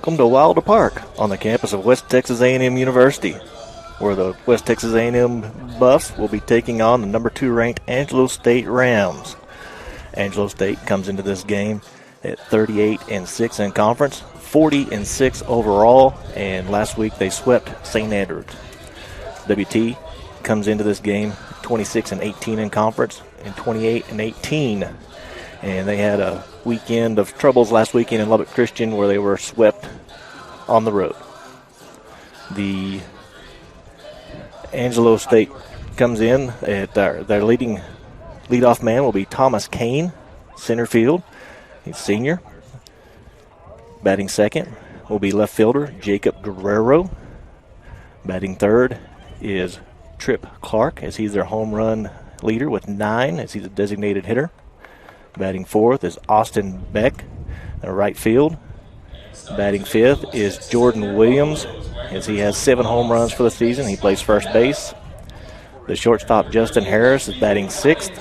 Welcome to Wilder Park on the campus of West Texas A&M University, where the West Texas A&M Buffs will be taking on the number 2 ranked Angelo State Rams. Angelo State comes into this game at 38-6 in conference, 40-6 overall, and last week they swept St. Andrews. WT comes into this game 26-18 in conference and 28-18. And they had a weekend of troubles last weekend in Lubbock Christian where they were swept on the road. The Angelo State comes in at their leadoff man will be Thomas Kane, center field. He's senior. Batting second will be left fielder Jacob Guerrero. Batting third is Trip Clark, as he's their home run leader with 9, as he's a designated hitter. Batting fourth is Austin Beck, right field. Batting fifth is Jordan Williams, as he has 7 home runs for the season. He plays first base. The shortstop, Justin Harris, is batting sixth.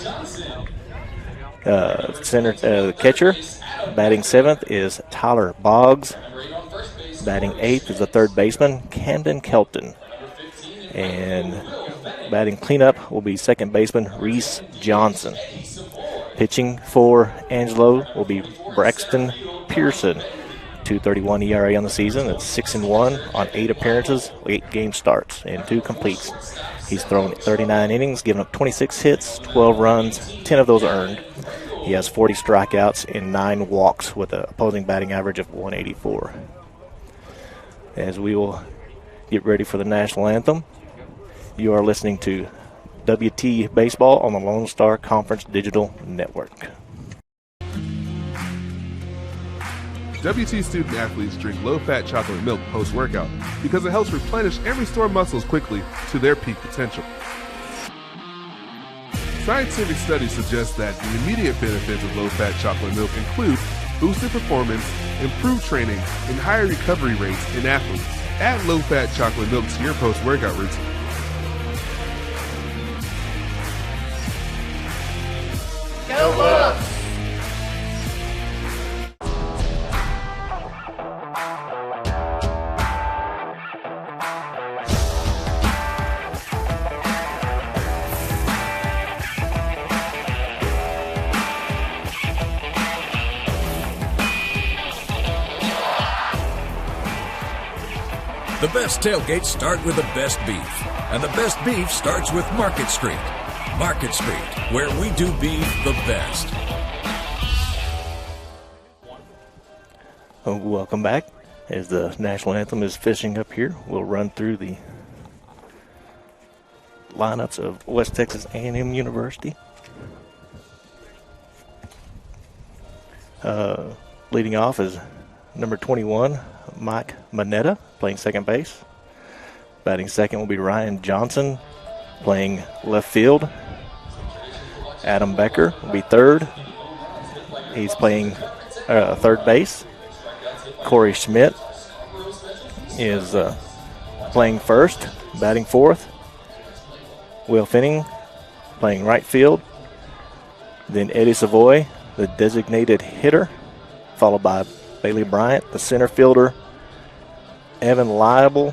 Catcher, batting seventh is Tyler Boggs. Batting eighth is the third baseman, Camden Kelton. And batting cleanup will be second baseman, Reese Johnson. Pitching for Angelo will be Braxton Pearson, 2.31 ERA on the season. That's 6-1 on 8 appearances, 8 game starts, and 2 completes. He's thrown 39 innings, given up 26 hits, 12 runs, 10 of those earned. He has 40 strikeouts and 9 walks with an opposing batting average of 184. As we will get ready for the national anthem, you are listening to WT Baseball on the Lone Star Conference Digital Network. WT student athletes drink low-fat chocolate milk post-workout because it helps replenish and restore muscles quickly to their peak potential. Scientific studies suggest that the immediate benefits of low-fat chocolate milk include boosted performance, improved training, and higher recovery rates in athletes. Add low-fat chocolate milk to your post-workout routine. Go Buffs! The best tailgates start with the best beef, and the best beef starts with Market Street. Market Street, where we do beef the best. Welcome back. As the national anthem is finishing up here, we'll run through the lineups of West Texas A&M University. Leading off is number 21, Mike Manetta, playing second base. Batting second will be Ryan Johnson, playing left field. Adam Becker will be third. He's playing third base. Corey Schmidt is playing first, batting fourth. Will Finning playing right field. Then Eddie Savoy, the designated hitter, followed by Bailey Bryant, the center fielder. Evan Liable,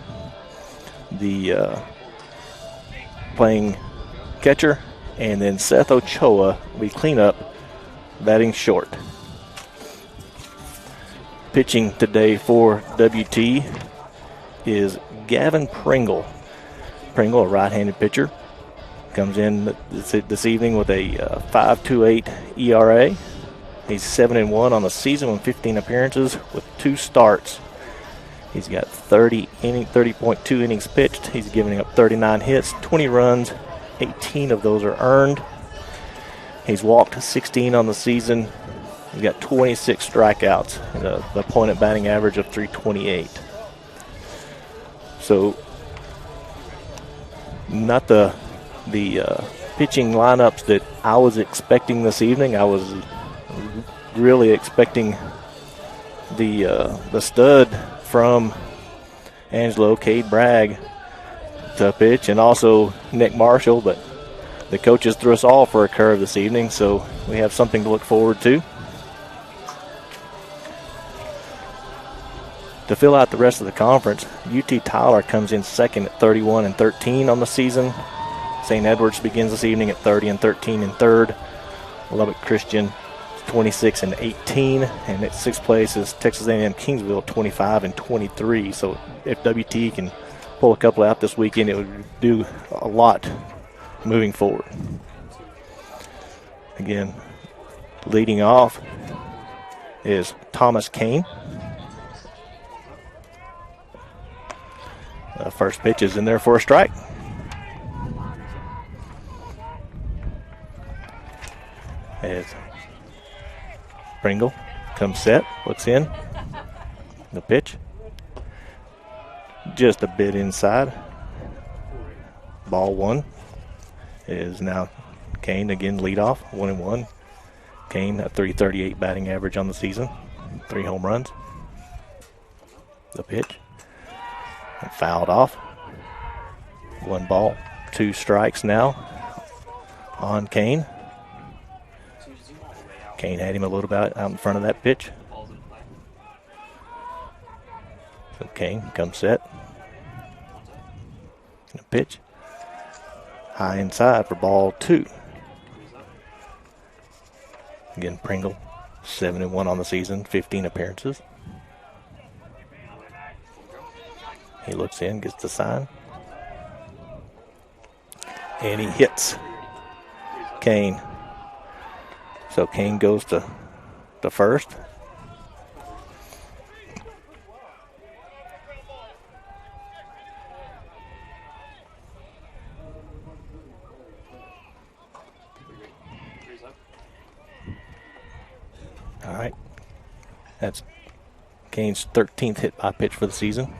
the playing catcher. And then Seth Ochoa will be cleanup, batting short. Pitching today for WT is Gavin Pringle. Pringle, a right-handed pitcher, comes in this evening with a 5.28 ERA. He's 7-1 on the season with 15 appearances with 2 starts. He's got 30.2 innings pitched. He's giving up 39 hits, 20 runs. 18 of those are earned. He's walked 16 on the season. He's got 26 strikeouts and the opponent batting average of 328. So not the pitching lineups that I was expecting this evening. I was really expecting the stud from Angelo, Cade Bragg, to pitch, and also Nick Marshall, but the coaches threw us all for a curve this evening, so we have something to look forward to. To fill out the rest of the conference, UT Tyler comes in second at 31-13 on the season. St. Edwards begins this evening at 30-13 in third. Lubbock Christian 26-18, and at sixth place is Texas A&M Kingsville 25-23. So if WT can pull a couple out this weekend, it would do a lot moving forward. Again, leading off is Thomas Kane. The first pitch is in there for a strike. As Pringle comes set, looks in. The pitch. Just a bit inside. Ball one is now Kane again lead off, 1-1. Kane a .338 batting average on the season, 3 home runs. The pitch. And fouled off. 1 ball, 2 strikes now on Kane. Kane had him a little bit out in front of that pitch. So Kane comes set. And a pitch. High inside for ball 2. Again, Pringle, 7-1 on the season, 15 appearances. He looks in, gets the sign. And he hits Kane. So Kane goes to first. All right. That's Kane's 13th hit by pitch for the season.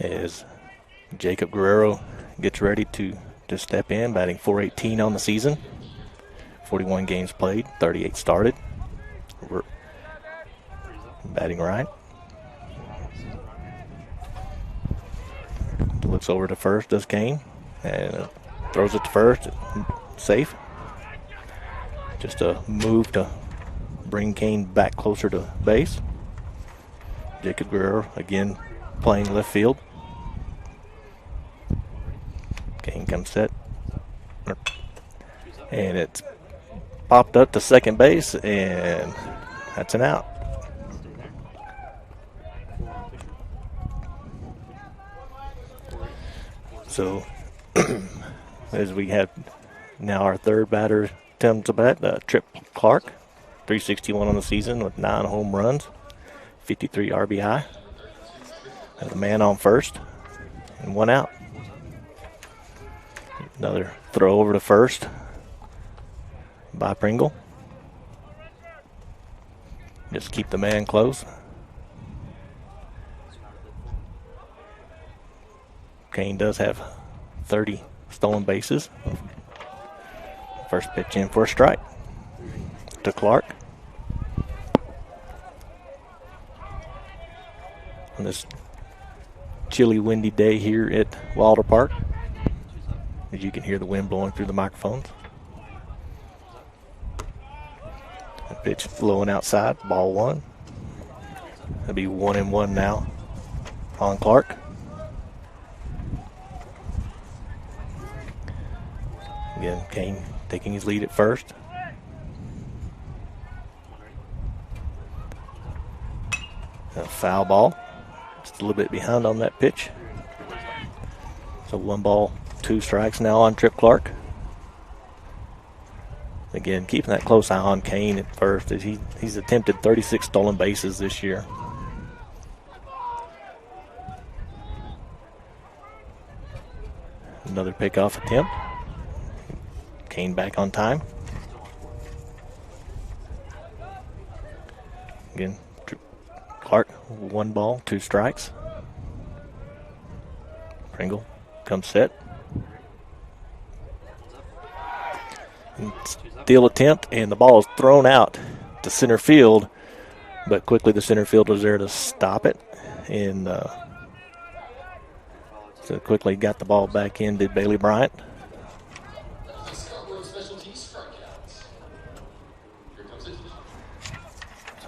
As Jacob Guerrero gets ready to step in, batting .418 on the season. 41 games played, 38 started. We're batting right. Looks over to first, does Kane, and throws it to first. Safe. Just a move to bring Kane back closer to base. Jacob Guerrero again playing left field. Kane comes set. And it's popped up to second base, and that's an out. So as we have now our third batter comes to bat, Trip Clark, 361 on the season with 9 home runs, 53 RBI. Has a man on first and 1 out. Another throw over to first by Pringle. Just keep the man close. Kane does have 30 stolen bases. First pitch in for a strike to Clark. On this chilly, windy day here at Wilder Park, as you can hear the wind blowing through the microphones. The pitch blowing outside, ball 1. It'll be 1-1 now on Clark. Again, Kane taking his lead at first. A foul ball. Just a little bit behind on that pitch. So 1 ball, 2 strikes now on Trip Clark. Again, keeping that close eye on Kane at first, as he's attempted 36 stolen bases this year. Another pickoff attempt. Kane back on time. Again, Clark, 1 ball, 2 strikes. Pringle comes set. Steal attempt, and the ball is thrown out to center field, but quickly the center fielder was there to stop it, and so quickly got the ball back in, did Bailey Bryant.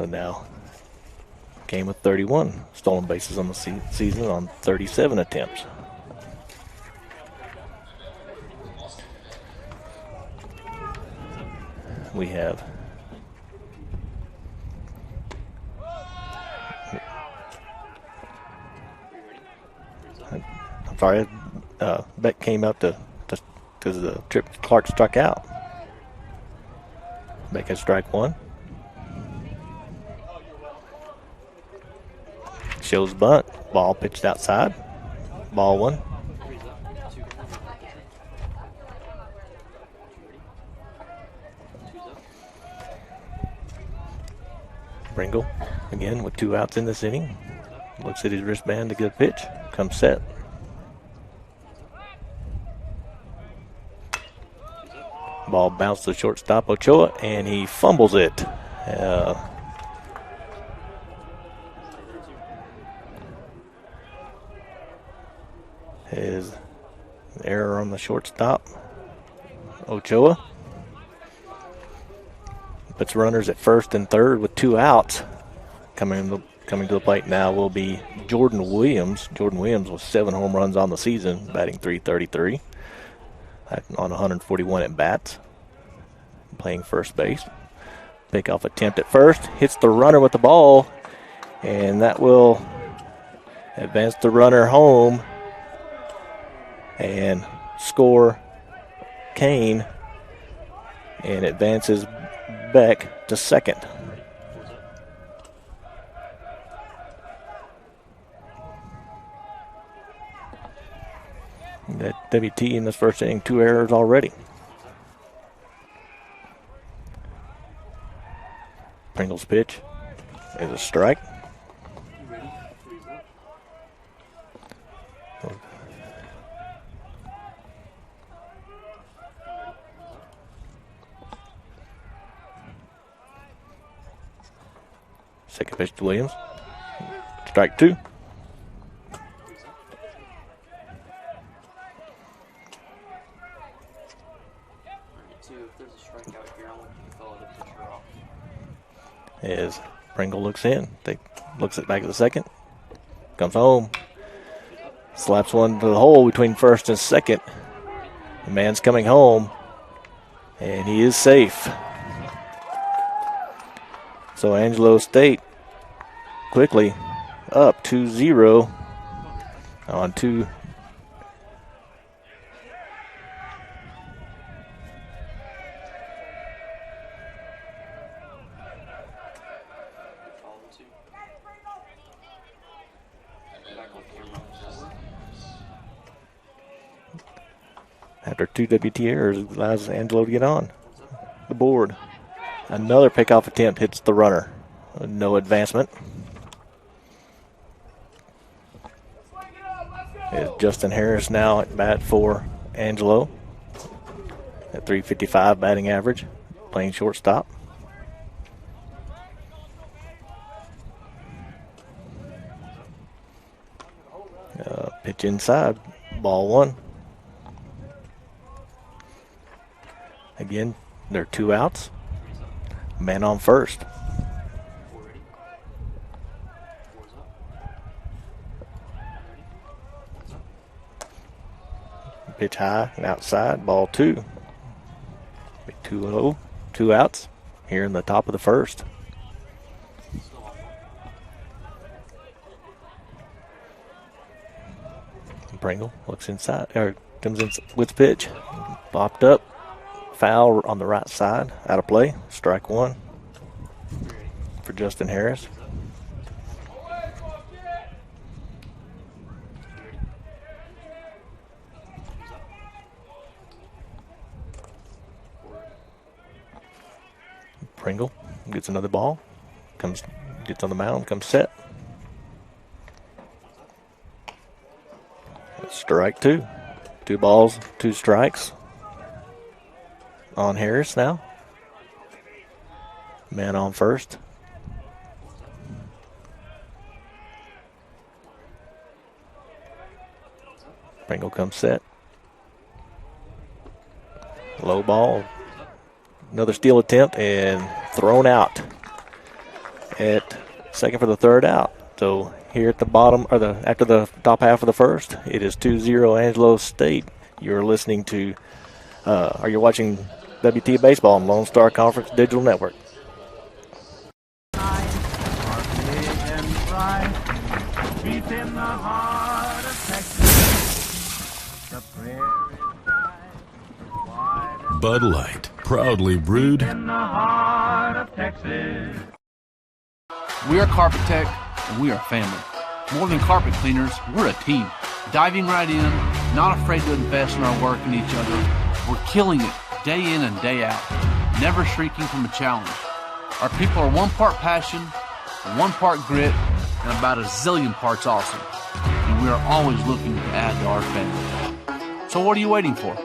So now came with 31 stolen bases on the season on 37 attempts. We have I'm sorry, Beck came up to because the Trip Clark struck out. Beck has strike one. Shows bunt. Ball pitched outside. Ball one. Pringle again with 2 outs in this inning. Looks at his wristband to get a pitch. Comes set. Ball bounced to shortstop Ochoa, and he fumbles it. His error on the shortstop. Ochoa puts runners at first and third with 2 outs. Coming to the plate now will be Jordan Williams. Jordan Williams with 7 home runs on the season, batting .333 on 141 at bats. Playing first base. Pickoff attempt at first. Hits the runner with the ball, and that will advance the runner home and score Kane, and advances Beck to second. That WT in this first inning, 2 errors already. Pringle's pitch is a strike. Second pitch to Williams. Strike 2. As Pringle looks in, looks it back at the second, comes home, slaps one to the hole between first and second. The man's coming home, and he is safe. So Angelo State quickly up 2-0 on 2. After 2 WT errors, it allows Angelo to get on the board. Another pickoff attempt hits the runner. No advancement. It's Justin Harris now at bat for Angelo at .355 batting average, playing shortstop. Pitch inside, ball 1. Again, there are 2 outs. Man on first. Pitch high and outside, ball 2. 2-0, 2 outs here in the top of the first. Pringle looks inside, or comes in with pitch. Popped up. Foul on the right side, out of play. Strike 1 for Justin Harris. Pringle gets another ball, gets on the mound, comes set. Strike 2. 2 balls, 2 strikes. On Harris now. Man on first. Pringle comes set. Low ball. Another steal attempt and thrown out. at second for the third out. So here at the bottom, or after the top half of the first, it is 2-0 Angelo State. You're listening to, or you're watching WT Baseball on Lone Star Conference Digital Network. Bud Light, proudly brewed in the heart of Texas. We are Carpet Tech, and we are family. More than carpet cleaners, we're a team. Diving right in, not afraid to invest in our work and each other. We're killing it day in and day out, never shrinking from a challenge. Our people are 1 part passion, 1 part grit, and about a zillion parts awesome. And we are always looking to add to our family. So what are you waiting for?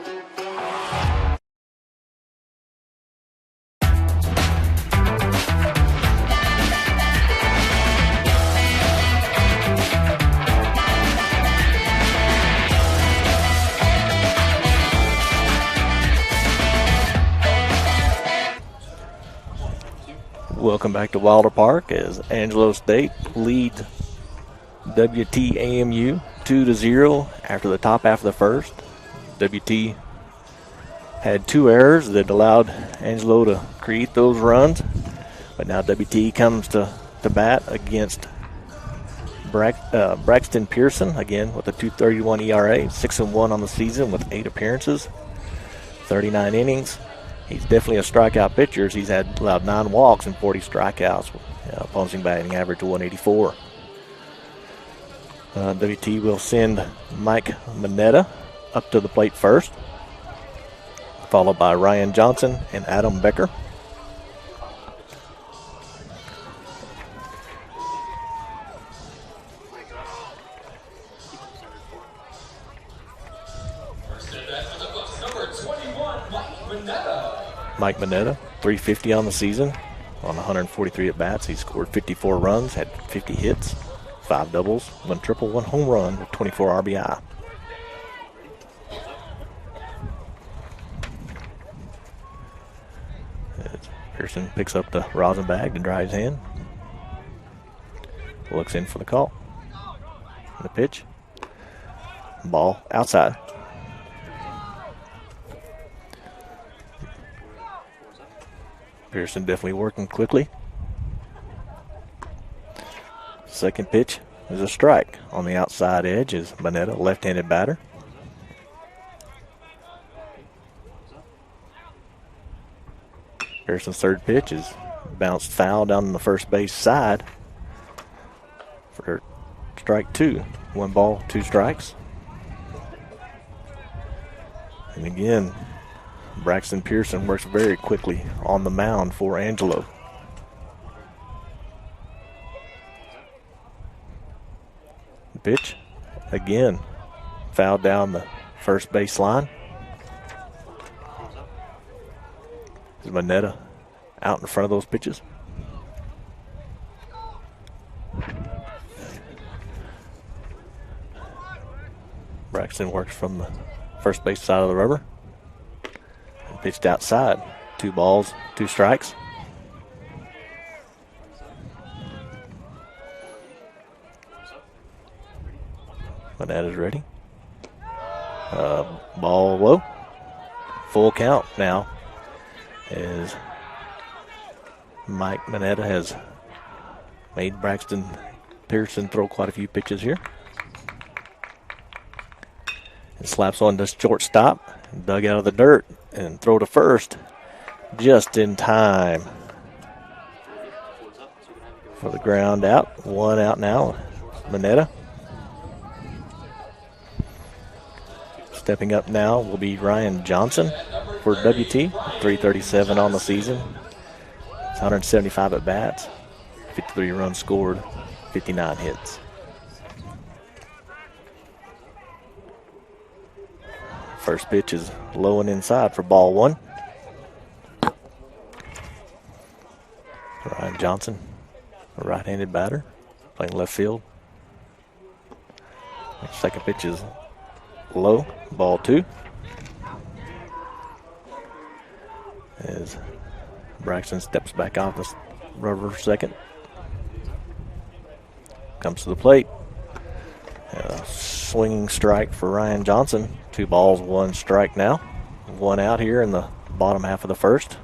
Welcome back to Wilder Park as Angelo State leads WTAMU 2-0 after the top half of the first. WT had 2 errors that allowed Angelo to create those runs, but now WT comes to bat against Braxton Pearson, again with a 2.31 ERA, 6-1 on the season with 8 appearances, 39 innings. He's definitely a strikeout pitcher. He's allowed 9 walks and 40 strikeouts, opposing batting average of 184. WT will send Mike Mineta up to the plate first, followed by Ryan Johnson and Adam Becker. Mike Mineta, 350 on the season, on 143 at-bats. He scored 54 runs, had 50 hits, 5 doubles, 1 triple, 1 home run with 24 RBI. As Pearson picks up the rosin bag to dry his hand. Looks in for the call. And the pitch. Ball outside. Pearson definitely working quickly. Second pitch is a strike. On the outside edge is Mineta, left-handed batter. Pearson's third pitch is bounced foul down on the first base side for strike 2. 1 ball, 2 strikes. And again, Braxton Pearson works very quickly on the mound for Angelo. Pitch, again, fouled down the first base line. Is Mineta out in front of those pitches? Braxton works from the first base side of the rubber. Pitched outside. 2 balls, 2 strikes. Mineta's ready. Ball low. Full count now as Mike Mineta has made Braxton Pearson throw quite a few pitches here. And slaps on the shortstop. Dug out of the dirt and throw to first just in time for the ground out. 1 out now, Mineta. Stepping up now will be Ryan Johnson for WT. 337 on the season. 175 at bats. 53 runs scored. 59 hits. First pitch is low and inside for ball 1. Ryan Johnson, a right-handed batter, playing left field. Second pitch is low, ball 2. As Braxton steps back off the rubber second. comes to the plate. Swinging strike for Ryan Johnson. 2 balls, 1 strike now. 1 out here in the bottom half of the first.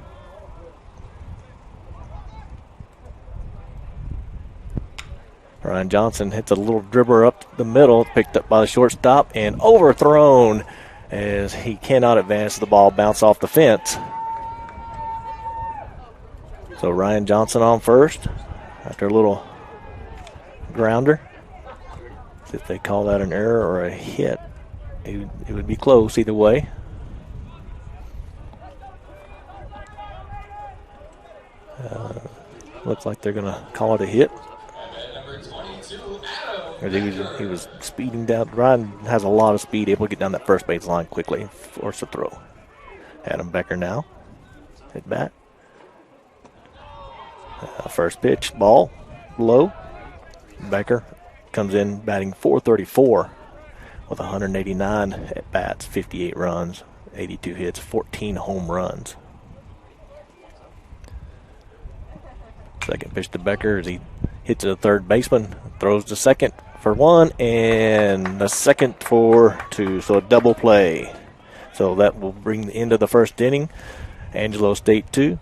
Ryan Johnson hits a little dribbler up the middle, picked up by the shortstop and overthrown as he cannot advance. The ball bounce off the fence. So Ryan Johnson on first after a little grounder. If they call that an error or a hit, it would be close either way. Looks like they're going to call it a hit. He was speeding down. Ryan has a lot of speed, able to get down that first base line quickly, force a throw. Adam Becker now at bat. First pitch, ball, low. Becker comes in batting .434 with 189 at bats, 58 runs, 82 hits, 14 home runs. Second pitch to Becker as he hits the third baseman, throws to second for 1 and the second for 2. So a double play. So that will bring the end of the first inning. Angelo State 2,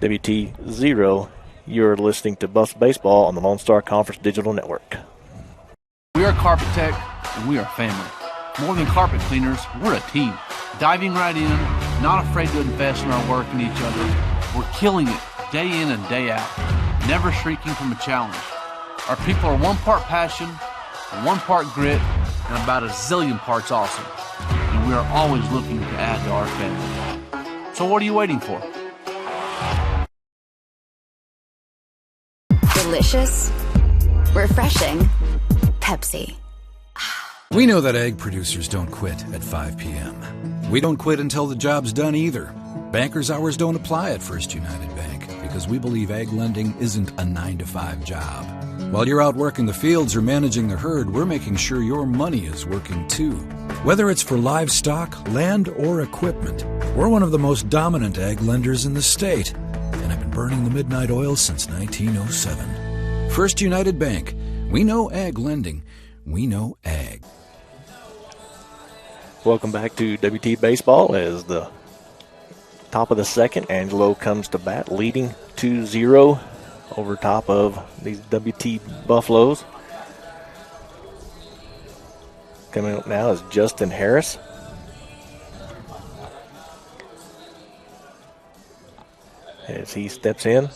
WT 0. You're listening to Buffs Baseball on the Lone Star Conference Digital Network. We are Carpet Tech, and we are family. More than carpet cleaners, we're a team. Diving right in, not afraid to invest in our work and each other. We're killing it day in and day out, never shrinking from a challenge. Our people are 1 part passion, 1 part grit, and about a zillion parts awesome. And we are always looking to add to our family. So what are you waiting for? Delicious, refreshing, Pepsi. We know that egg producers don't quit at 5 p.m. We don't quit until the job's done either. Bankers' hours don't apply at First United Bank because we believe ag lending isn't a 9-to-5 job. While you're out working the fields or managing the herd, we're making sure your money is working too. Whether it's for livestock, land, or equipment, we're one of the most dominant ag lenders in the state and have been burning the midnight oil since 1907. First United Bank. We know ag lending. We know ag. Welcome back to WT Baseball as the top of the second. Angelo comes to bat, leading 2-0 over top of these WT Buffaloes. Coming up now is Justin Harris. As he steps in,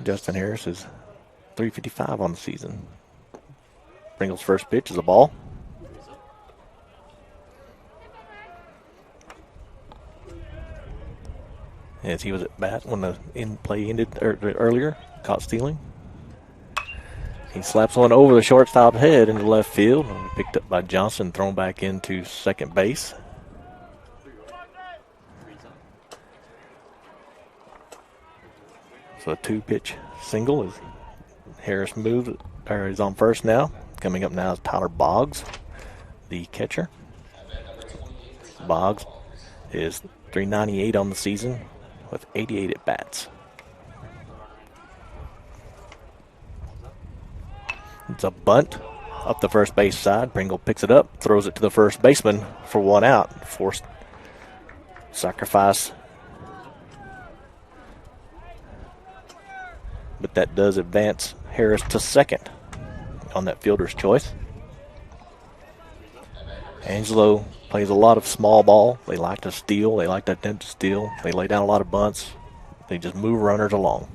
Justin Harris is .355 on the season. Pringle's first pitch is a ball. As he was at bat when the play ended earlier, caught stealing. He slaps one over the shortstop head into left field. Picked up by Johnson, thrown back into second base. So a 2-pitch single as Harris moves, or is on first now. Coming up now is Tyler Boggs, the catcher. Boggs is .398 on the season with 88 at bats. It's a bunt up the first base side. Pringle picks it up, throws it to the first baseman for 1 out. Forced sacrifice. But that does advance Harris to second on that fielder's choice. Angelo plays a lot of small ball. They like to steal. They like to attempt to steal. They lay down a lot of bunts. They just move runners along.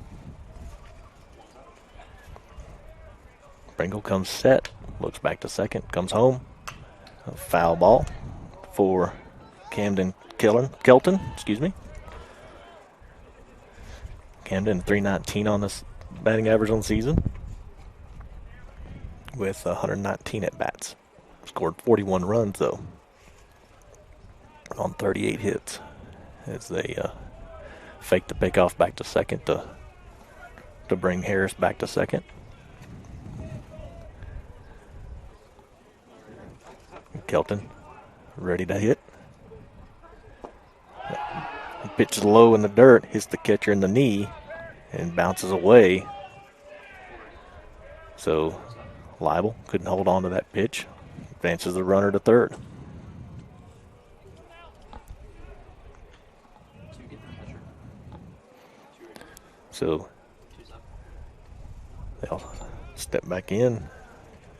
Pringle comes set, looks back to second, comes home. A foul ball for Camden Kelton. Camden .319 on this batting average on the season with 119 at bats. Scored 41 runs though on 38 hits as they fake the pickoff back to second to bring Harris back to second. Kelton ready to hit. Pitch is low in the dirt, hits the catcher in the knee and bounces away. So Leibel couldn't hold on to that pitch. Advances the runner to third. So they'll step back in.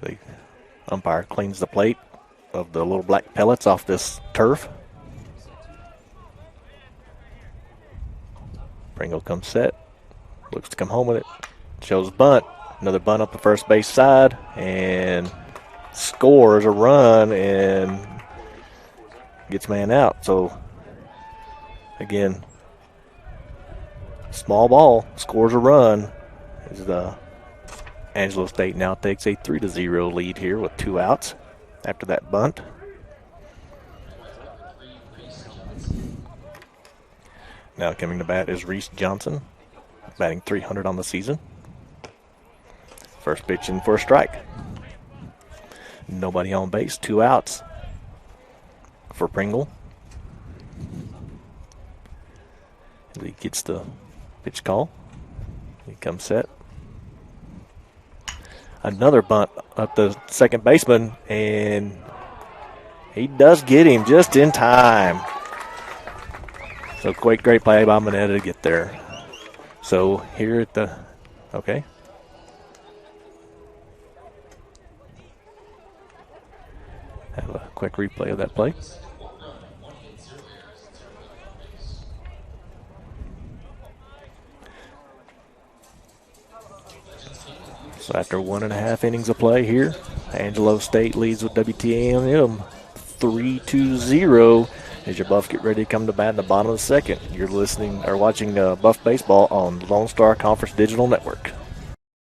The umpire cleans the plate of the little black pellets off this turf. Pringle comes set. Looks to come home with it. Shows bunt. Another bunt up the first base side. And scores a run and gets man out. So, again, small ball scores a run. As the Angelo State now takes a 3-0 lead here with 2 outs after that bunt. Now coming to bat is Reese Johnson, batting .300 on the season. First pitch in for a strike. Nobody on base, 2 outs for Pringle. He gets the pitch call. He comes set. Another bunt up the second baseman, and he does get him just in time. So great play by Manetta to get there. So here at the, okay. Have a quick replay of that play. So after 1.5 innings of play here, Angelo State leads with WTAM 3-0 as your Buffs get ready to come to bat in the bottom of the second. You're listening or watching Buff Baseball on Lone Star Conference Digital Network.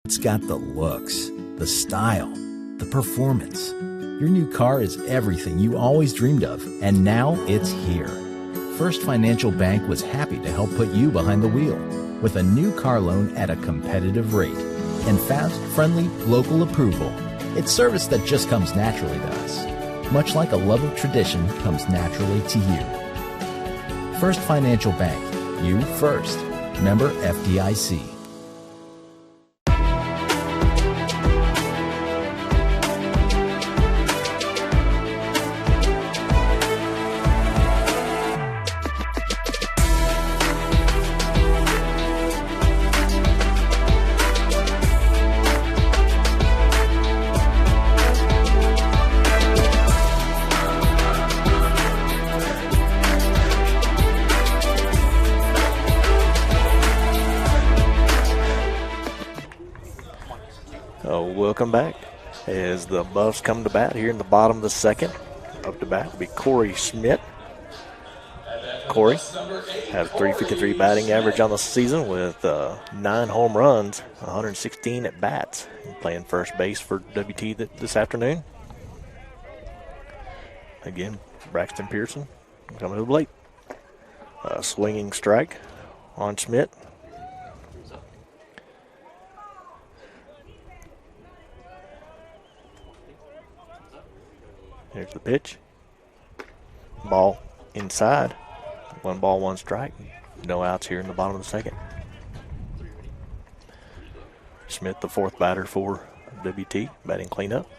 It's got the looks, the style, the performance. Your new car is everything you always dreamed of, and now it's here. First Financial Bank was happy to help put you behind the wheel with a new car loan at a competitive rate and fast, friendly, local approval. It's service that just comes naturally to us, much like a love of tradition comes naturally to you. First Financial Bank, you first. Member FDIC. Welcome back as the Buffs come to bat here in the bottom of the second. Up to bat will be Corey Schmidt. Corey has .353 batting average on the season with 9 home runs, 116 at bats. Playing first base for WT this afternoon. Again, Braxton Pearson coming to the plate. Swinging strike on Schmidt. Here's the pitch. Ball inside. 1 ball, 1 strike. No outs here in the bottom of the second. Schmidt, the 4th batter for WT, batting cleanup.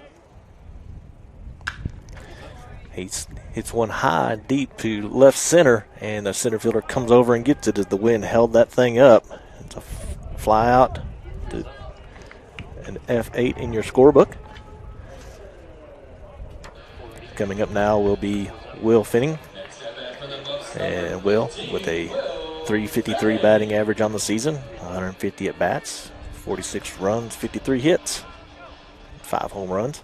He hits one high, deep to left center, and the center fielder comes over and gets it as the wind held that thing up. It's a fly out to an F8 in your scorebook. Coming up now will be Will Finning. And Will with a .353 batting average on the season, 150 at bats, 46 runs, 53 hits, 5 home runs.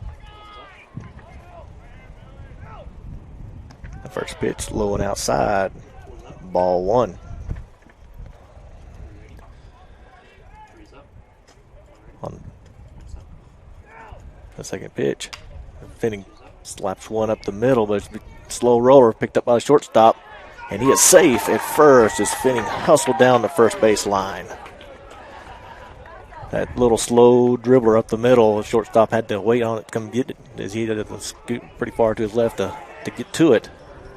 The first pitch low and outside, ball 1. On the second pitch, Finning slaps one up the middle, but it's a slow roller picked up by the shortstop, and he is safe at first as Finning hustled down the first base line. That little slow dribbler up the middle, the shortstop had to wait on it to come get it as he had to scoot pretty far to his left to get to it,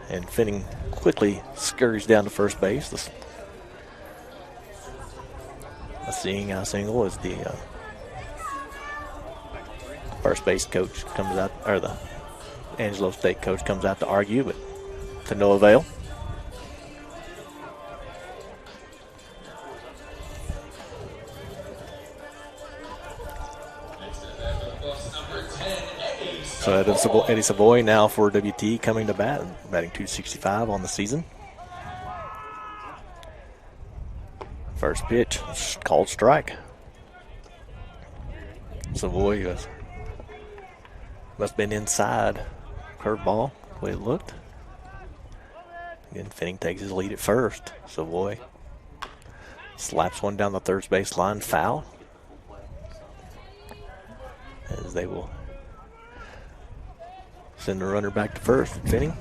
and Finning quickly scurries down to first base. A seeing eye single as the First base coach comes out, or the Angelo State coach comes out to argue, but to no avail. So Eddie Savoy now for WT coming to bat, batting .265 on the season. First pitch, called strike. Savoy must have been inside. Curveball, the way it looked. Again, Finning takes his lead at first. Savoy slaps one down the third base line, foul. As they will send the runner back to first. Finning.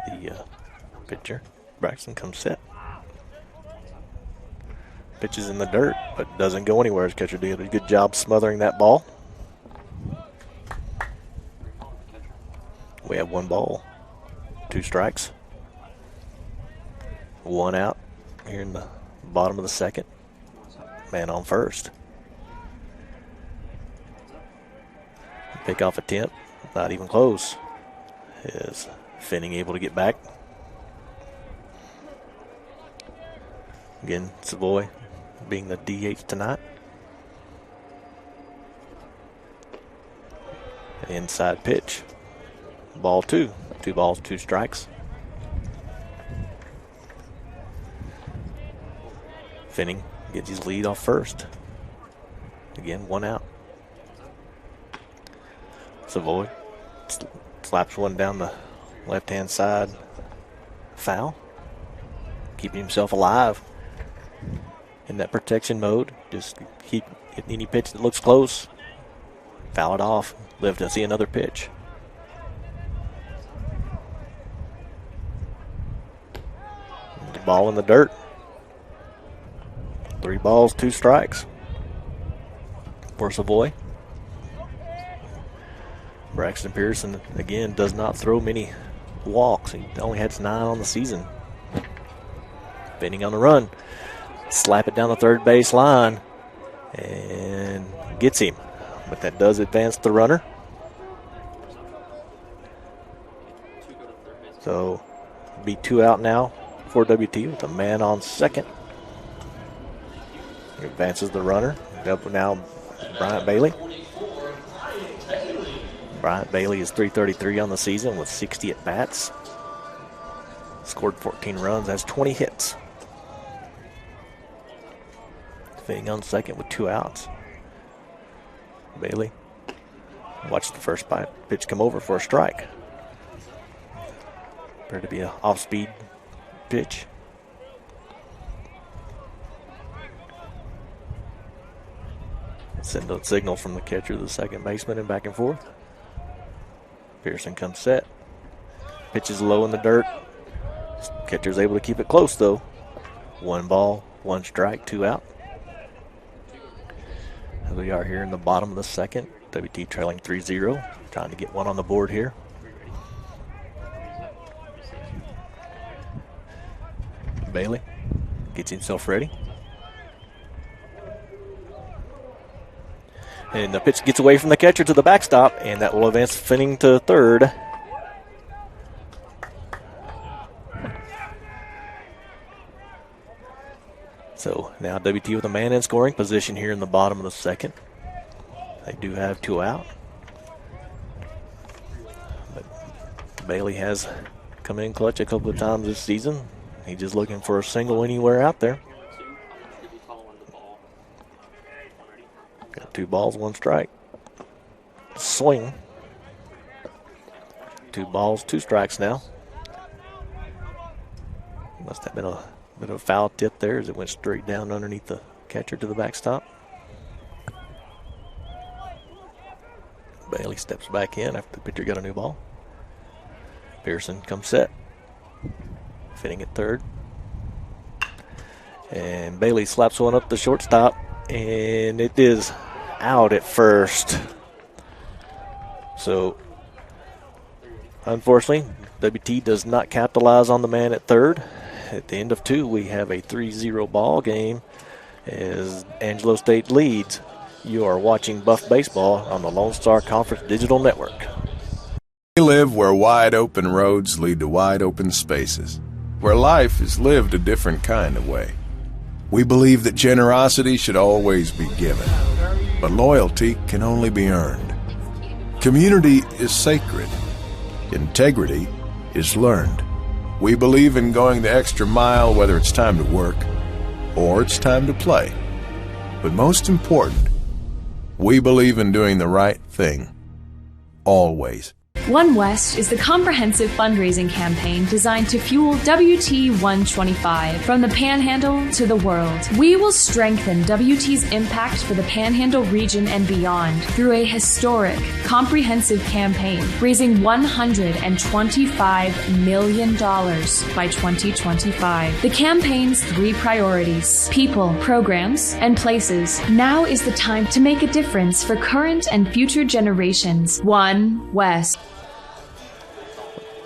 The pitcher, Braxton, comes set. Pitches in the dirt, but doesn't go anywhere as catcher did a good job smothering that ball. We have 1 ball, 2 strikes. 1 out here in the bottom of the second. Man on first. Pick off attempt, not even close. Is Finning able to get back? Again, Savoy being the DH tonight. Inside pitch. Ball 2. 2 balls, 2 strikes. Finning gets his lead off first. Again, 1 out. Savoy slaps one down the left-hand side. Foul. Keeping himself alive in that protection mode. Just keep any pitch that looks close. Foul it off. Live to see another pitch. The ball in the dirt. 3 balls, 2 strikes for Savoy. Braxton Pearson, again, does not throw many walks. He only had 9 on the season. Finning on the run. Slap it down the third base line and gets him. But that does advance the runner. So, be 2 out now for WT with a man on second. He advances the runner. Up now, Bryant Bailey. Bryant Bailey is .333 on the season with 60 at bats. Scored 14 runs, has 20 hits. Finning on second with 2 outs. Bailey watched the first pitch come over for a strike. Appeared to be an off-speed pitch. Send a signal from the catcher to the second baseman and back and forth. Pearson comes set. Pitches low in the dirt. Catcher's able to keep it close though. 1 ball, 1 strike, 2 out. As we are here in the bottom of the second. WT trailing 3-0. Trying to get one on the board here. Bailey gets himself ready. And the pitch gets away from the catcher to the backstop, and that will advance Finning to third. So now WT with a man in scoring position here in the bottom of the second. They do have 2 out. But Bailey has come in clutch a couple of times this season. He's just looking for a single anywhere out there. Got 2 balls, 1 strike. Swing. 2 balls, 2 strikes now. Must have been a bit of a foul tip there as it went straight down underneath the catcher to the backstop. Bailey steps back in after the pitcher got a new ball. Pearson comes set. Finning at third. And Bailey slaps one up the shortstop. And it is out at first. So, unfortunately, WT does not capitalize on the man at third. at the end of 2, we have a 3-0 ball game as Angelo State leads. You are watching Buff Baseball on the Lone Star Conference Digital Network. We live where wide open roads lead to wide open spaces, where life is lived a different kind of way. We believe that generosity should always be given, but loyalty can only be earned. Community is sacred. Integrity is learned. We believe in going the extra mile, whether it's time to work or it's time to play. But most important, we believe in doing the right thing, always. One West is the comprehensive fundraising campaign designed to fuel WT 125 from the Panhandle to the world. We will strengthen WT's impact for the Panhandle region and beyond through a historic, comprehensive campaign, raising $125 million by 2025. The campaign's 3 priorities: people, programs, and places. Now is the time to make a difference for current and future generations. One West.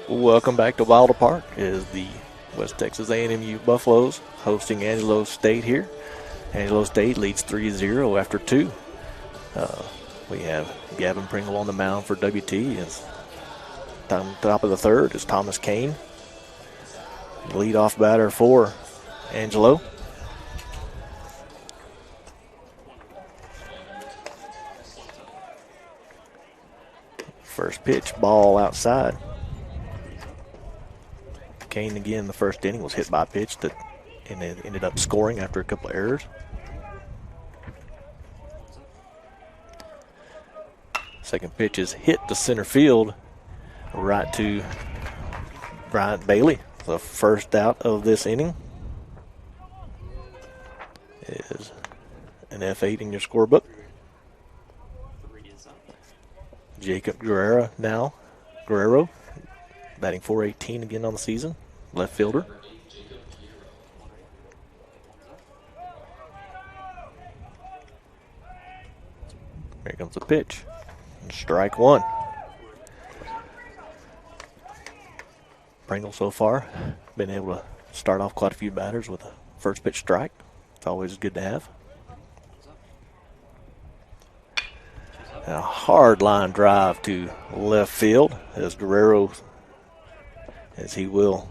Welcome back to Wilder Park as the West Texas A&M Buffaloes hosting Angelo State here. Angelo State leads 3-0 after 2. We have Gavin Pringle on the mound for WT. It's top of the 3rd is Thomas Kane, leadoff batter for Angelo. First pitch, ball outside. Kane again, the first inning, was hit by a pitch that ended up scoring after a couple of errors. Second pitch is hit to center field, right to Bryant Bailey. The first out of this inning is an F8 in your scorebook. Jacob Guerrero batting .418 again on the season, left fielder. Here comes the pitch. Strike 1. Pringle so far been able to start off quite a few batters with a first pitch strike. It's always good to have. A hard line drive to left field as Guerrero, as he will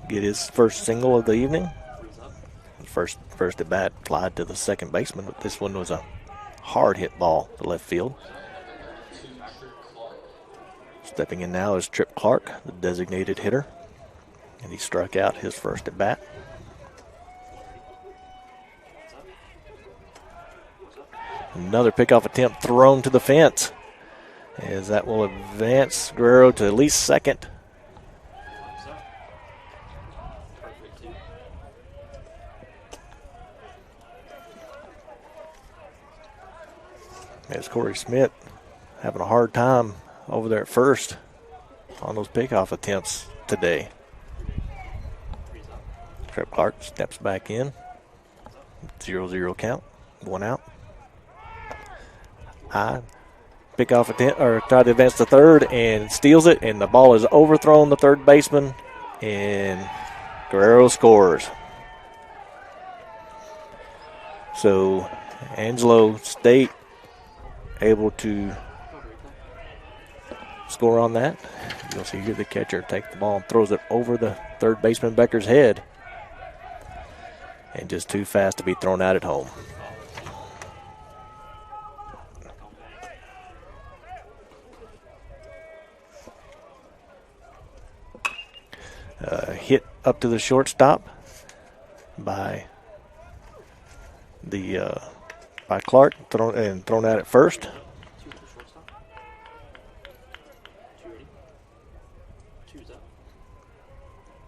get his first single of the evening. First at bat applied to the second baseman, but this one was a hard hit ball to left field. Stepping in now is Trip Clark, the designated hitter, and he struck out his first at bat. Another pickoff attempt thrown to the fence, as that will advance Guerrero to at least second. As Corey Smith having a hard time over there at first on those pickoff attempts today. Trip Clark steps back in. 0-0 count. 1 out. Pickoff attempt, or try to advance to third and steals it, and the ball is overthrown the third baseman, and Guerrero scores. So Angelo State able to score on that. You'll see here the catcher take the ball and throws it over the third baseman Becker's head, and just too fast to be thrown out at home. Hit up to the shortstop by Clark, thrown out at first.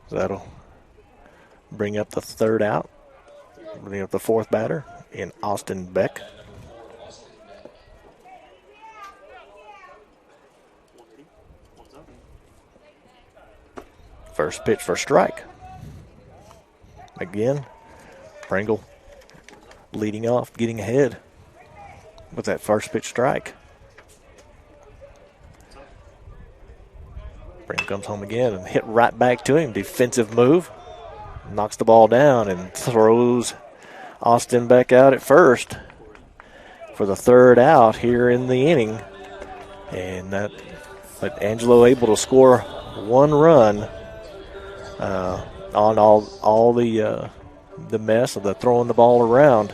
So that'll bring up the third out. Bring up the fourth batter in Austin Beck. First pitch for strike. Again, Pringle leading off, getting ahead with that first pitch strike. Pringle comes home again and hit right back to him. Defensive move. knocks the ball down and throws Austin back out at first for the third out here in the inning. But Angelo able to score one run on all the mess of the throwing the ball around.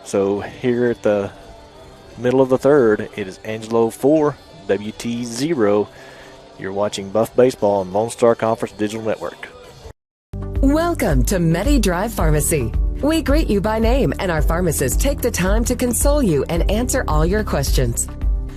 So here at the middle of the third, it is Angelo 4, WT 0. You're watching Buff Baseball on Lone Star Conference Digital Network. Welcome to MediDrive Pharmacy. We greet you by name, and our pharmacists take the time to console you and answer all your questions.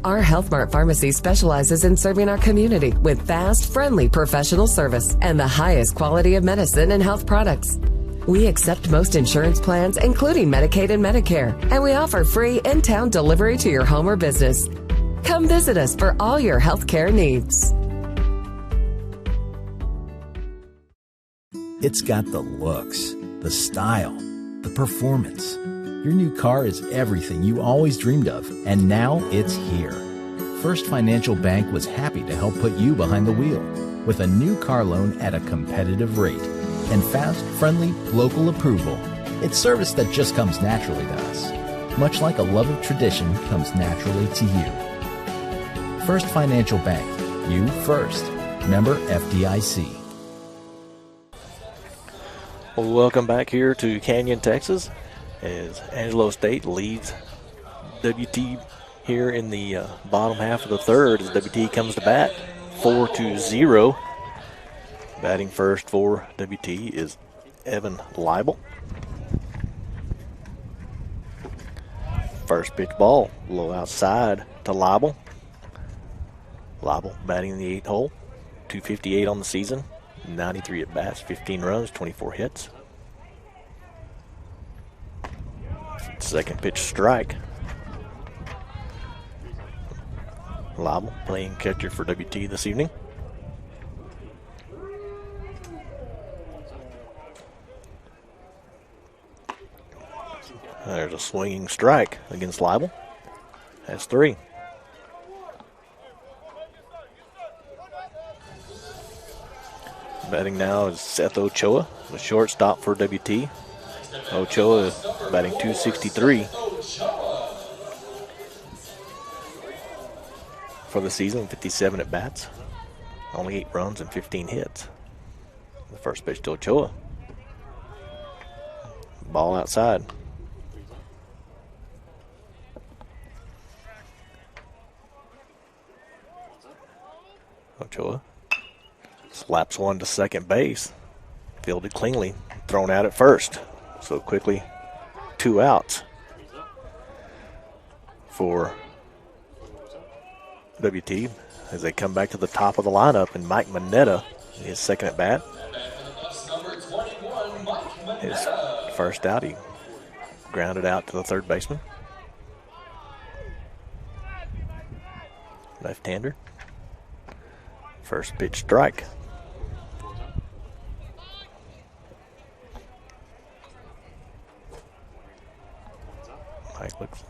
Our Health Mart Pharmacy specializes in serving our community with fast, friendly professional service and the highest quality of medicine and health products. We accept most insurance plans, including Medicaid and Medicare, and we offer free in-town delivery to your home or business. Come visit us for all your health care needs. It's got the looks, the style, the performance. Your new car is everything you always dreamed of, and now it's here. First Financial Bank was happy to help put you behind the wheel with a new car loan at a competitive rate and fast, friendly, local approval. It's service that just comes naturally to us, much like a love of tradition comes naturally to you. First Financial Bank, you first. Member FDIC. Well, welcome back here to Canyon, Texas, as Angelo State leads WT here in the bottom half of the third as WT comes to bat 4-0. Batting first for WT is Evan Leibel. First pitch ball, low outside to Leibel. Leibel batting in the 8th hole, 258 on the season, 93 at bats, 15 runs, 24 hits. Second pitch strike. Leibel playing catcher for WT this evening. There's a swinging strike against Leibel. That's 3. Batting now is Seth Ochoa, the shortstop for WT. Ochoa is batting .263 for the season, 57 at bats, only 8 runs and 15 hits. The first pitch to Ochoa. Ball outside. Ochoa slaps one to second base, fielded cleanly, thrown out at first. So quickly, 2 outs for WT as they come back to the top of the lineup, and Mike Manetta, his second at bat. His first out, he grounded out to the third baseman. Left-hander. First pitch strike.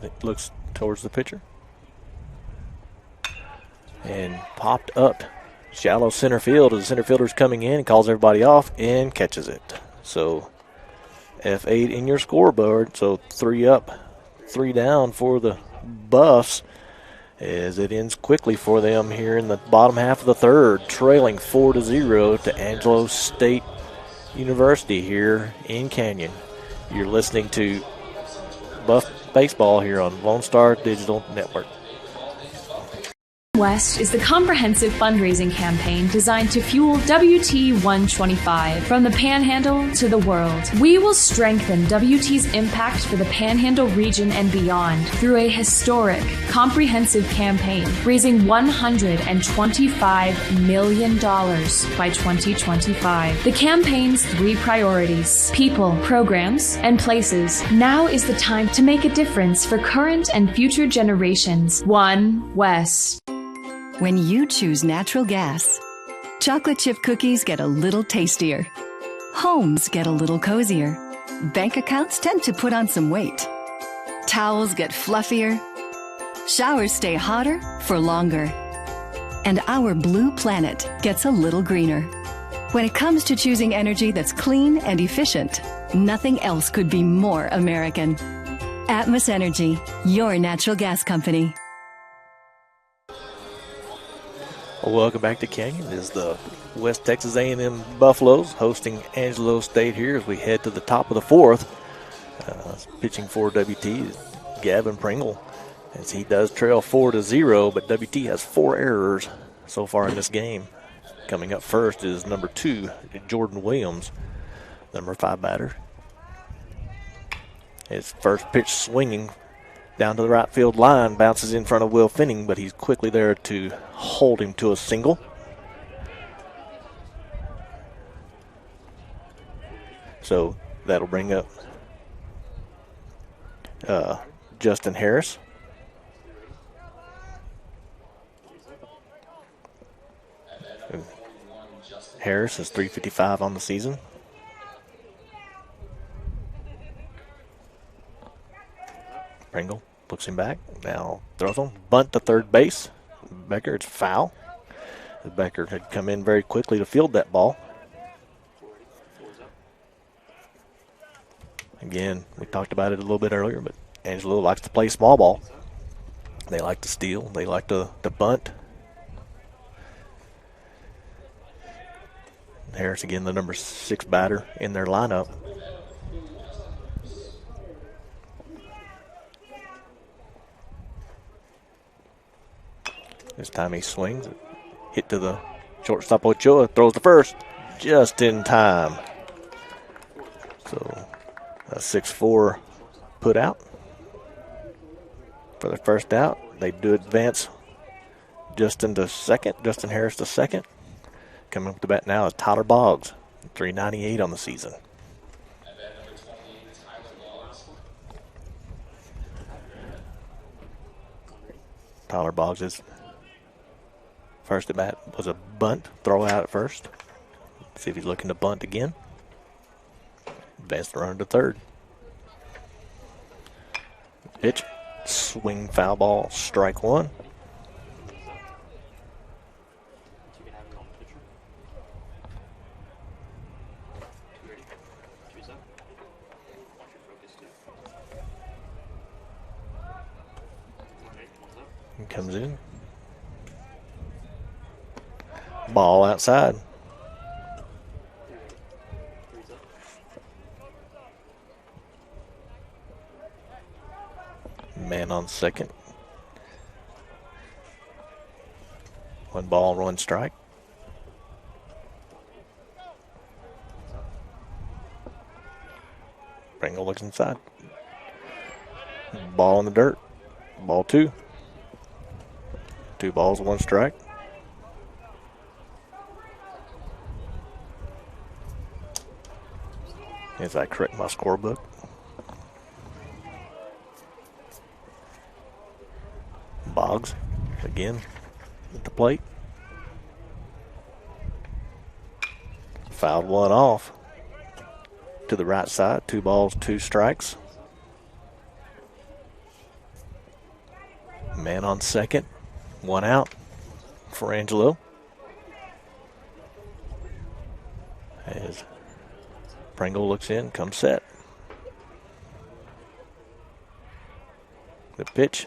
Mike looks towards the pitcher. And popped up shallow center field as the center fielder's coming in and calls everybody off and catches it. So F8 in your scoreboard. So 3 up, 3 down for the Buffs as it ends quickly for them here in the bottom half of the third, trailing 4-0 to Angelo State University here in Canyon. You're listening to Buff Baseball here on Lone Star Digital Network. West is the comprehensive fundraising campaign designed to fuel WT 125 from the Panhandle to the world. We will strengthen WT's impact for the Panhandle region and beyond through a historic, comprehensive campaign raising $125 million by 2025. The campaign's 3 priorities: people, programs, and places. Now is the time to make a difference for current and future generations. One West. When you choose natural gas, chocolate chip cookies get a little tastier. Homes get a little cozier. Bank accounts tend to put on some weight. Towels get fluffier. Showers stay hotter for longer. And our blue planet gets a little greener. When it comes to choosing energy that's clean and efficient, nothing else could be more American. Atmos Energy, your natural gas company. Well, welcome back to Canyon. This is the West Texas A&M Buffaloes hosting Angelo State here as we head to the top of the fourth. Pitching for WT is Gavin Pringle, as he does trail 4-0, but WT has 4 errors so far in this game. Coming up first is number 2, Jordan Williams, number 5 batter. His first pitch swinging down to the right field line, bounces in front of Will Finning, but he's quickly there to hold him to a single. So that'll bring up Justin Harris. Harris is .355 on the season. Pringle looks him back. Now throws him. Bunt to third base. Becker, it's foul. Becker had come in very quickly to field that ball. Again, we talked about it a little bit earlier, but Angelo likes to play small ball. They like to steal. They like to bunt. Harris, again, the number 6 batter in their lineup. This time he swings. Hit to the shortstop Ochoa. Throws the first. Just in time. So a 6-4 put out for the first out. They do advance Justin to second. Justin Harris to second. Coming up to bat now is Tyler Boggs, .398 on the season. Tyler Boggs' first at bat was a bunt, throw out at first. See if he's looking to bunt again. Advance the runner to third. Pitch, swing, foul ball, strike 1. Comes in. Ball outside. Man on second. 1 ball, 1 strike. Pringle looks inside. Ball in the dirt. Ball 2. 2 balls, 1 strike. As I correct my scorebook. Boggs again at the plate. Fouled 1 off to the right side. 2 balls, 2 strikes. Man on second. 1 out for Angelo. As Pringle looks in, comes set. The pitch.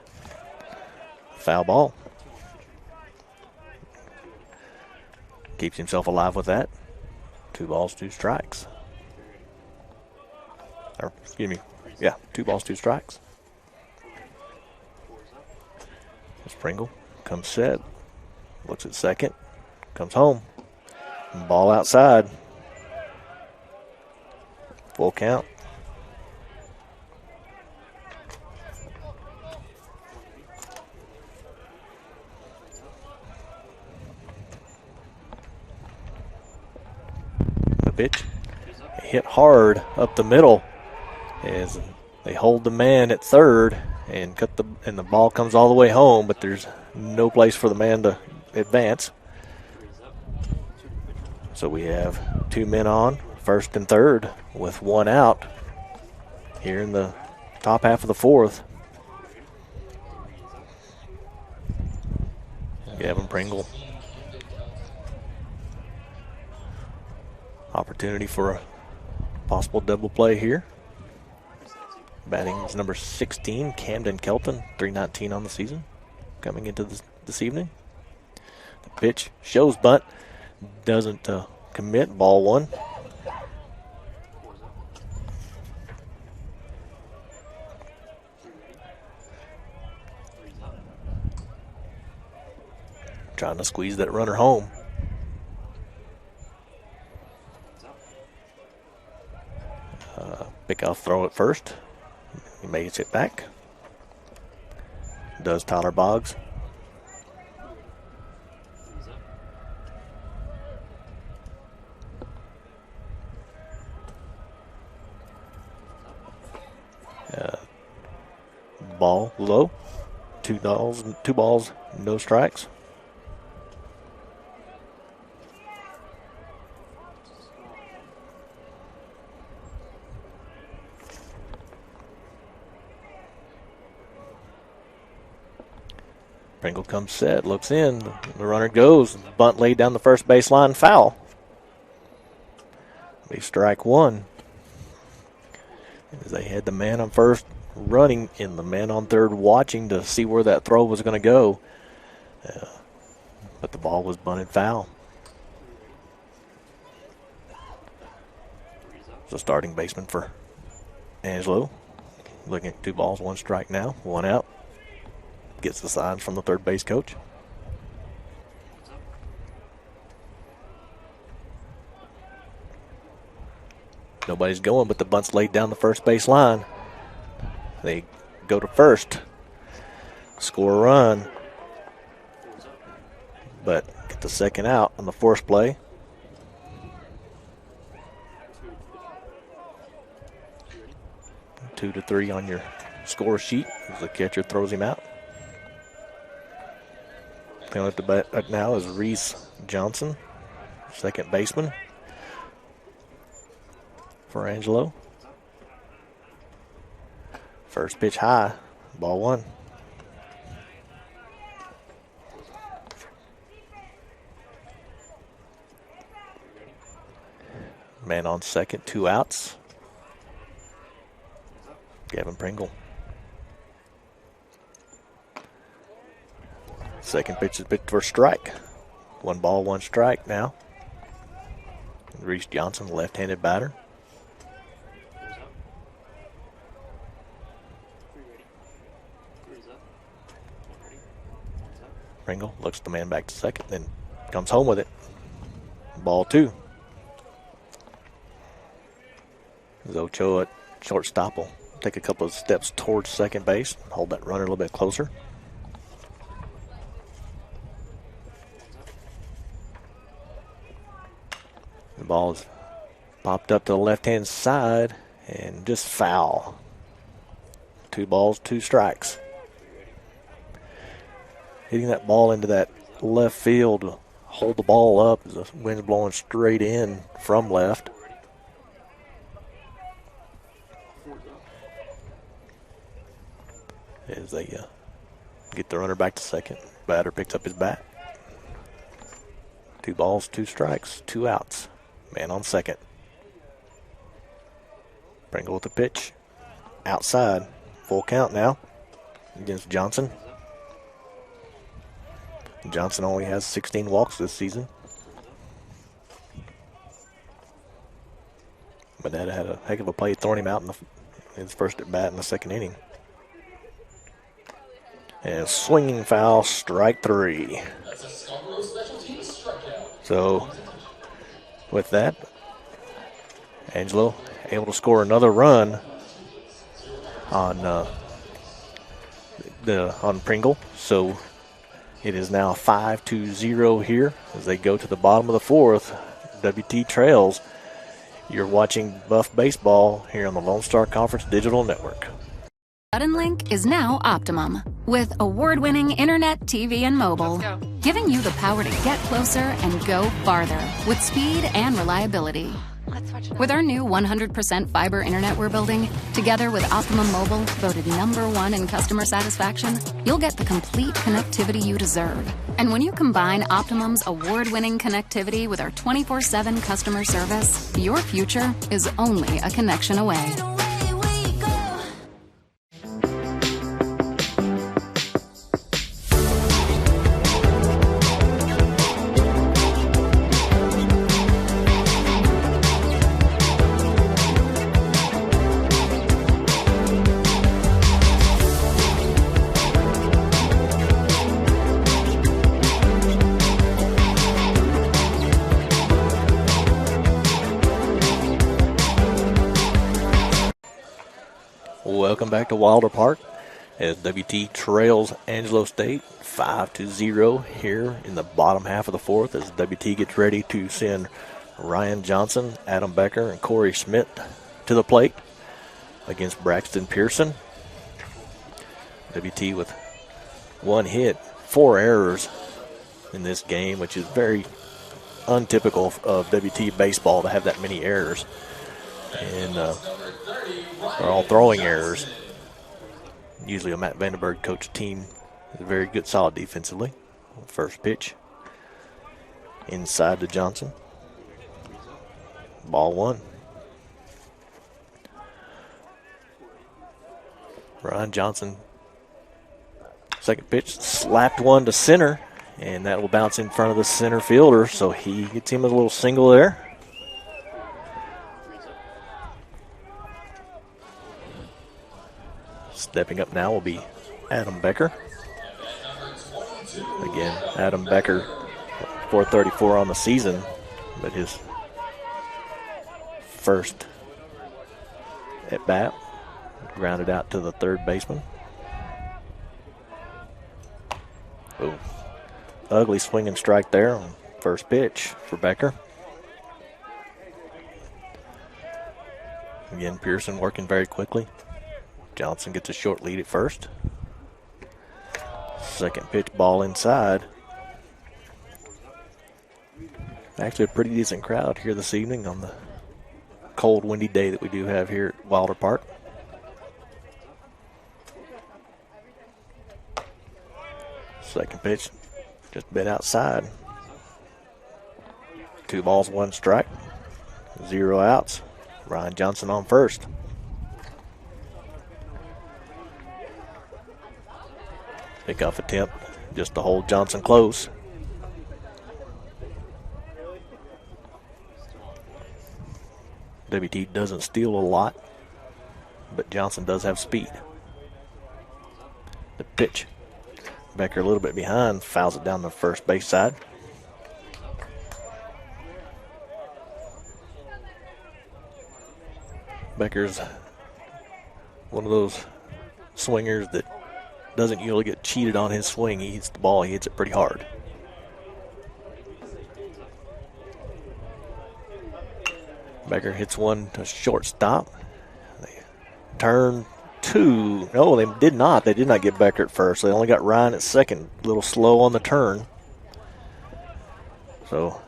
Foul ball. Keeps himself alive with that. 2 balls, 2 strikes. Or, excuse me. Yeah, 2 balls, 2 strikes. As Pringle comes set, looks at second, comes home. Ball outside. Full count. The pitch hit hard up the middle as they hold the man at third and the ball comes all the way home, but there's no place for the man to advance. So we have 2 men on, first and third, with 1 out here in the top half of the fourth. Gavin Pringle Opportunity for a possible double play here. Batting is number 16, Camden Kelton, 319 on the season, coming into this evening. The pitch shows bunt, doesn't commit, ball one. Trying to squeeze that runner home. Pick off throw at first. He makes it back. Does Tyler Boggs. Ball low. Two balls, no strikes. Pringle comes set, looks in, the runner goes, bunt laid down the first baseline, foul. Be strike one. As they had the man on first running and the man on third watching to see where that throw was going to go. But the ball was bunted foul. So starting baseman for Angelo. Looking at 2 balls, 1 strike now, 1 out. Gets the signs from the third base coach. Nobody's going, but the bunt's laid down the first base line. They go to first, score a run, but get the second out on the force play. Two to 3 on your score sheet as the catcher throws him out. Coming up to bat now is Reese Johnson, second baseman for Angelo. First pitch high, ball 1. Man on second, 2 outs. Gavin Pringle. Second pitch is pitched for strike. 1 ball, 1 strike now. Reese Johnson, left-handed batter. Pringle looks the man back to second, then comes home with it. Ball 2. Ochoa at shortstop will take a couple of steps towards second base, hold that runner a little bit closer. The ball is popped up to the left-hand side and just foul. 2 balls, 2 strikes. Hitting that ball into that left field, hold the ball up as the wind's blowing straight in from left. As they get the runner back to second, batter picks up his bat. 2 balls, 2 strikes, 2 outs. Man on second. Pringle with the pitch. Outside. Full count now against Johnson. Johnson only has 16 walks this season. But that had a heck of a play throwing him out in his first at bat in the second inning. And swinging foul, strike 3. So with that, Angelo able to score another run on Pringle. So it is now 5-0 here as they go to the bottom of the 4th. WT trails. You're watching Buff Baseball here on the Lone Star Conference Digital Network. Suddenlink is now Optimum, with award-winning internet, TV, and mobile, giving you the power to get closer and go farther with speed and reliability. With our new 100% fiber internet we're building, together with Optimum Mobile, voted #1 in customer satisfaction, you'll get the complete connectivity you deserve. And when you combine Optimum's award-winning connectivity with our 24/7 customer service, your future is only a connection away. Welcome back to Wilder Park as WT trails Angelo State 5-0 here in the bottom half of the fourth as WT gets ready to send Ryan Johnson, Adam Becker, and Corey Schmidt to the plate against Braxton Pearson. WT with 1 hit, 4 errors in this game, which is very untypical of WT baseball to have that many errors. And they're all throwing errors. Usually a Matt Vandenberg coached team is very good, solid defensively. First pitch inside to Johnson. Ball 1. Ryan Johnson, second pitch, slapped one to center, and that will bounce in front of the center fielder, so he gets him a little single there. Stepping up now will be Adam Becker. Again, Adam Becker, 434 on the season, but his first at bat grounded out to the third baseman. Oh, ugly swing and strike there on first pitch for Becker. Again, Pearson working very quickly. Johnson gets a short lead at first. Second pitch, ball inside. Actually a pretty decent crowd here this evening on the cold, windy day that we do have here at Wilder Park. Second pitch, just a bit outside. 2 balls, 1 strike. 0 outs. Ryan Johnson on first. Pickoff attempt just to hold Johnson close. WT doesn't steal a lot, but Johnson does have speed. The pitch. Becker a little bit behind, fouls it down the first base side. Becker's one of those swingers that doesn't usually get cheated on his swing. He hits the ball, he hits it pretty hard. Becker hits one to shortstop. They turn 2. No, they did not. They did not get Becker at first. They only got Ryan at second. A little slow on the turn. So,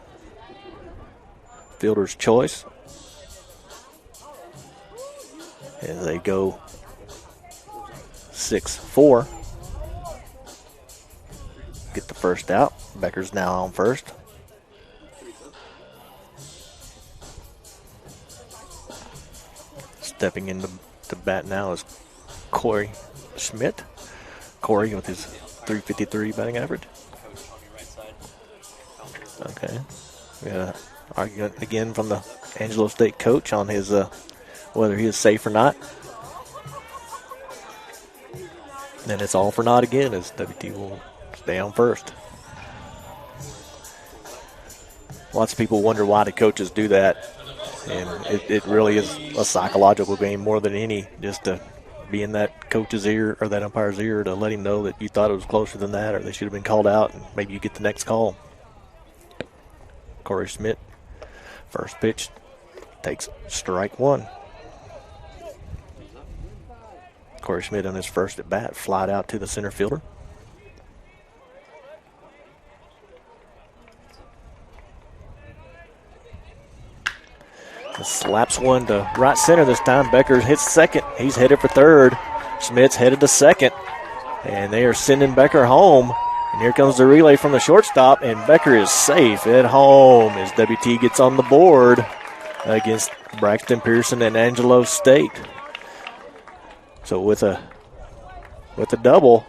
fielder's choice. As they go 6-4. Get the first out. Becker's now on first. Stepping into the bat now is Corey Schmidt. Corey with his .353 batting average. Okay. We had an argument again from the Angelo State coach on his whether he is safe or not. And it's all for naught again as WT will stay on first. Lots of people wonder why the coaches do that. And it really is a psychological game more than any, just to be in that coach's ear or that umpire's ear to let him know that you thought it was closer than that or they should have been called out and maybe you get the next call. Corey Schmidt, first pitch, takes strike 1. Corey Schmidt on his first at bat, flied out to the center fielder. The Slaps one to right center this time. Becker hits second. He's headed for third. Schmidt's headed to second. And they are sending Becker home. And here comes the relay from the shortstop, and Becker is safe at home as WT gets on the board against Braxton Pearson and Angelo State. So with a double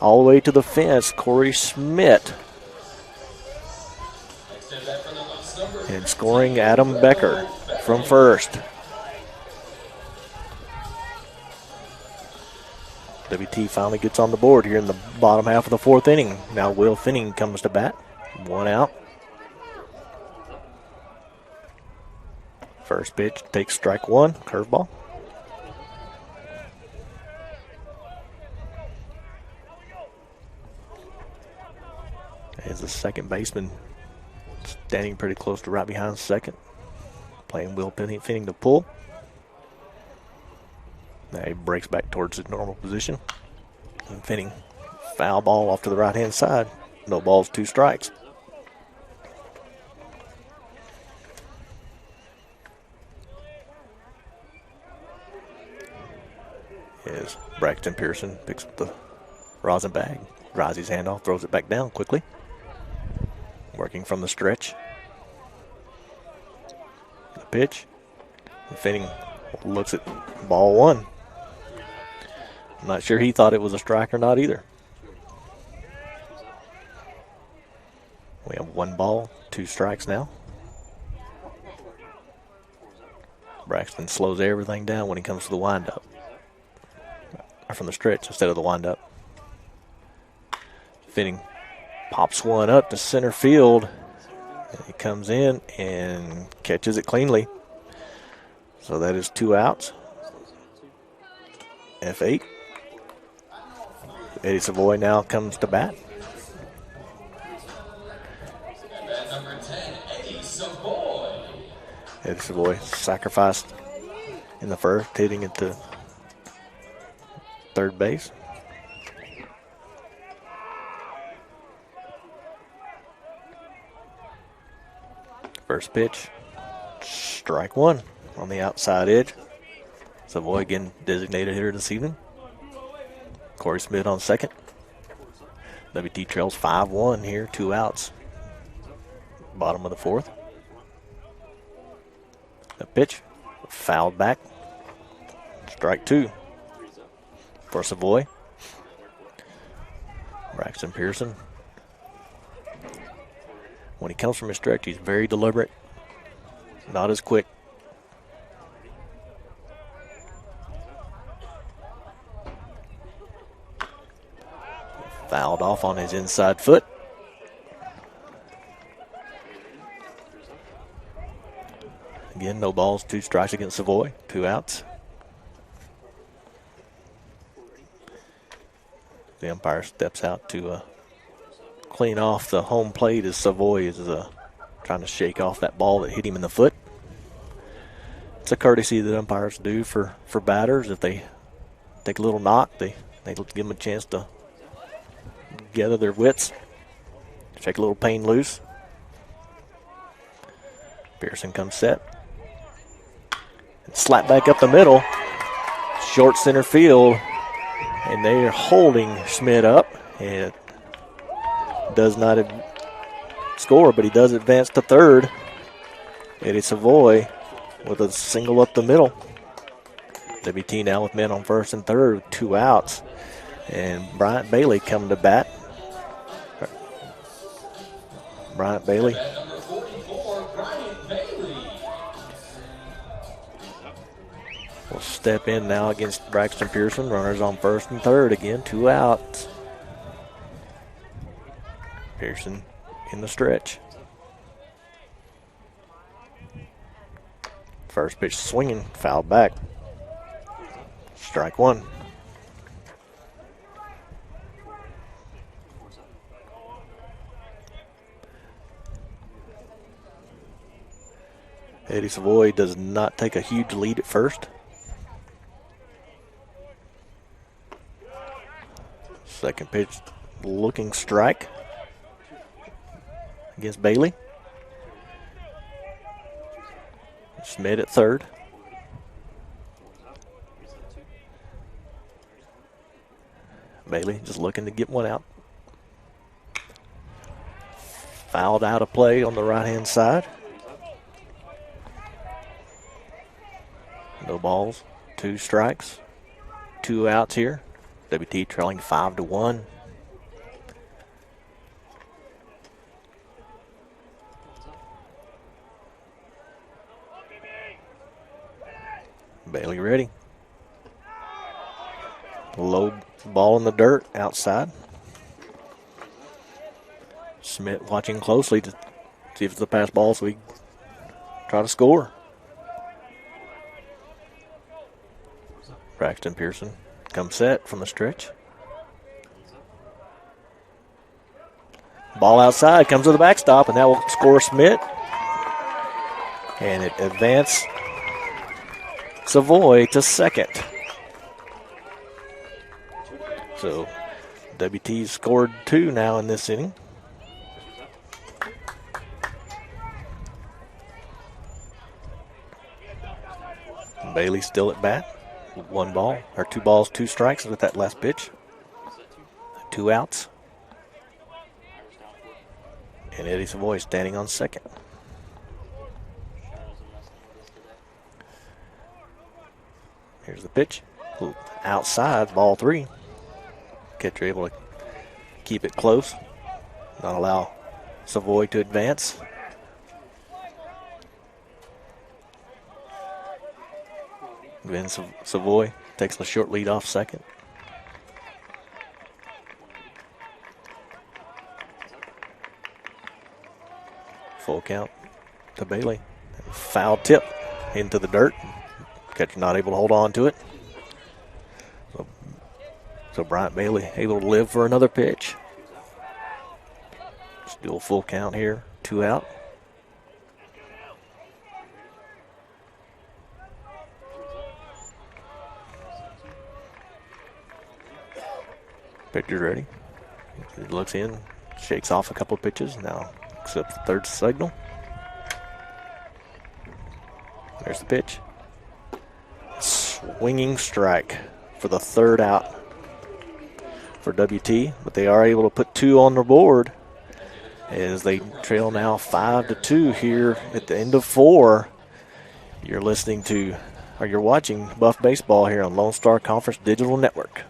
all the way to the fence, Corey Schmidt. And scoring Adam Becker from first. WT finally gets on the board here in the bottom half of the fourth inning. Now Will Finning comes to bat. One out. First pitch takes strike one, curveball. As the second baseman standing pretty close to right behind second. Playing Will Finning to pull. Now he breaks back towards his normal position. And Finning, foul ball off to the right-hand side. No balls, 2 strikes. As Braxton Pearson picks up the rosin bag, dries his hand off, throws it back down quickly. Working from the stretch. The pitch. And Finning looks at ball one. I'm not sure he thought it was a strike or not either. We have 1 ball, 2 strikes now. Braxton slows everything down when he comes to the windup. Or from the stretch instead of the windup. Finning pops one up to center field. And he comes in and catches it cleanly. So that is 2 outs. F8. Eddie Savoy now comes to bat. Eddie Savoy sacrificed in the first, hitting it to third base. First pitch, strike one on the outside edge. Savoy again designated hitter this evening. Corey Smith on second. WT trails 5-1 here, 2 outs. Bottom of the fourth. The pitch, fouled back. Strike 2 for Savoy. Braxton Pearson. When he comes from his stretch, he's very deliberate, not as quick. Fouled off on his inside foot. Again, no balls, 2 strikes against Savoy, 2 outs. The umpire steps out to clean off the home plate as Savoy is trying to shake off that ball that hit him in the foot. It's a courtesy that umpires do for batters. If they take a little knock, they give them a chance to gather their wits, shake a little pain loose. Pearson comes set. And slap back up the middle. Short center field. And they are holding Schmidt up. And does not score, but he does advance to third. Eddie Savoy with a single up the middle. WT now with men on first and third, 2 outs. And Bryant Bailey coming to bat. Bryant Bailey. Will step in now against Braxton Pearson. Runners on first and third again, 2 outs. Pearson in the stretch. First pitch swinging, fouled back. Strike 1. Eddie Savoy does not take a huge lead at first. Second pitch looking strike against Bailey. Schmidt at third. Bailey just looking to get one out. Fouled out of play on the right-hand side. No balls, 2 strikes, 2 outs here. WT trailing 5-1. Bailey ready. Low ball in the dirt outside. Schmidt watching closely to see if it's a pass ball so he can try to score. Braxton Pearson comes set from the stretch. Ball outside, comes to the backstop, and that will score Schmidt. And it advances Savoy to second. So WT scored 2 now in this inning. Bailey still at bat. 1 ball, or 2 balls, 2 strikes with that last pitch. 2 outs. And Eddie Savoy standing on second. Here's the pitch. Outside, ball 3. Catcher able to keep it close, not allow Savoy to advance. Then Savoy takes the short lead off second. Full count to Bailey. Foul tip into the dirt. Catcher not able to hold on to it. So Bryant Bailey able to live for another pitch. Still full count here, 2 out. Pitcher's ready. He looks in, shakes off a couple of pitches. Now accepts the third signal. There's the pitch. Swinging strike for the 3rd out for WT, but they are able to put 2 on the board as they trail now 5-2 here at the end of 4. You're listening to, or you're watching Buff Baseball here on Lone Star Conference Digital Network.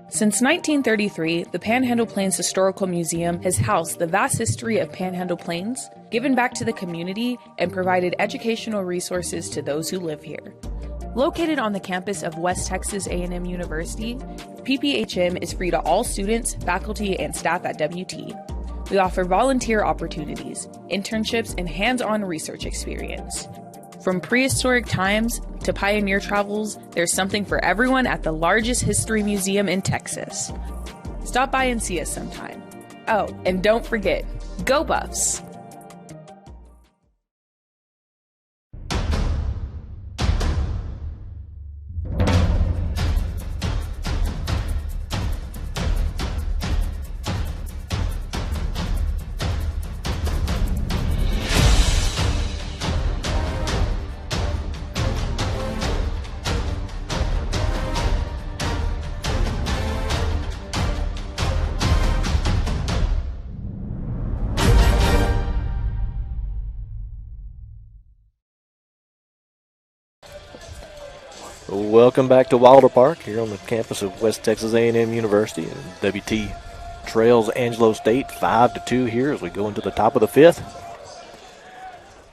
Since 1933, the Panhandle Plains Historical Museum has housed the vast history of Panhandle Plains, given back to the community, and provided educational resources to those who live here. Located on the campus of West Texas A&M University, PPHM is free to all students, faculty, and staff at WT. We offer volunteer opportunities, internships, and hands-on research experience. From prehistoric times to pioneer travels, there's something for everyone at the largest history museum in Texas. Stop by and see us sometime. Oh, and don't forget, go Buffs! Welcome back to Wilder Park here on the campus of West Texas A&M University. And WT trails Angelo State 5-2 here as we go into the top of the 5th.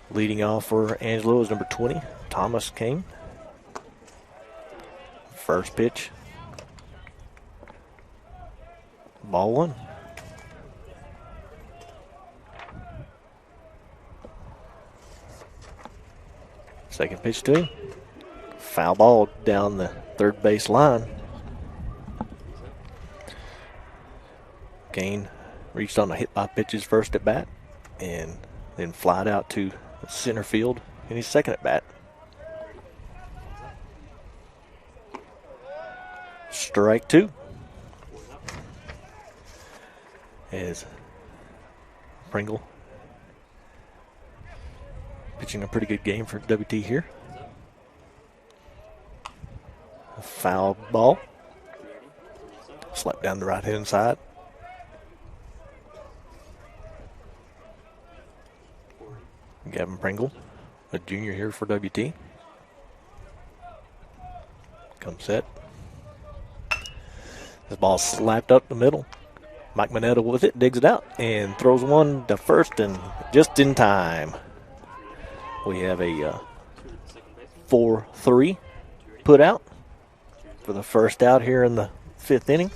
Leading off for Angelo is number 20, Thomas Kane. First pitch. Ball 1. Second pitch to him. Foul ball down the third base line. Kane reached on a hit by pitches first at bat and then flied out to center field in his second at bat. Strike 2. As Pringle pitching a pretty good game for WT here. A foul ball. Slapped down the right-hand side. Gavin Pringle, a junior here for WT. Comes set. This ball slapped up the middle. Mike Mineta with it, digs it out, and throws one to first, and just in time. We have a 4-3 put out for the first out here in the 5th inning.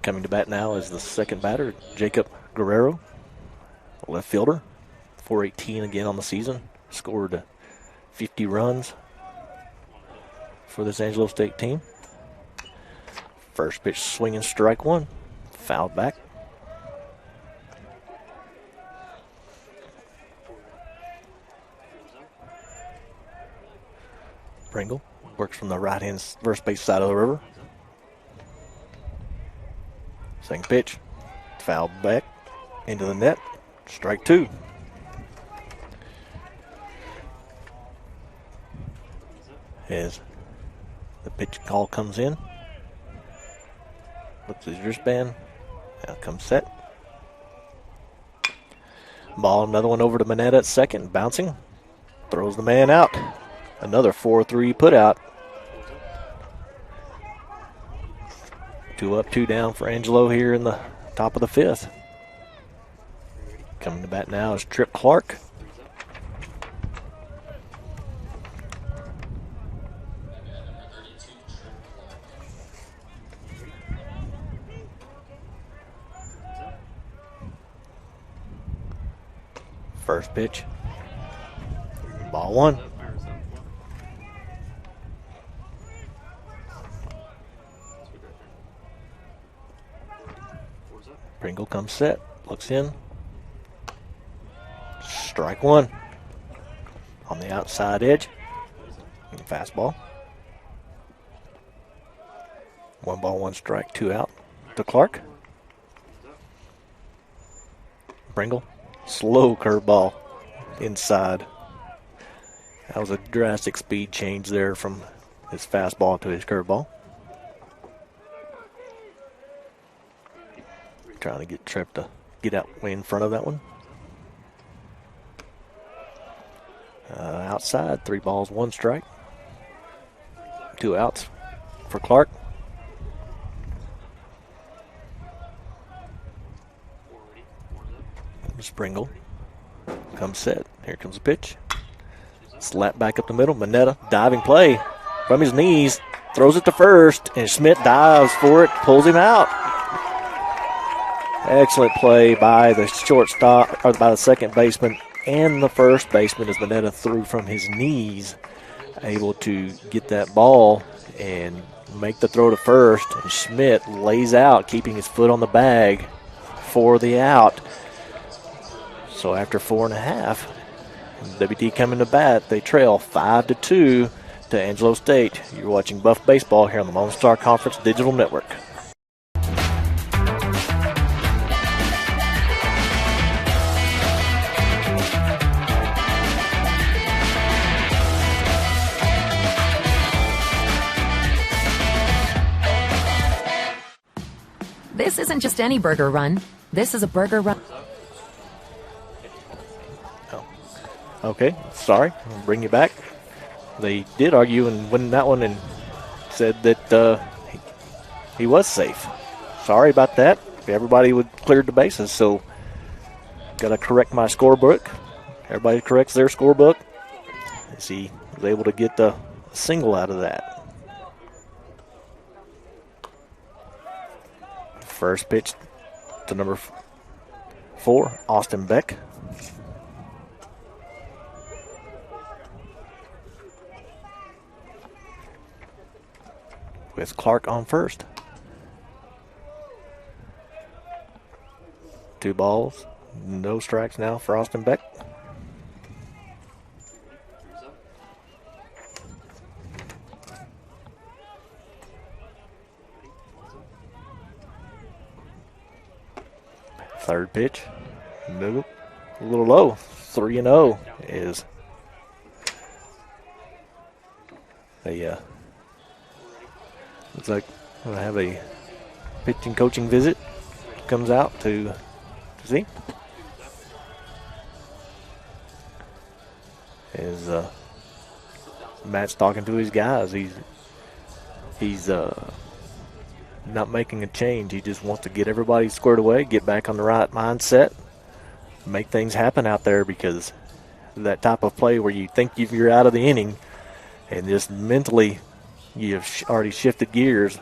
Coming to bat now is the second batter, Jacob Guerrero, left fielder. 418 again on the season. Scored 50 runs for this Angelo State team. First pitch swinging, strike one. Fouled back. Pringle works from the right-hand first base side of the river. Second pitch, fouled back into the net. Strike two. As the pitch call comes in, looks at his wristband. Now comes set. Ball, another one over to Mineta at second, bouncing. Throws the man out. Another 4-3 put out. 2 up, 2 down for Angelo here in the top of the 5th. Coming to bat now is Trip Clark. First pitch. Ball one. Pringle comes set, looks in. Strike one. On the outside edge. Fastball. 1 ball, 1 strike, 2 out to Clark. Pringle, slow curveball inside. That was a drastic speed change there from his fastball to his curveball. Trying to get Trip to get out way in front of that one. Outside, 3 balls, 1 strike. 2 outs for Clark. Pringle comes set. Here comes the pitch. Slap back up the middle. Mineta, diving play from his knees. Throws it to first, and Schmidt dives for it, pulls him out. Excellent play by the shortstop, or by the second baseman and the first baseman as Mineta threw from his knees, able to get that ball and make the throw to first. And Schmidt lays out, keeping his foot on the bag for the out. So after 4.5, WT coming to bat, they trail 5-2 to Angelo State. You're watching Buff Baseball here on the Lone Star Conference Digital Network. This isn't just any burger run. This is a burger run. Okay, sorry. I'll bring you back. They did argue and win that one and said that he was safe. Sorry about that. Everybody would cleared the bases, so got to correct my scorebook. Everybody corrects their scorebook. As he was able to get the single out of that. First pitch to number 4, Austin Beck. With Clark on first. 2 balls, no strikes now for Austin Beck. Third pitch. Nope. A little low. 3-0 is looks like we'll have a pitching coaching visit. Comes out to see. Is Matt's talking to his guys. He's not making a change. He just wants to get everybody squared away, get back on the right mindset, make things happen out there, because that type of play where you think you're out of the inning and just mentally you've already shifted gears.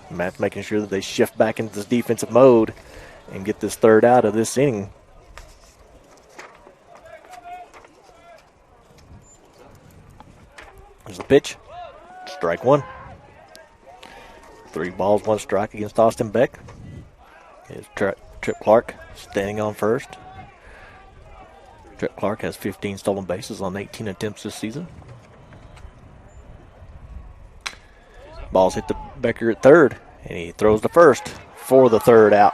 Matt's making sure that they shift back into this defensive mode and get this third out of this inning. There's the pitch. Strike one. 3 balls, 1 strike against Austin Beck. Here's Trip Clark standing on first. Trip Clark has 15 stolen bases on 18 attempts this season. Ball's hit to Becker at third, and he throws the first for the third out.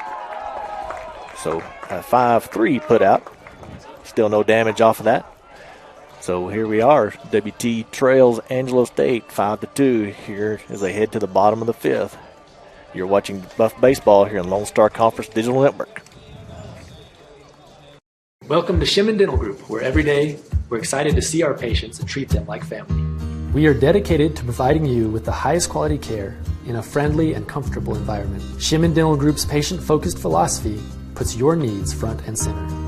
So a 5-3 put out. Still no damage off of that. So here we are. WT trails Angelo State 5-2 here as they head to the bottom of the 5th. You're watching Buff Baseball here on Lone Star Conference Digital Network. Welcome to Shimon Dental Group, where every day we're excited to see our patients and treat them like family. We are dedicated to providing you with the highest quality care in a friendly and comfortable environment. Shimon Dental Group's patient-focused philosophy puts your needs front and center.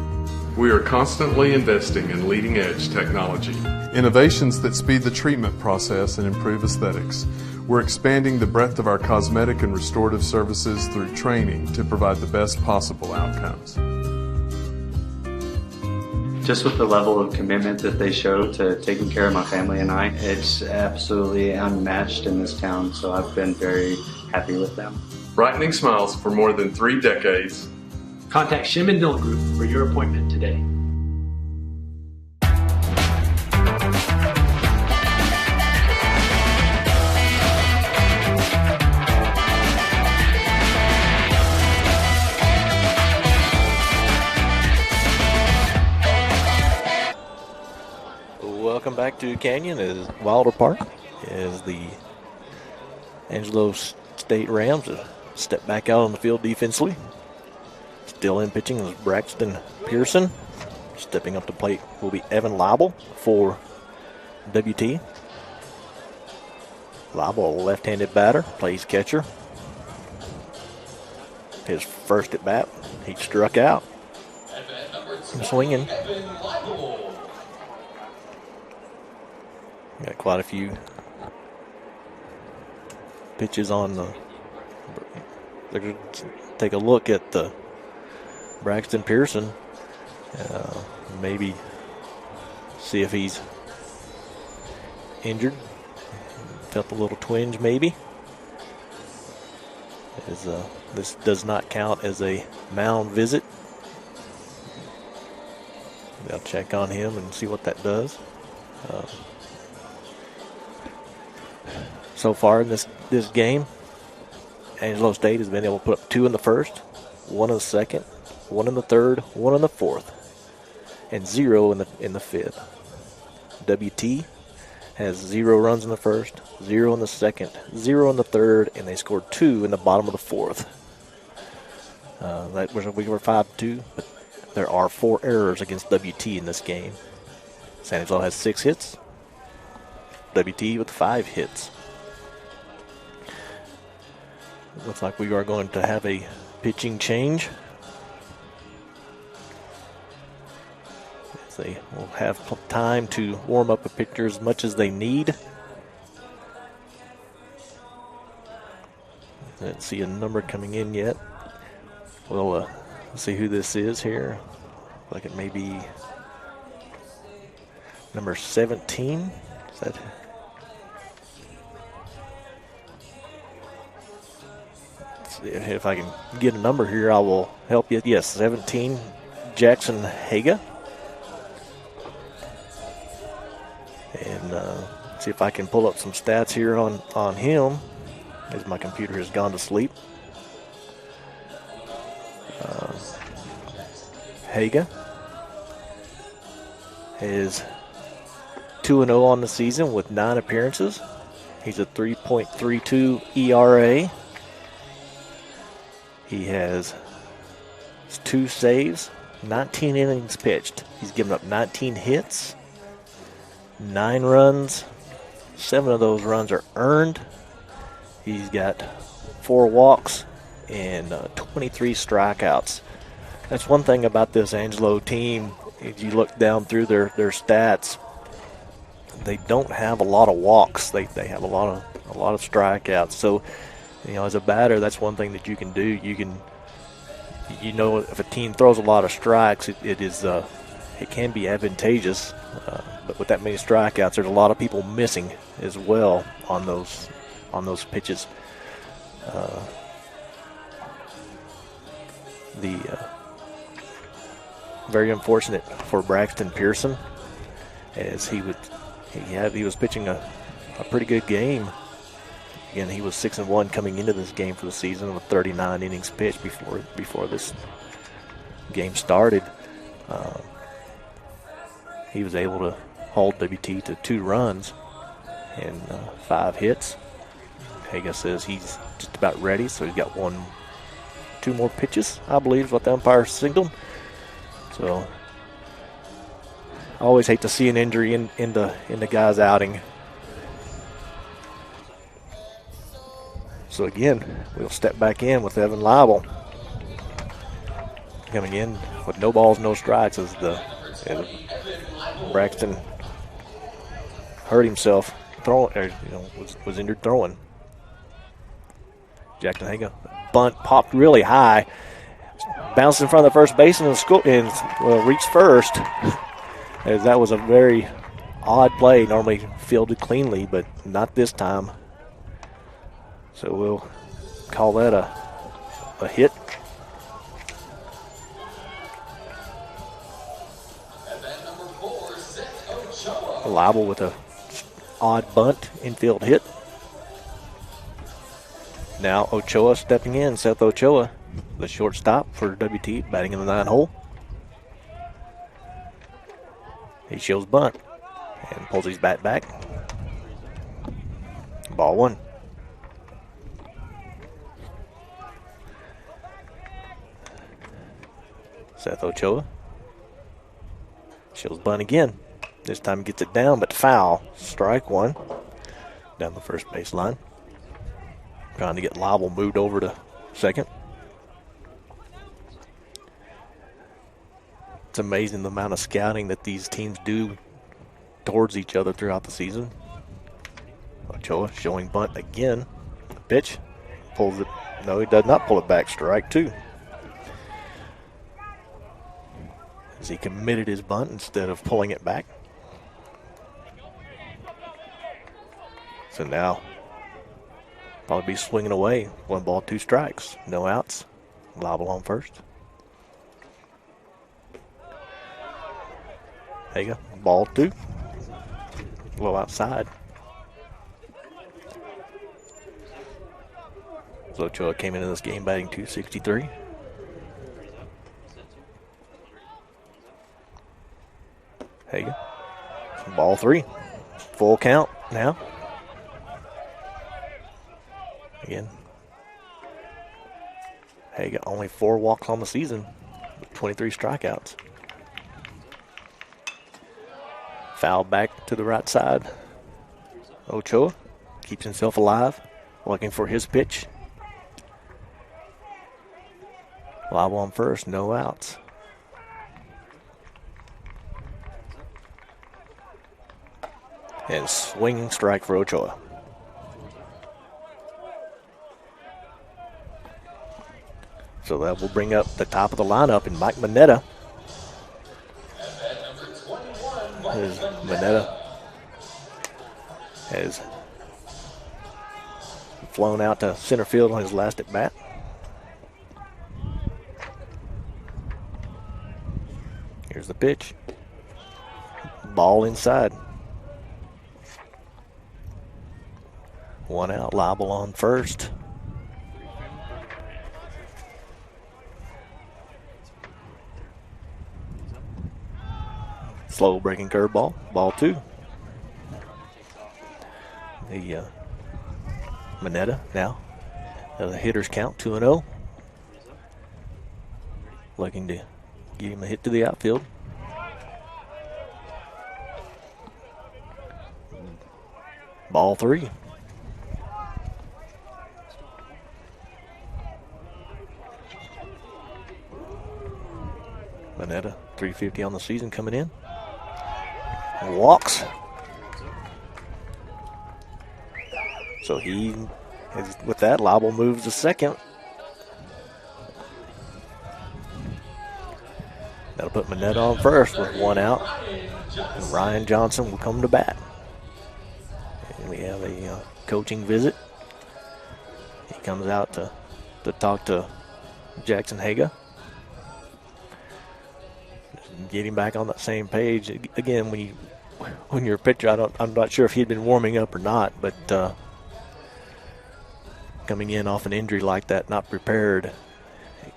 We are constantly investing in leading-edge technology. Innovations that speed the treatment process and improve aesthetics. We're expanding the breadth of our cosmetic and restorative services through training to provide the best possible outcomes. Just with the level of commitment that they show to taking care of my family and I, it's absolutely unmatched in this town, so I've been very happy with them. Brightening smiles for more than 3 decades. Contact Shimon Dental Group for your appointment today. Welcome back to Canyon as Wilder Park as the Angelo State Rams step back out on the field defensively. Still in pitching is Braxton Pearson. Stepping up to plate will be Evan Leibel for WT. Leibel, a left-handed batter, plays catcher. His first at bat, he struck out. Swinging. Got quite a few pitches on the. They're going to take a look at the Braxton Pearson. Maybe see if he's injured. Felt a little twinge maybe. This does not count as a mound visit. They'll check on him and see what that does. So far in this game, Angelo State has been able to put up 2 in the first, 1 in the second, 1 in the third, 1 in the fourth, and 0 in the fifth. WT has 0 runs in the first, 0 in the second, 0 in the third, and they scored 2 in the bottom of the fourth. We were 5-2, but there are 4 errors against WT in this game. San Angelo has 6 hits. WT with 5 hits. Looks like we are going to have a pitching change. They will have time to warm up a pitcher as much as they need. I didn't see a number coming in yet. We'll see who this is here. Like it may be number 17. Is that? If I can get a number here, I will help you. Yes, 17, Jackson Haga. And see if I can pull up some stats here on him as my computer has gone to sleep. Haga is 2-0 on the season with 9 appearances. He's a 3.32 ERA. He has 2 saves, 19 innings pitched. He's given up 19 hits, 9 runs. 7 of those runs are earned. He's got 4 walks and 23 strikeouts. That's one thing about this Angelo team. If you look down through their stats, they don't have a lot of walks. They have a lot of strikeouts. So, as a batter, that's one thing that you can do. You can, if a team throws a lot of strikes, it can be advantageous. But with that many strikeouts, there's a lot of people missing as well on those pitches. Very unfortunate for Braxton Pearson, as he was pitching a pretty good game. Again, he was 6-1 coming into this game for the season with 39 innings pitched before this game started. He was able to hold WT to 2 runs and 5 hits. Haga says he's just about ready, so he's got 2 more pitches, I believe is what the umpire signaled. So I always hate to see an injury in the guy's outing. So again, we'll step back in with Evan Leibel coming in with no balls, no strikes as Braxton hurt himself throwing, was injured throwing. Jackson Haga bunt popped really high, bounced in front of the first baseman and reached first. As that was a very odd play, normally fielded cleanly, but not this time. So we'll call that a hit. Liable with a odd bunt, infield hit. Now Ochoa stepping in. Seth Ochoa, the shortstop for WT, batting in the 9 hole. He shows bunt and pulls his bat back. Ball 1. Seth Ochoa shows bunt again. This time gets it down, but foul. Strike 1 down the first baseline. Trying to get Leibel moved over to second. It's amazing the amount of scouting that these teams do towards each other throughout the season. Ochoa showing bunt again. Pitch. Pulls it. No, he does not pull it back. Strike 2. As he committed his bunt instead of pulling it back. So now, probably be swinging away. 1 ball, 2 strikes. No outs. Leibel on first. Haga, ball 2. Low outside. So Ochoa came into this game batting .263. Haga, ball 3. Full count now. Again, Haga only 4 walks on the season with 23 strikeouts. Foul back to the right side. Ochoa keeps himself alive, looking for his pitch. Leibel on first, no outs. And swinging strike for Ochoa. So that will bring up the top of the lineup in Mike Mineta. As Mineta has flown out to center field on his last at bat. Here's the pitch. Ball inside. 1 out, Leibel on first. Slow breaking curveball. Ball 2. The Mineta now. The hitter's count 2-0. Looking to get him a hit to the outfield. Ball 3. Mineta, 350 on the season coming in. Walks. So he is, with that, Liable moves to second. That'll put Mineta on first with 1 out. And Ryan Johnson will come to bat. And we have a coaching visit. He comes out to talk to Jackson Haga. Get him back on that same page. Again, when you're a pitcher, I'm not sure if he'd been warming up or not, but coming in off an injury like that, not prepared,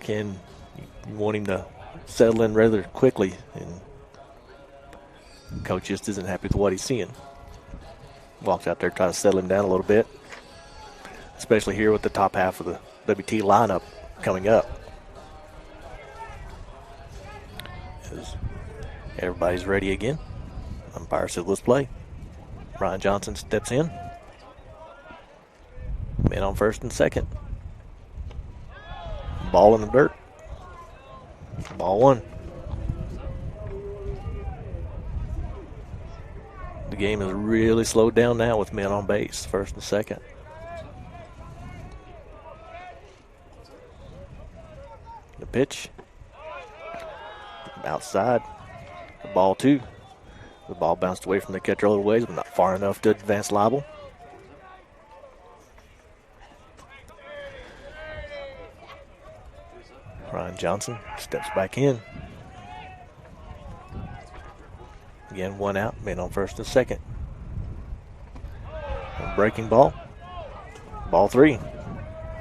you want him to settle in rather quickly, and coach just isn't happy with what he's seeing. Walks out there, trying to settle him down a little bit, especially here with the top half of the WT lineup coming up. As everybody's ready again. Umpire says, let's play. Ryan Johnson steps in. Man on first and second. Ball in the dirt. Ball 1. The game is really slowed down now with men on base, first and second. The pitch. Outside. The ball 2. The ball bounced away from the catcher a little ways, but not far enough to advance Liable. Ryan Johnson steps back in. Again, 1 out, man on first and second. A breaking ball. Ball 3.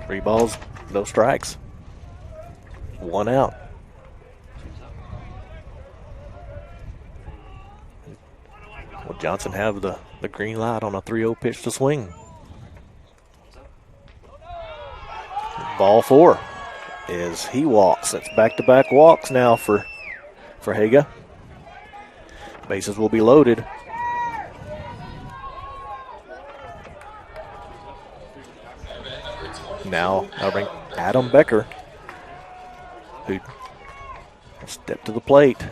3 balls, no strikes. 1 out. Will Johnson have the green light on a 3-0 pitch to swing? Ball 4 is he walks. That's back-to-back walks now for Haga. Bases will be loaded. Now I'll bring Adam Becker, who stepped to the plate.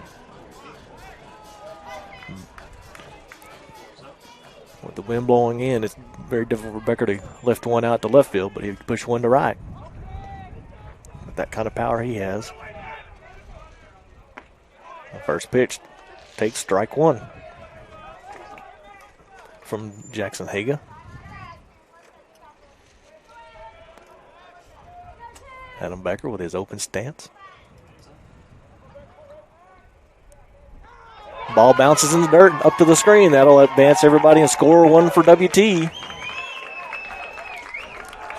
With the wind blowing in, it's very difficult for Becker to lift 1 out to left field, but he can push 1 to right. With that kind of power he has. The first pitch takes strike 1 from Jackson Haga. Adam Becker with his open stance. Ball bounces in the dirt up to the screen. That'll advance everybody and score 1 for WT.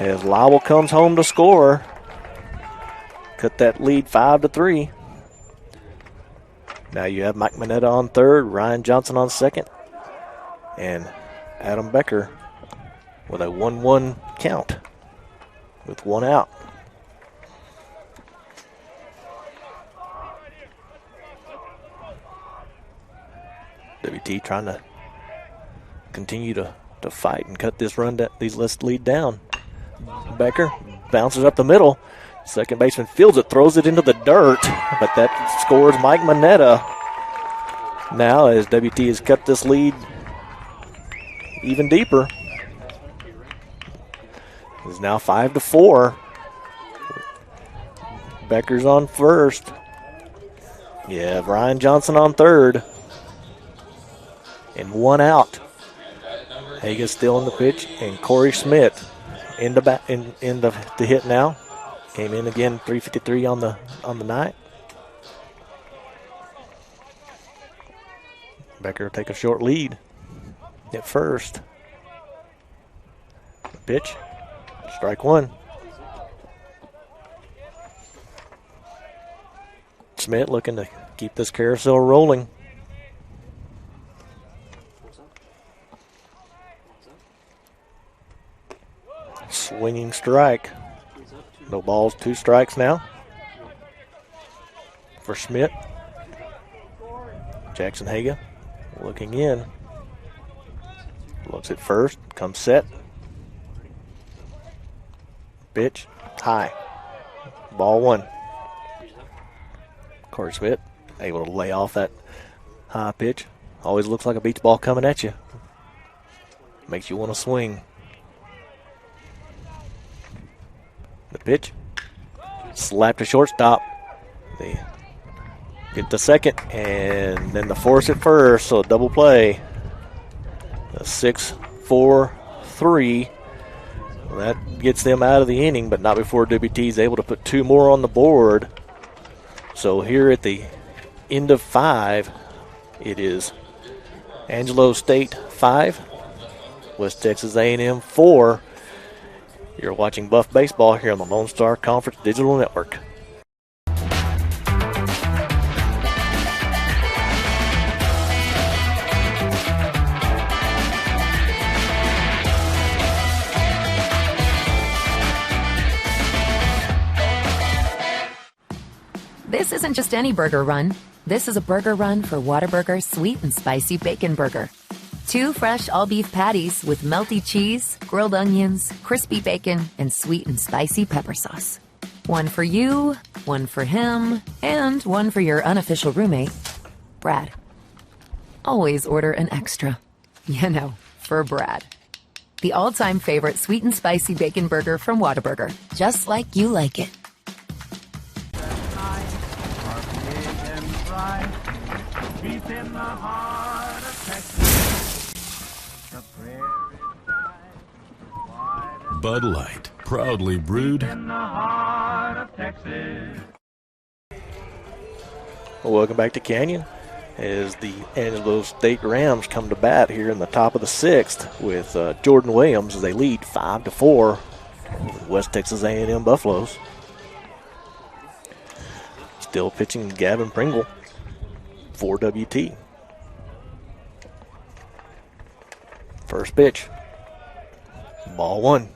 As Liable comes home to score. Cut that lead 5-3. Now you have Mike Mineta on third, Ryan Johnson on second, and Adam Becker with a 1-1 count with 1 out. WT trying to continue to fight and cut this lead down. Becker bounces up the middle. Second baseman fields it, throws it into the dirt, but that scores Mike Mineta. Now as WT has cut this lead even deeper. It's now 5-4. Becker's on first. Yeah, Ryan Johnson on third. And 1 out. Haga's still in the pitch, and Corey Schmidt in the hit now. Came in again, 353 on the night. Becker will take a short lead at first. Pitch, strike 1. Schmidt looking to keep this carousel rolling. Swinging strike. No balls, 2 strikes now for Schmidt. Jackson Haga looking in. Looks at first, comes set. Pitch, high. Ball 1. Corey Schmidt able to lay off that high pitch. Always looks like a beach ball coming at you. Makes you want to swing. The pitch. Slap to shortstop. They get the second, and then the force at first, so double play. A 6-4-3. Well, that gets them out of the inning, but not before WT is able to put 2 more on the board. So here at the end of 5, it is Angelo State 5, West Texas A&M 4. You're watching Buff Baseball here on the Lone Star Conference Digital Network. This isn't just any burger run. This is a burger run for Whataburger's Sweet and Spicy Bacon Burger. 2 fresh all-beef patties with melty cheese, grilled onions, crispy bacon, and sweet and spicy pepper sauce. 1 for you, 1 for him, and 1 for your unofficial roommate, Brad. Always order an extra. You know, for Brad. The all-time favorite sweet and spicy bacon burger from Whataburger. Just like you like it. Deep in the heart of Texas, the prairie Bud Light, proudly brewed in the heart of Texas. Well, welcome back to Canyon as the Angelo State Rams come to bat here in the top of the 6th with Jordan Williams as they lead 5-4 West Texas A&M Buffaloes. Still pitching Gavin Pringle for WT. First pitch. Ball 1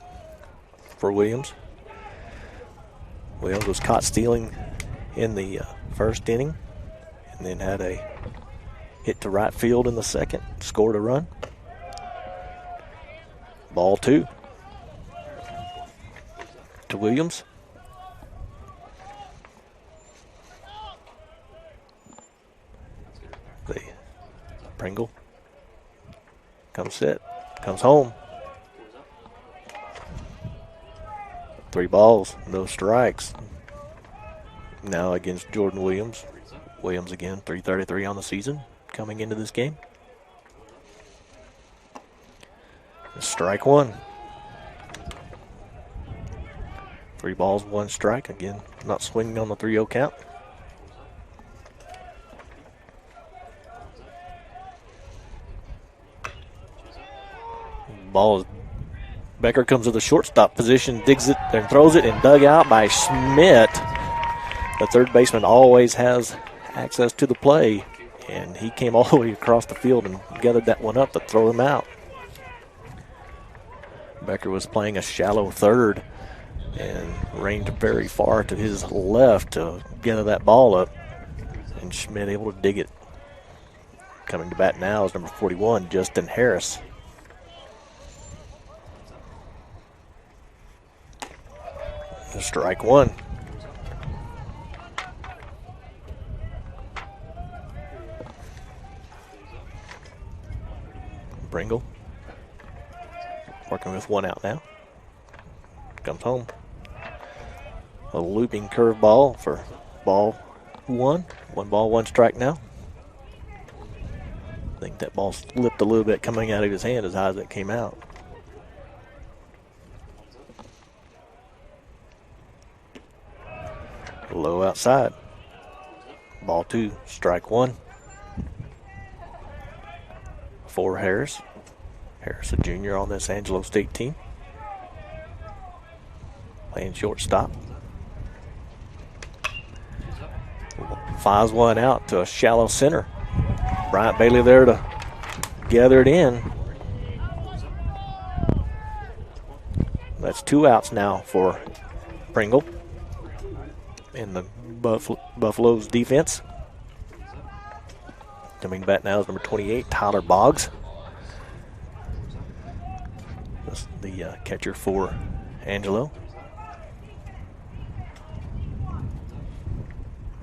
for Williams. Williams was caught stealing in the first inning and then had a hit to right field in the second. Scored a run. Ball 2 to Williams. Pringle comes set, comes home. 3 balls, no strikes. Now against Jordan Williams. Williams again, 333 on the season coming into this game. Strike 1. 3 balls, 1 strike. Again, not swinging on the 3-0 count. Ball is, Becker comes to the shortstop position, digs it and throws it, and dug out by Schmidt. The third baseman always has access to the play, and he came all the way across the field and gathered that one up to throw him out. Becker was playing a shallow third and ranged very far to his left to gather that ball up, and Schmidt able to dig it. Coming to bat now is number 41, Justin Harris. Strike 1. Pringle working with 1 out now. Comes home. A looping curveball for ball 1. 1 ball, 1 strike now. I think that ball slipped a little bit coming out of his hand as high as it came out. Low outside. Ball 2, strike 1. For Harris. Harris, a junior on this Angelo State team. Playing shortstop. Fires 1 out to a shallow center. Bryant Bailey there to gather it in. that's 2 outs now for Pringle in the Buffalo's defense. Coming back now is number 28, Tyler Boggs. That's the catcher for Angelo.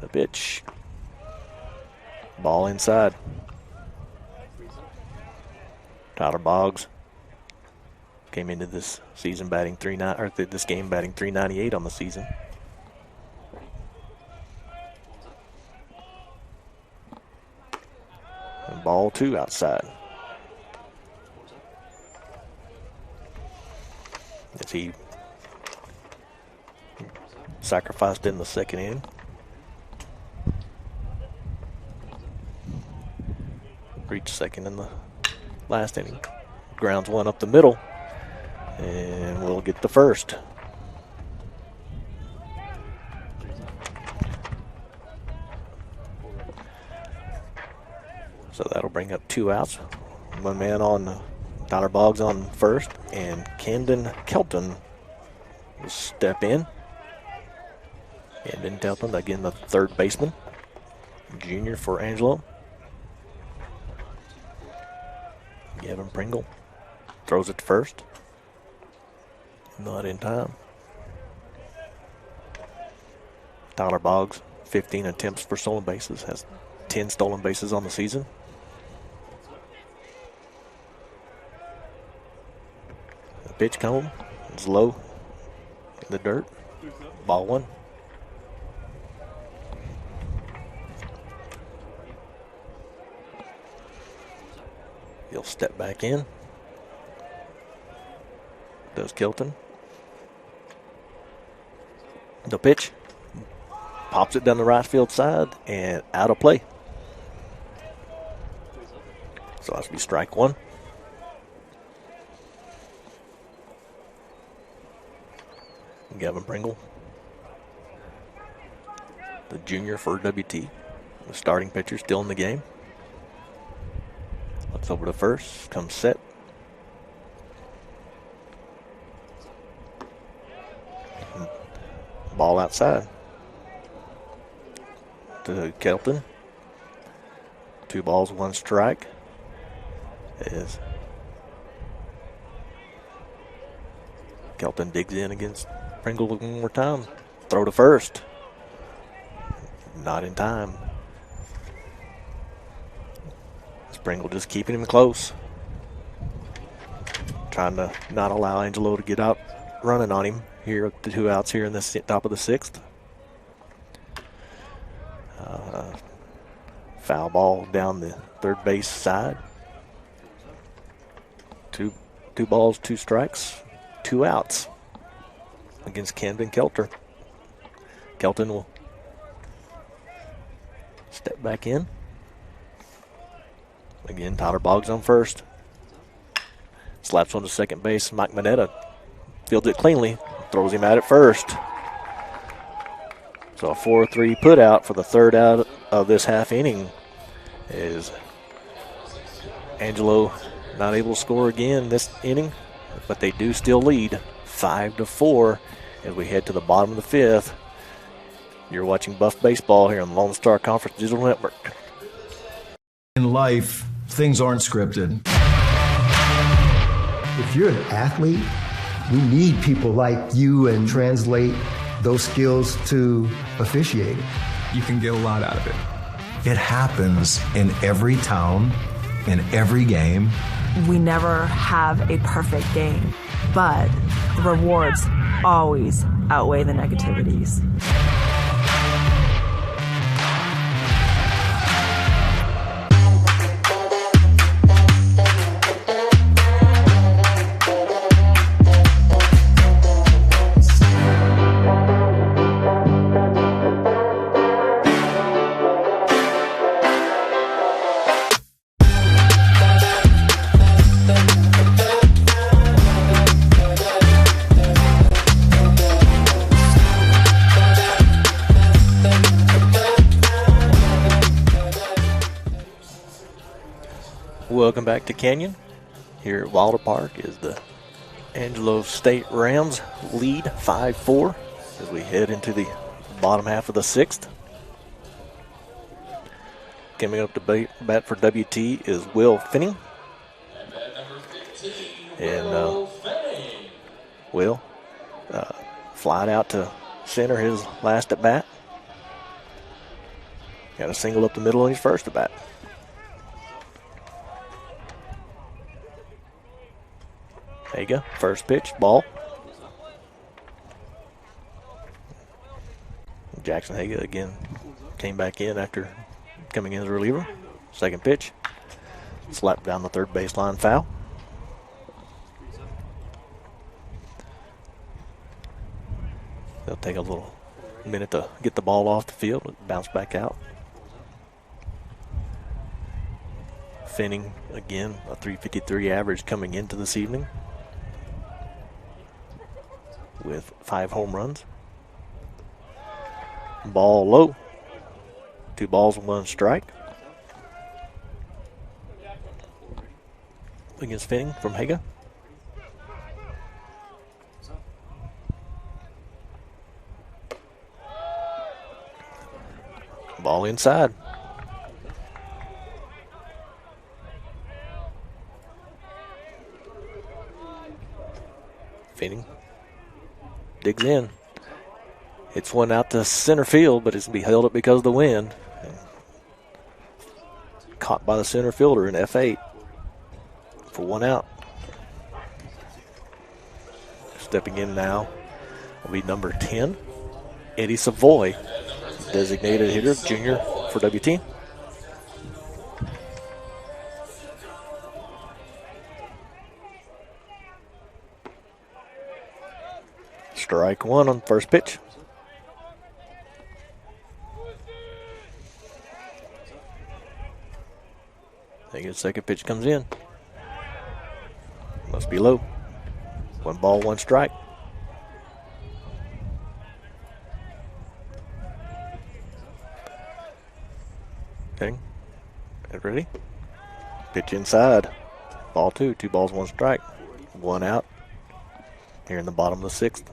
The pitch. Ball inside. Tyler Boggs came into this season batting this game batting .398 on the season. And ball 2 outside. As he sacrificed in the second inning. Reached second in the last inning. Grounds 1 up the middle. And we'll get the first. So that'll bring up 2 outs. 1 man on Tyler Boggs on first, and Camden Kelton will step in. Camden Kelton, again the third baseman, junior for Angelo. Gavin Pringle throws it to first. Not in time. Tyler Boggs, 15 attempts for stolen bases, has 10 stolen bases on the season. The pitch cone is low in the dirt. Ball 1. He'll step back in. Does Kelton. The pitch. Pops it down the right field side and out of play. So that's be strike 1. Gavin Pringle, the junior for WT, the starting pitcher, still in the game. Looks over to first, comes set. Ball outside to Kelton. 2 balls, 1 strike. As Kelton digs in against Pringle one more time. Throw to first. Not in time. Pringle just keeping him close. Trying to not allow Angelo to get out running on him here at the 2 outs here in the top of the 6th. Foul ball down the third base side. Two balls, 2 strikes, 2 outs against Camden Kelton. Kelton will step back in. Again, Tyler Boggs on first. Slaps on to second base. Mike Manetta fields it cleanly. Throws him out at first. So a 4-3 put out for the 3rd out of this half inning. Is Angelo not able to score again this inning, but they do still lead 5-4 as we head to the bottom of the 5th. You're watching Buff Baseball here on the Lone Star Conference Digital Network. In life, things aren't scripted. If you're an athlete, we need people like you and translate those skills to officiating. You can get a lot out of it. It happens in every town, in every game. We never have a perfect game, but the rewards always outweigh the negativities. Welcome back to Canyon. Here at Wilder Park is the Angelo State Rams lead 5-4 as we head into the bottom half of the 6th. Coming up to bat for WT is Will Finney. And Will flied out to center his last at bat. Got a single up the middle on his first at bat. Haga, first pitch, ball. Jackson Haga again came back in after coming in as a reliever. Second pitch, slapped down the third baseline, foul. They'll take a little minute to get the ball off the field, bounce back out. Finning again, a .353 average coming into this evening with 5 home runs. Ball low. 2 balls and 1 strike. Against Finning from Haga. Ball inside. Finning digs in. Hits one out to center field, but it's going to be held up because of the wind. Caught by the center fielder in F8 for 1 out. Stepping in now will be number 10, Eddie Savoy, designated hitter, junior for WT. Strike 1 on first pitch. I think the second pitch comes in. Must be low. 1 ball, 1 strike. Okay. Get ready. Pitch inside. Ball 2. 2 balls, 1 strike. 1 out. Here in the bottom of the 6th.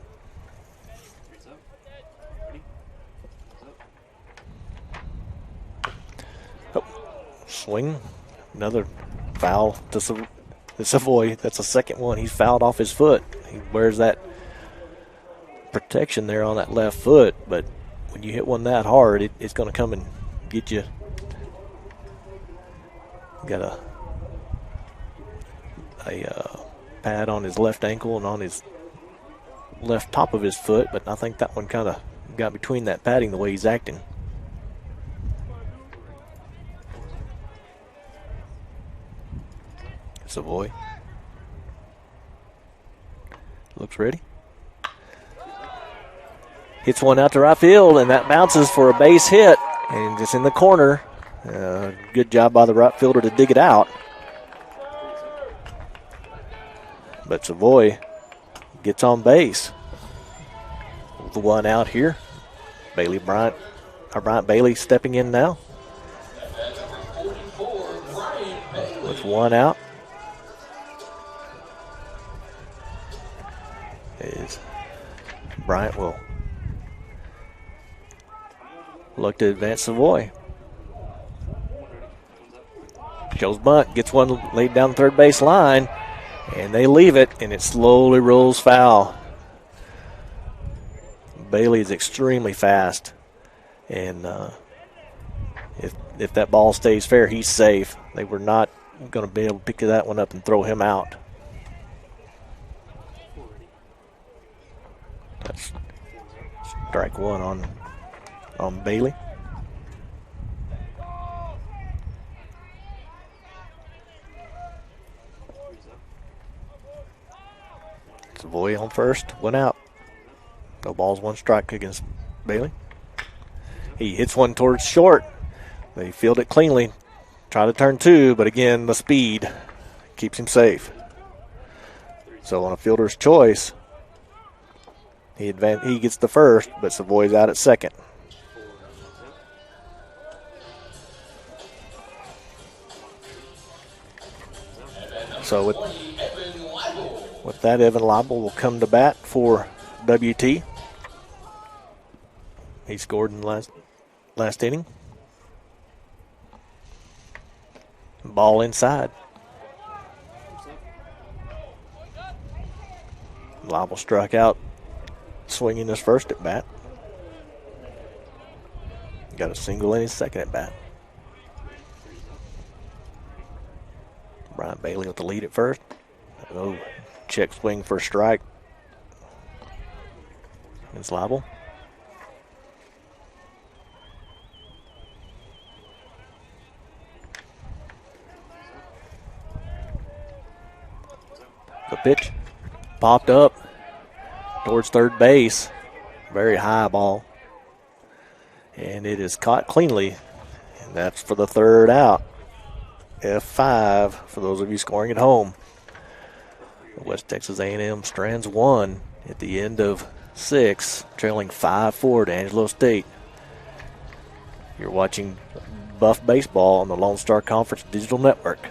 Oh. Swing. Another foul to Savoy. That's the second one. He's fouled off his foot. He wears that protection there on that left foot, but when you hit one that hard, it's going to come and get you. Got a pad on his left ankle and on his left top of his foot, but I think that one kind of got between that padding the way he's acting. Savoy looks ready. Hits one out to right field, and that bounces for a base hit, and it's in the corner. Good job by the right fielder to dig it out. But Savoy gets on base. The 1 out here. Bryant Bailey stepping in now. With 1 out. Bryant will look to advance Savoy. Shows bunt, gets one laid down the third base line, and they leave it, and it slowly rolls foul. Bailey is extremely fast, and if that ball stays fair, he's safe. They were not going to be able to pick that one up and throw him out. That's strike 1 on Bailey. Savoy on first, 1 out. No balls, 1 strike against Bailey. He hits one towards short. They field it cleanly. Try to turn 2, but again, the speed keeps him safe. So on a fielder's choice, he gets the first, but Savoy's out at second. So with that, Evan Leibel will come to bat for WT. He scored in the last inning. Ball inside. Leibel struck out swinging his first at bat. Got a single in his second at bat. Brian Bailey with the lead at first. Oh, check swing for a strike. It's Leibel. The pitch popped up towards third base. Very high ball. And it is caught cleanly. And that's for the third out. F5 for those of you scoring at home. West Texas A&M strands one at the end of 6, trailing 5-4 to Angelo State. You're watching Buff Baseball on the Lone Star Conference Digital Network.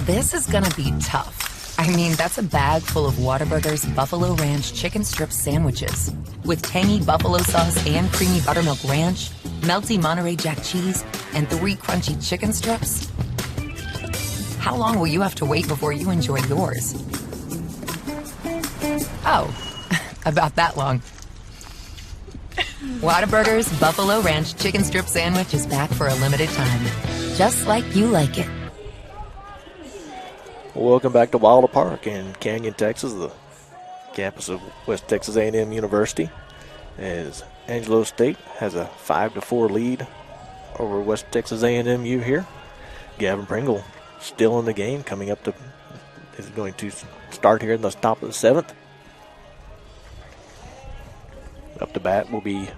This is gonna be tough. I mean, that's a bag full of Whataburger's Buffalo Ranch chicken strip sandwiches with tangy buffalo sauce and creamy buttermilk ranch, melty Monterey Jack cheese, and 3 crunchy chicken strips. How long will you have to wait before you enjoy yours? Oh, about that long. Whataburger's Buffalo Ranch chicken strip sandwich is back for a limited time, just like you like it. Welcome back to Wilder Park in Canyon, Texas, the campus of West Texas A&M University, as Angelo State has a 5-4 lead over West Texas A&M U here. Gavin Pringle still in the game, is going to start here in the top of the 7th. Up to bat will be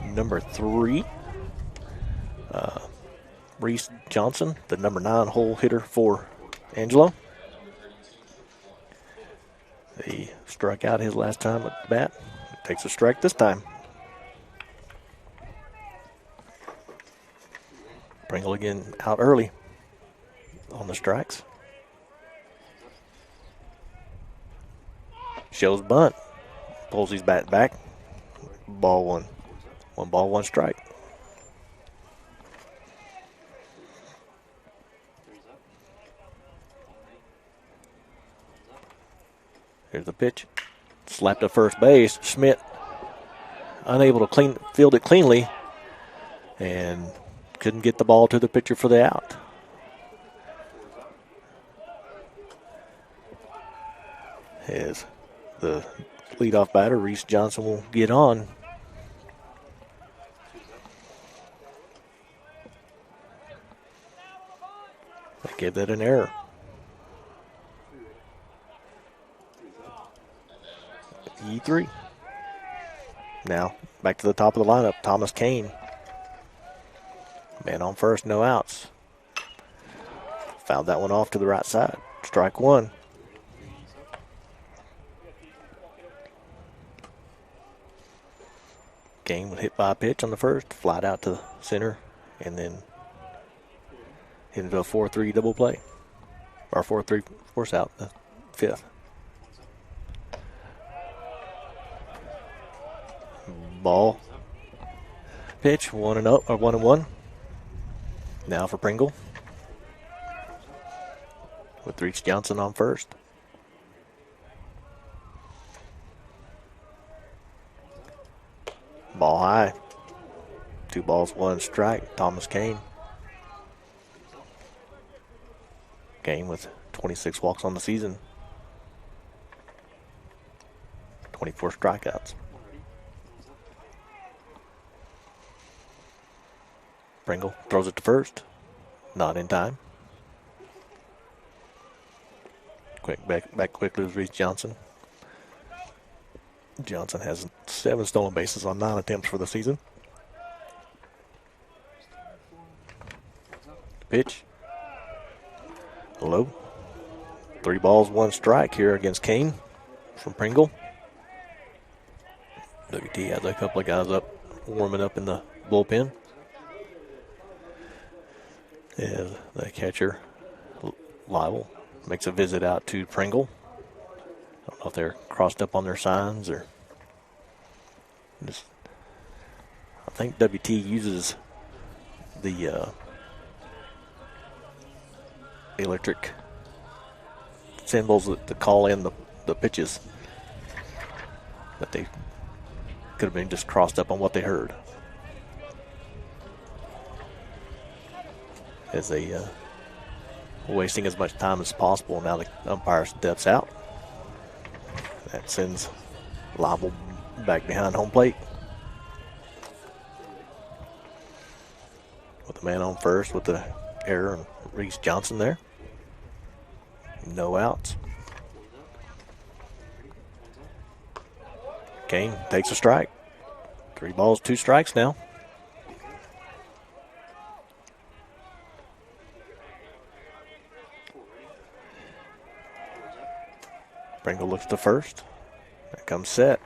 number 3, Reese Johnson, the number 9 hole hitter for Angelo. He struck out his last time at the bat. Takes a strike this time. Pringle again out early on the strikes. Shows bunt. Pulls his bat back. Ball 1. 1 ball, 1 strike. Here's the pitch. Slapped to first base. Schmidt unable to field it cleanly and couldn't get the ball to the pitcher for the out. As the leadoff batter, Reese Johnson, will get on. They gave that an error. E3. Now back to the top of the lineup. Thomas Kane. Man on first, no outs. Fouled that one off to the right side. Strike 1. Kane was hit by a pitch on the first, flied out to center, and then hit into a 4-3 double play. Or 4-3 force out the 5th. Ball. Pitch, 1-1. Now for Pringle. With Reese Johnson on first. Ball high. 2 balls, 1 strike. Thomas Kane. Kane with 26 walks on the season. 24 strikeouts. Pringle throws it to first. Not in time. Back quickly was Reese Johnson. Johnson has 7 stolen bases on 9 attempts for the season. Pitch. Low. 3 balls, 1 strike here against Kane from Pringle. WT has a couple of guys up, warming up in the bullpen. And the catcher, Lyle, makes a visit out to Pringle. I don't know if they're crossed up on their signs or just. I think WT uses the electric symbols to call in the pitches, but they could have been just crossed up on what they heard. As they wasting as much time as possible. Now the umpire steps out. That sends Liable back behind home plate. With the man on first with the error and Reese Johnson there. No outs. Kane takes a strike. 3 balls, 2 strikes now. Pringle looks to first. There comes Set.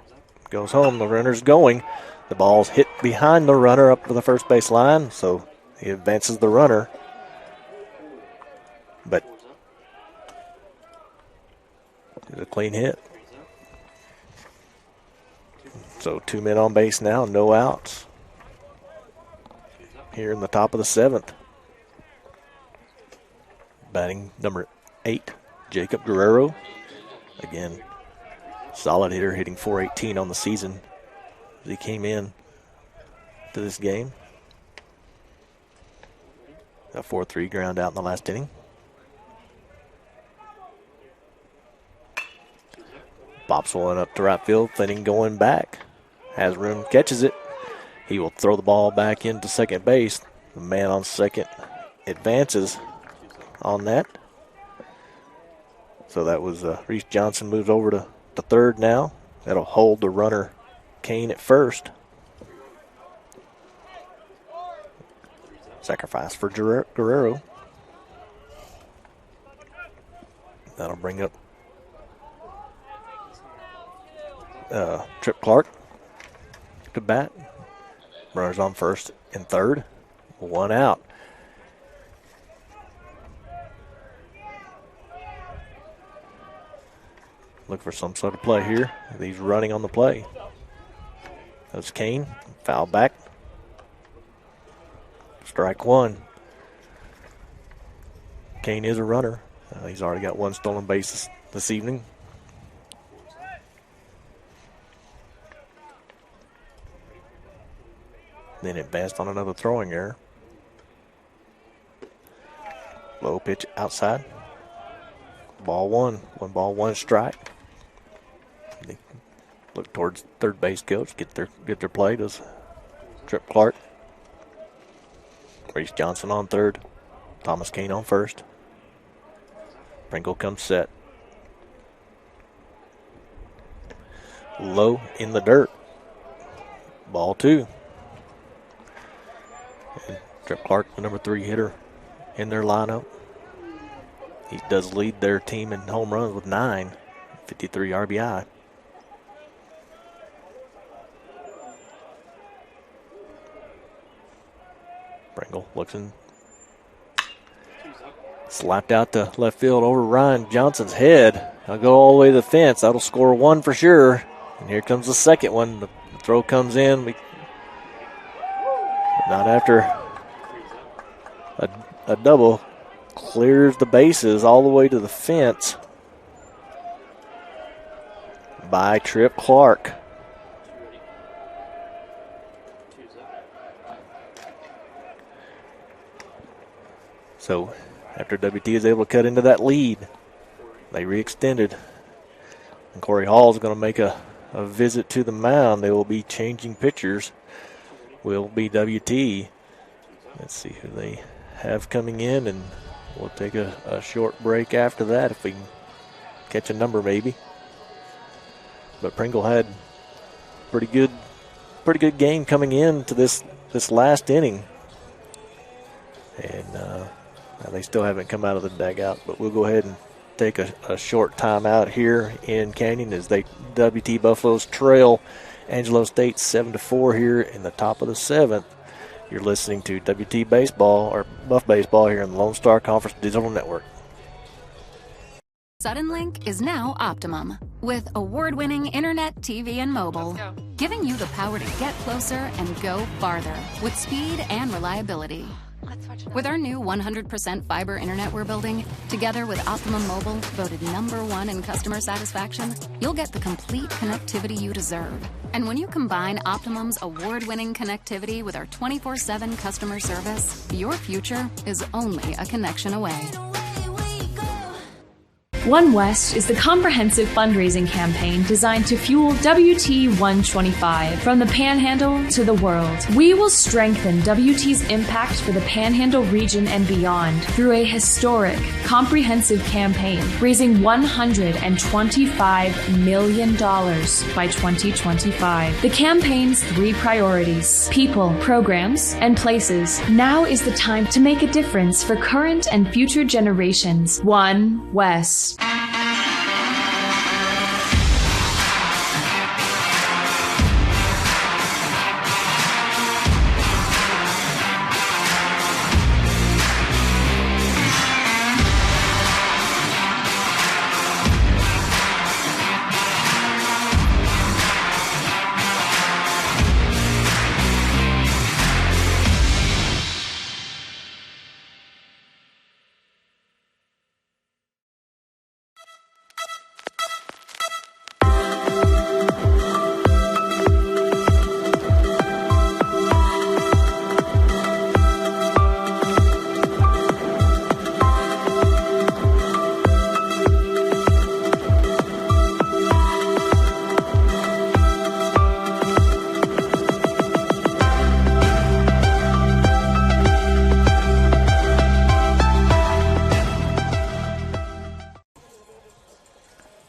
Goes home. The runner's going. The ball's hit behind the runner up to the first base line, so he advances the runner. But it's a clean hit. So 2 men on base now, no outs. Here in the top of the 7th. Batting number 8, Jacob Guerrero. Again, solid hitter, hitting .418 on the season as he came in to this game. A 4-3 ground out in the last inning. Bops one up to right field, Fleming going back. Has room, catches it. He will throw the ball back into second base. The man on second advances on that. So that was Reese Johnson moves over to the third now. That'll hold the runner Kane at first. Sacrifice for Guerrero. That'll bring up Trip Clark to bat. Runners on first and third. 1 out. Look for some sort of play here. He's running on the play. That's Kane. Foul back. Strike 1. Kane is a runner. He's already got 1 stolen base this evening. Then advanced on another throwing error. Low pitch outside. Ball 1. 1 ball, 1 strike. They look towards third base coach, get their play. Does Trip Clark. Reese Johnson on third. Thomas Kane on first. Pringle comes set. Low in the dirt. Ball 2. And Trip Clark, the number 3 hitter in their lineup. He does lead their team in home runs with 9, 53 RBI. Pringle looks in. Slapped out to left field over Ryan Johnson's head. I'll go all the way to the fence. That'll score 1 for sure. And here comes the second one. The throw comes in. Not after a double. Clears the bases all the way to the fence by Trip Clark. So after WT is able to cut into that lead, they re-extended. And Corey Hall is going to make a visit to the mound. They will be changing pitchers. Will be WT. Let's see who they have coming in, and we'll take a short break after that if we can catch a number maybe. But Pringle had pretty good game coming into this last inning. And they still haven't come out of the dugout, but we'll go ahead and take a short time out here in Canyon as WT Buffaloes trail Angelo State 7-4 here in the top of the 7th. You're listening to WT Baseball, or Buff Baseball, here on the Lone Star Conference Digital Network. Suddenlink is now Optimum, with award-winning internet, TV, and mobile, giving you the power to get closer and go farther with speed and reliability. With our new 100% fiber internet we're building, together with Optimum Mobile, voted #1 in customer satisfaction, you'll get the complete connectivity you deserve. And when you combine Optimum's award-winning connectivity with our 24/7 customer service, your future is only a connection away. One West is the comprehensive fundraising campaign designed to fuel WT 125 from the Panhandle to the world. We will strengthen WT's impact for the Panhandle region and beyond through a historic, comprehensive campaign raising $125 million by 2025. The campaign's 3 priorities: people, programs, and places. Now is the time to make a difference for current and future generations. One West.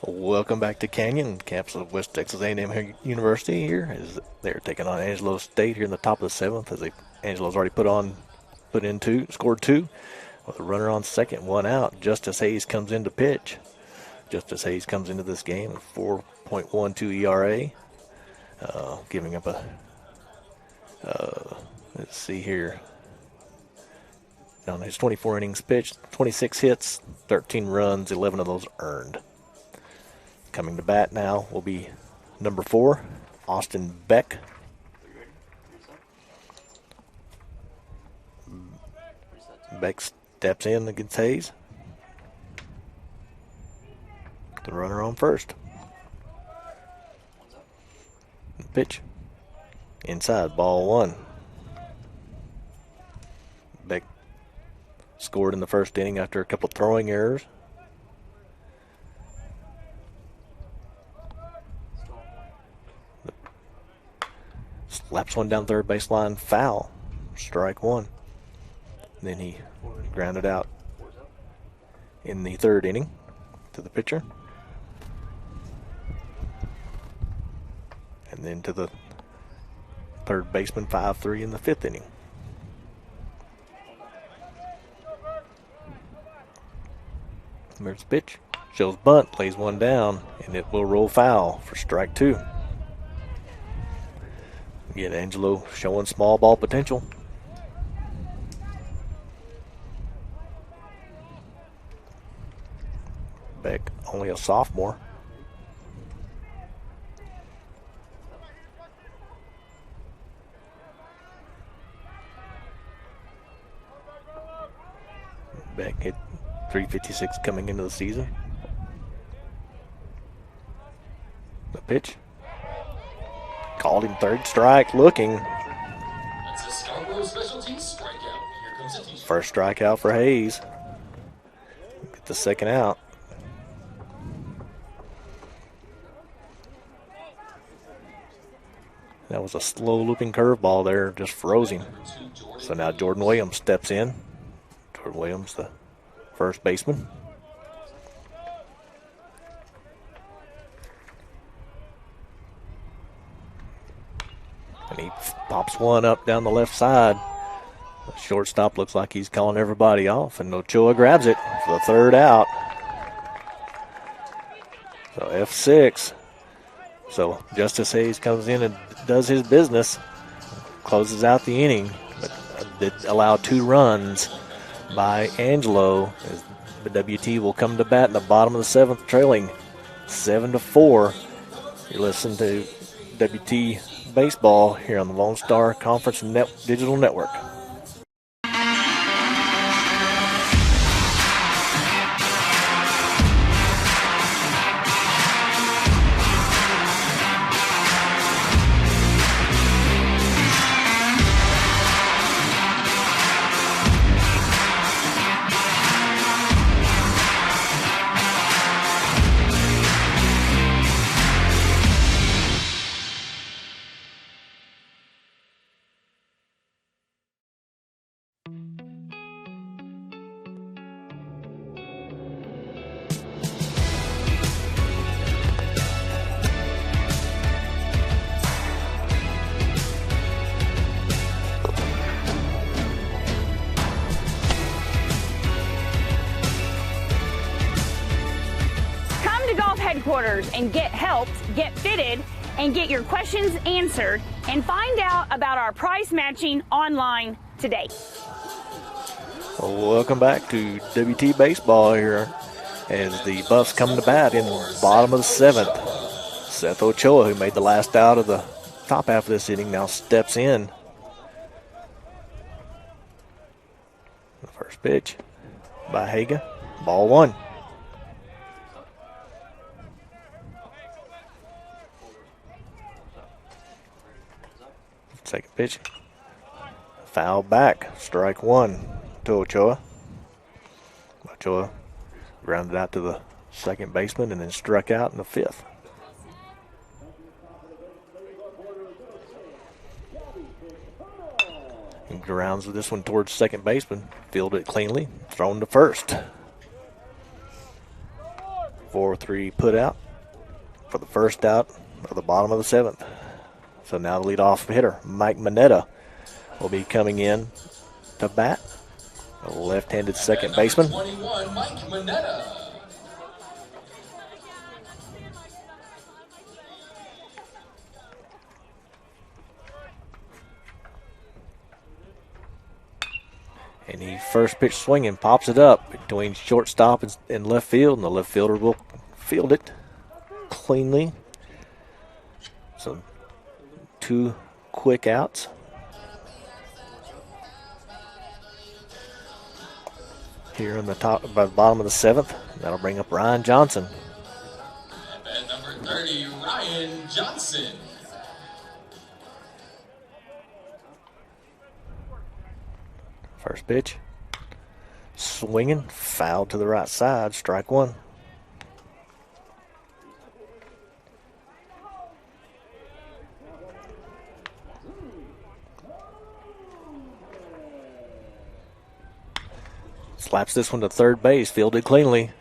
Welcome back to Canyon, campus of West Texas A&M University here, as they're taking on Angelo State here in the top of the 7th, as Angelo's already scored 2, with a runner on second, 1 out. Justice Hayes comes in to pitch. Justice Hayes comes into this game with 4.12 ERA, giving up let's see here, on his 24 innings pitched, 26 hits, 13 runs, 11 of those earned. Coming to bat now will be number 4, Austin Beck. Beck steps in against Hayes. The runner on first. Pitch. Inside, ball 1. Beck scored in the first inning after a couple throwing errors. Slaps one down third baseline, foul, strike 1. Then he grounded out in the 3rd inning to the pitcher. And then to the third baseman, 5-3 in the 5th inning. There's the pitch. Shows bunt, plays one down, and it will roll foul for strike 2. Again, Angelo showing small ball potential. Beck, only a sophomore. Beck hit .356 coming into the season. The pitch. Called him third strike, looking. That's a Scarborough Specialty strikeout. Here comes a team. First strikeout for Hayes. Get the second out. That was a slow looping curveball there, just froze him. So now Jordan Williams steps in. Jordan Williams, the first baseman. And he pops one up down the left side. The shortstop looks like he's calling everybody off, and Ochoa grabs it for the third out. So F6. So Justice Hayes comes in and does his business, closes out the inning, but did allow 2 runs by Angelo. As the WT will come to bat in the bottom of the 7th, trailing 7-4. You're listening to WT Baseball here on the Lone Star Conference Digital Network. Headquarters and get helped, get fitted, and get your questions answered, and find out about our price matching online today. Welcome back to WT Baseball here as the Buffs come to bat in the bottom of the 7th. Seth Ochoa, who made the last out of the top half of this inning, now steps in. The first pitch by Haga, ball 1. Second pitch, foul back, strike 1 to Ochoa. Ochoa grounded out to the second baseman and then struck out in the 5th. He grounds this one towards second baseman, fielded it cleanly, thrown to first. 4-3 put out for the first out of the bottom of the 7th. So now the leadoff hitter, Mike Mineta, will be coming in to bat. A left-handed second baseman. 21, Mike Mineta. And he first pitch swinging, pops it up between shortstop and left field, and the left fielder will field it cleanly. So 2 quick outs. Here in the top, by the bottom of the 7th, that'll bring up Ryan Johnson. At number 30, Ryan Johnson. First pitch, swinging, foul to the right side, strike 1. Slaps this one to third base, fielded cleanly.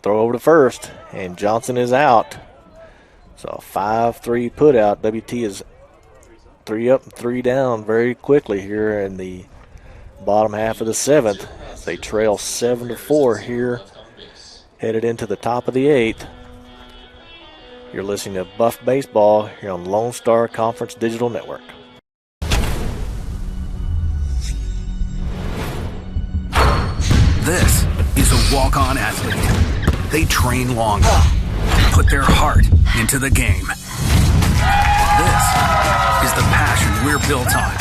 Throw over to first, and Johnson is out. So a 5-3 put out. WT is 3 up and 3 down very quickly here in the bottom half of the 7th. They trail 7-4 here, headed into the top of the 8th. You're listening to Buff Baseball here on Lone Star Conference Digital Network. This is a walk-on athlete. They train longer, put their heart into the game. This is the passion we're built on.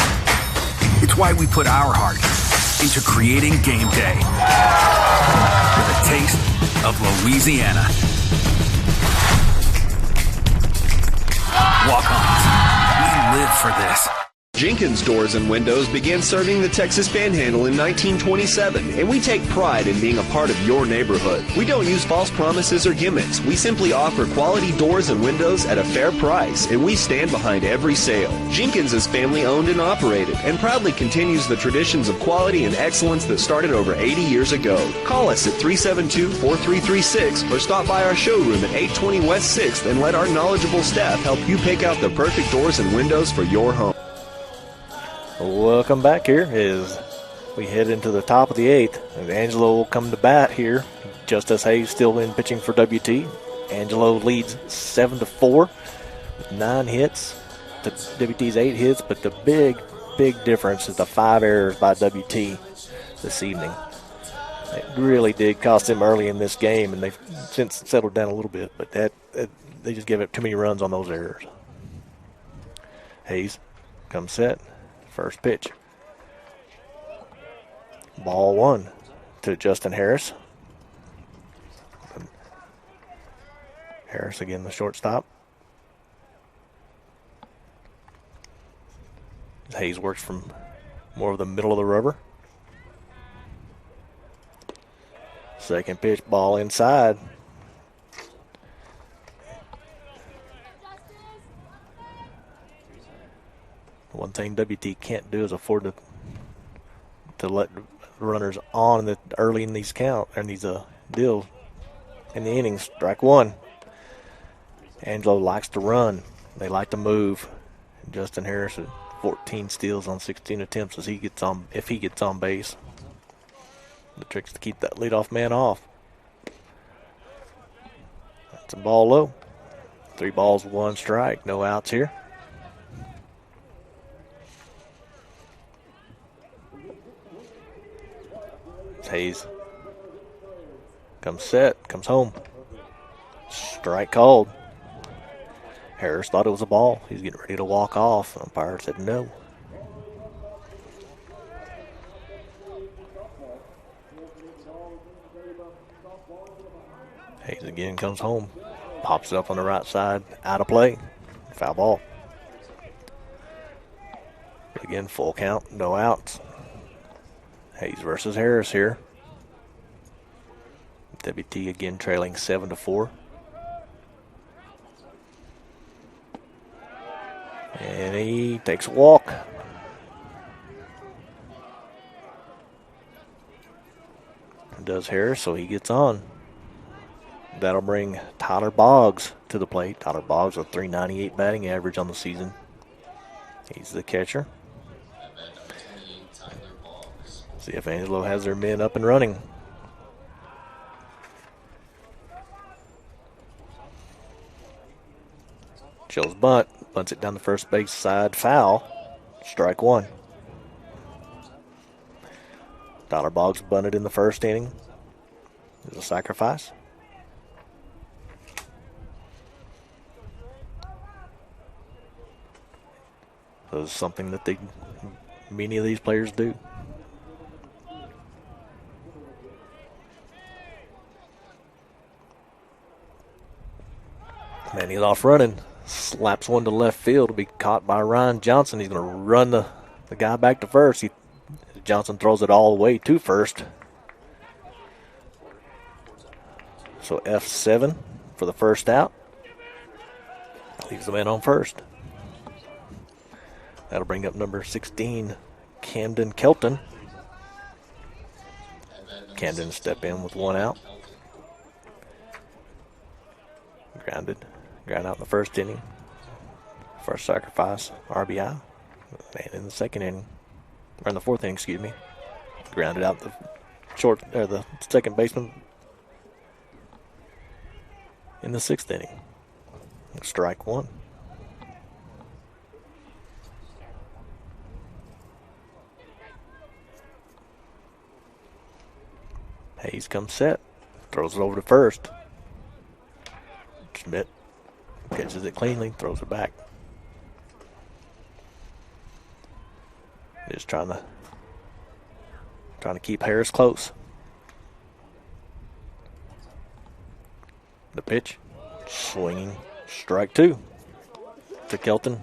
It's why we put our heart into creating game day with a taste of Louisiana. Walk-ons, we live for this. Jenkins Doors and Windows began serving the Texas Panhandle in 1927, and we take pride in being a part of your neighborhood. We don't use false promises or gimmicks. We simply offer quality doors and windows at a fair price, and we stand behind every sale. Jenkins is family owned and operated, and proudly continues the traditions of quality and excellence that started over 80 years ago. Call us at 372-4336 or stop by our showroom at 820 West 6th and let our knowledgeable staff help you pick out the perfect doors and windows for your home. Welcome back here as we head into the top of the 8th. And Angelo will come to bat here. Justice Hayes still in pitching for WT. Angelo leads 7-4 with 9 hits. The WT's 8 hits, but the big difference is the 5 errors by WT this evening. It really did cost them early in this game, and they've since settled down a little bit, but they just gave up too many runs on those errors. Hayes comes set. First pitch. Ball 1 to Justin Harris. Harris again, the shortstop. Hayes works from more of the middle of the rubber. Second pitch, ball inside. One thing WT can't do is afford to let runners on early in these deals in the innings. Strike 1. Angelo likes to run. They like to move. And Justin Harris at 14 steals on 16 attempts if he gets on base. The trick is to keep that leadoff man off. That's a ball low. 3 balls, 1 strike. No outs here. Hayes comes set, comes home. Strike called. Harris thought it was a ball. He's getting ready to walk off. Umpire said no. Hayes again comes home. Pops it up on the right side. Out of play. Foul ball. Again, full count. No outs. Hayes versus Harris here. WT again trailing 7-4. And he takes a walk. Does Harris, so he gets on. That'll bring Tyler Boggs to the plate. Tyler Boggs with .398 batting average on the season. He's the catcher. See if Angelo has their men up and running. Shows bunt. Bunts it down the first base side. Foul. Strike 1. Tyler Boggs bunted in the first inning. It was a sacrifice. So it's something that many of these players do. Man, he's off running. Slaps one to left field to be caught by Ryan Johnson. He's going to run the guy back to first. Johnson throws it all the way to first. So F7 for the first out. Leaves the man on first. That'll bring up number 16, Camden Kelton. Camden step in with 1 out. Ground out in the first inning. First sacrifice, RBI. And in the second inning, or in the fourth inning, excuse me, grounded out the second baseman in the 6th inning. Strike 1. Hayes comes set, throws it over to first. Schmidt catches it cleanly, throws it back. Just trying to keep Harris close. The pitch, swinging, strike 2 to Kelton.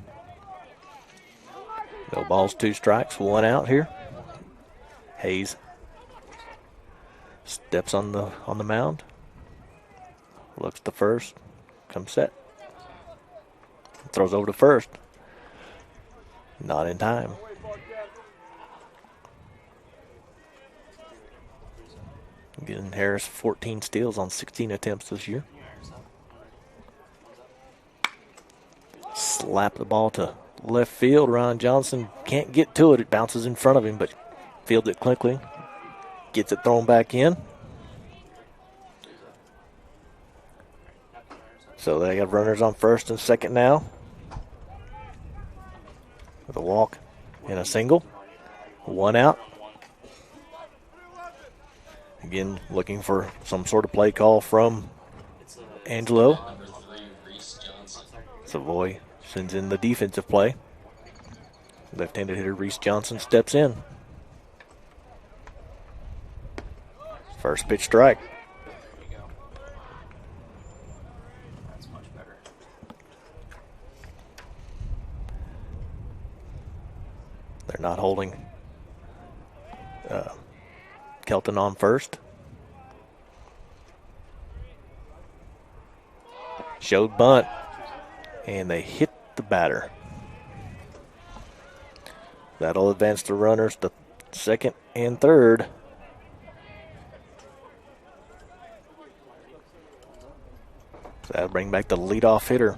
No balls, 2 strikes, 1 out here. Hayes steps on the mound, looks to first, comes set, throws over to first. Not in time. Again, Harris 14 steals on 16 attempts this year. Slap the ball to left field. Ryan Johnson can't get to it. It bounces in front of him, but fields it quickly. Gets it thrown back in. So they have runners on first and second now. With a walk and a single. 1 out. Again, looking for some sort of play call from Angelo. Savoy sends in the defensive play. Left-handed hitter Reese Johnson steps in. First pitch strike. They're not holding Kelton on first. Showed bunt, and they hit the batter. That'll advance the runners to second and third. So that'll bring back the leadoff hitter,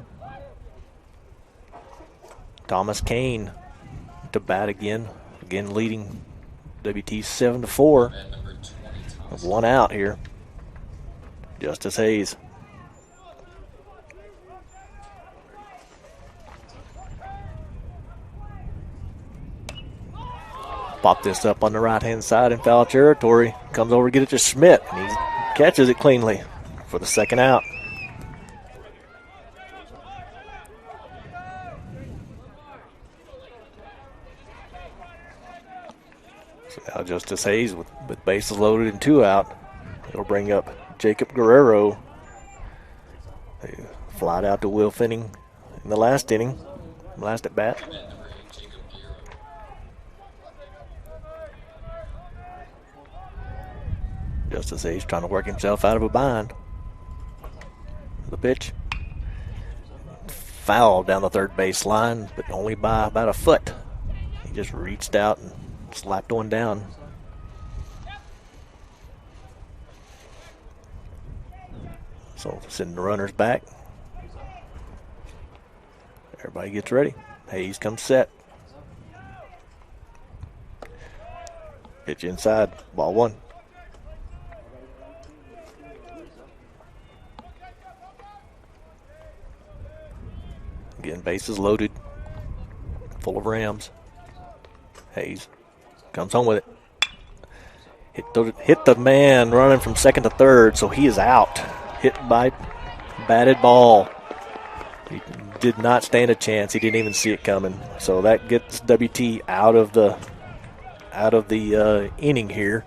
Thomas Kane, to bat again. Again leading WT 7-4. 1 out here. Justice Hayes. Pop this up on the right-hand side in foul territory. Comes over to get it to Schmidt, and he catches it cleanly for the second out. So now Justice Hayes with bases loaded and 2 out. It'll bring up Jacob Guerrero. They flied out to Will Finning in the last inning, last at bat. Justice Hayes trying to work himself out of a bind. The pitch. Foul down the third base line, but only by about a foot. He just reached out and slapped one down. So sending the runners back. Everybody gets ready. Hayes comes set. Pitch inside, ball 1. Again, bases loaded, full of Rams. Hayes comes home with it. Hit the man running from second to third, so he is out. Hit by batted ball. He did not stand a chance. He didn't even see it coming. So that gets WT out of the inning here,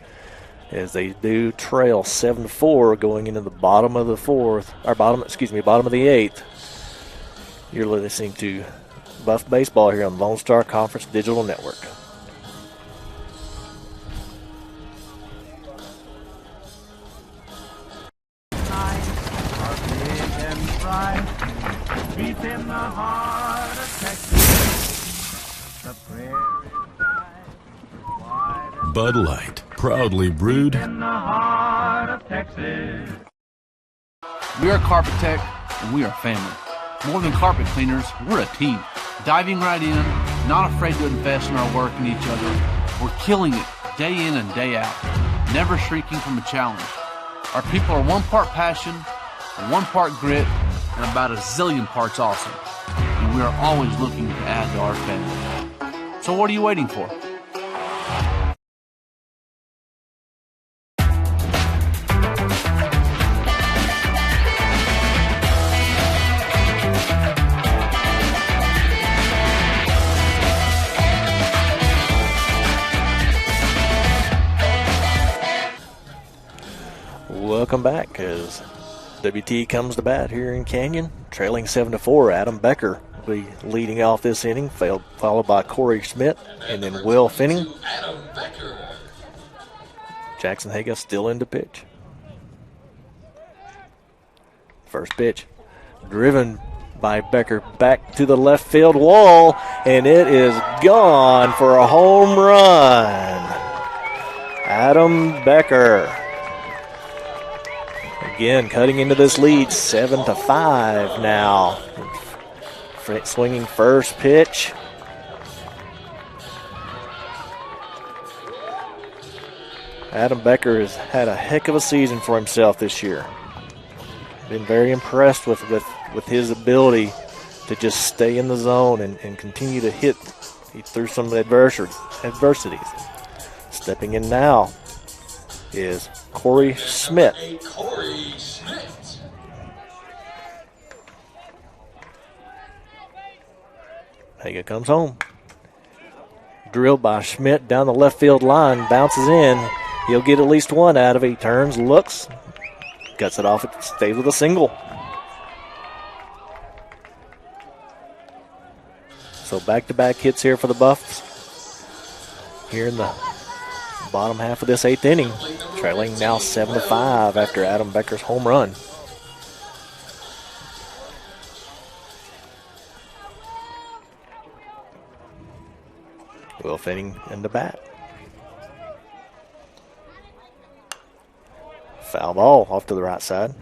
as they do trail 7-4 going into the bottom of the fourth, or bottom of the 8th. You're listening to Buff Baseball here on Lone Star Conference Digital Network. Deep in the heart of Texas, the prairie lies Bud Light, proudly brewed in the heart of Texas. We are Carpet Tech, and we are family. More than carpet cleaners, we're a team. Diving right in, not afraid to invest in our work and each other. We're killing it day in and day out, never shrinking from a challenge. Our people are 1 part passion, 1 part grit, and about a zillion parts awesome. And we are always looking to add to our family. So what are you waiting for? Welcome back, as WT comes to bat here in Canyon, trailing 7-4. Adam Becker will be leading off this inning, followed by Corey Schmidt and then Will Finning. Jackson Haga still in to pitch. First pitch, driven by Becker back to the left field wall, and it is gone for a home run. Adam Becker. Again, cutting into this lead, 7-5 now. Swinging first pitch. Adam Becker has had a heck of a season for himself this year. Been very impressed with his ability to just stay in the zone and continue to hit through some adversities. Stepping in now is Corey Schmidt. Haga comes home. Drilled by Schmidt down the left field line, bounces in. He'll get at least one out of it. He turns, looks, cuts it off, it stays with a single. So back-to-back hits here for the Buffs. Here in the bottom half of this 8th inning, trailing now 7-5 after Adam Becker's home run. Will Finning in the bat. Foul ball off to the right side.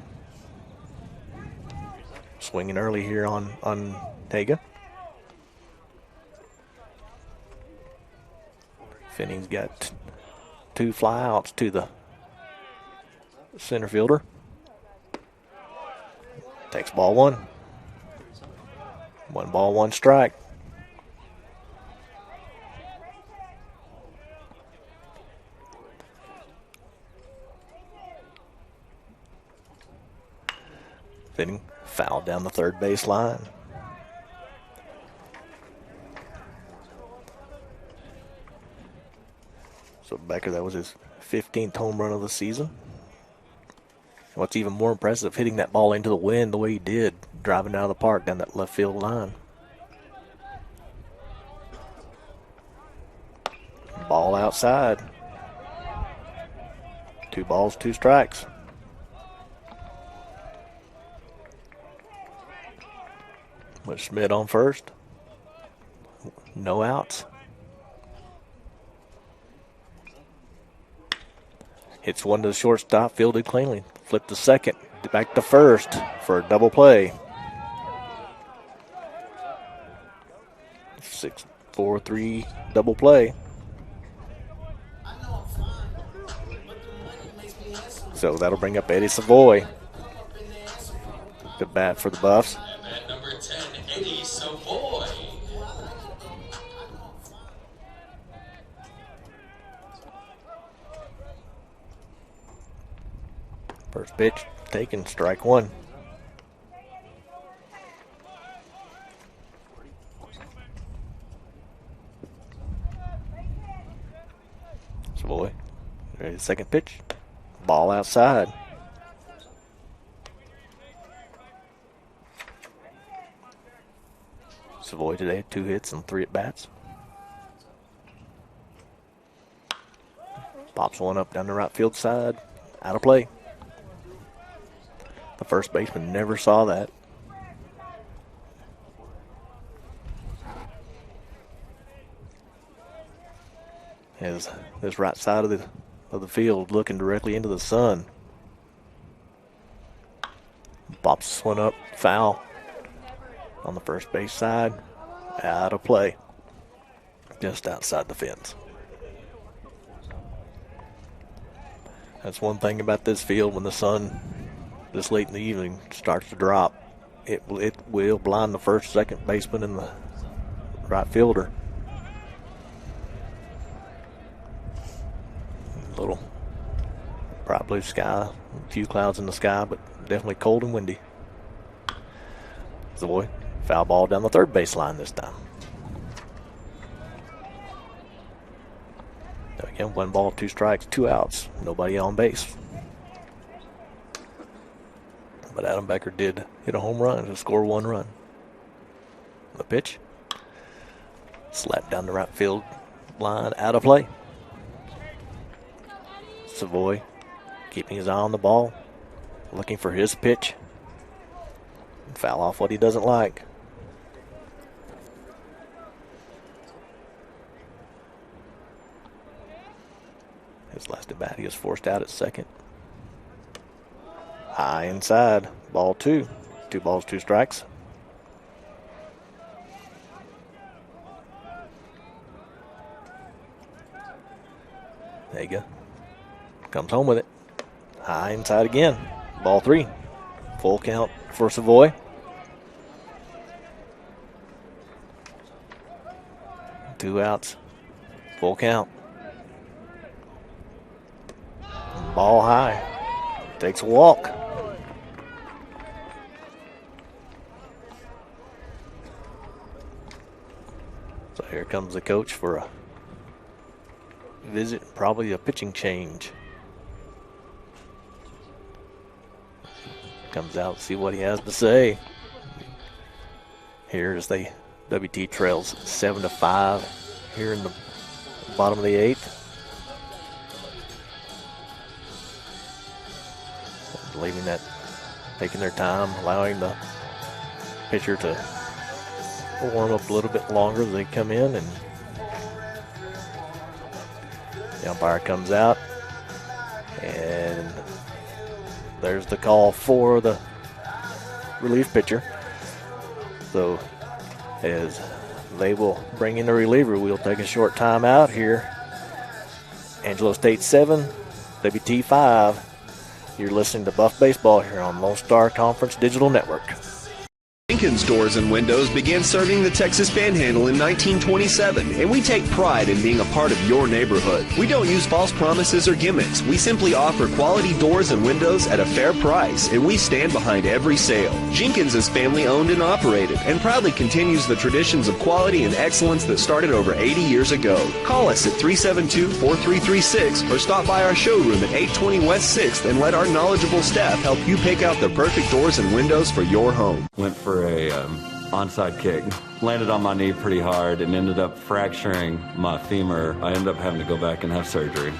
Swinging early here on Haga. Finning's got 2 flyouts to the center fielder. Takes ball 1. 1 ball, 1 strike. Finning fouled down the third base line. So Becker, that was his 15th home run of the season. What's even more impressive, hitting that ball into the wind the way he did, driving out of the park down that left field line. Ball outside. 2 balls, 2 strikes. With Schmidt on first. No outs. Hits one to the shortstop, fielded cleanly. Flip to second, back to first for a double play. 6-4-3 double play. So that'll bring up Eddie Savoy to bat for the Buffs. At number 10, Eddie Savoy. First pitch taken, strike 1. Savoy, ready, second pitch. Ball outside. Savoy today had 2 hits and 3 at-bats. Pops one up down the right field side. Out of play. The first baseman never saw that. As this right side of the field looking directly into the sun. Pops one up, foul on the first base side. Out of play. Just outside the fence. That's one thing about this field when the sun this late in the evening starts to drop. It will blind the first, second baseman and the right fielder. Little bright blue sky, a few clouds in the sky, but definitely cold and windy. Savoy, foul ball down the third base line this time. Again, 1 ball, 2 strikes, 2 outs, nobody on base. But Adam Becker did hit a home run to score 1 run. The pitch, slapped down the right field line, out of play. Savoy keeping his eye on the ball, looking for his pitch. Foul off what he doesn't like. His last at bat, he is forced out at second. High inside, ball 2. 2 balls, 2 strikes. Haga Comes home with it. High inside again. Ball 3. Full count for Savoy. Two outs. Full count. Ball high. Takes a walk. So here comes the coach for a visit, probably a pitching change. Comes out, see what he has to say. Here as the WT trails 7-5 here in the bottom of the 8th. Leaving that, taking their time, allowing the pitcher to warm up a little bit longer as they come in, and the umpire comes out, and there's the call for the relief pitcher. So as they will bring in the reliever, we'll take a short time out here. Angelo State 7, WT 5. You're listening to Buff Baseball here on Lone Star Conference Digital Network. Jenkins Doors and Windows began serving the Texas Panhandle in 1927, and we take pride in being a part of your neighborhood. We don't use false promises or gimmicks. We simply offer quality doors and windows at a fair price, and we stand behind every sale. Jenkins is family owned and operated, and proudly continues the traditions of quality and excellence that started over 80 years ago. Call us at 372-4336 or stop by our showroom at 820 West 6th and let our knowledgeable staff help you pick out the perfect doors and windows for your home. Went for a onside kick, landed on my knee pretty hard and ended up fracturing my femur. I ended up having to go back and have surgery.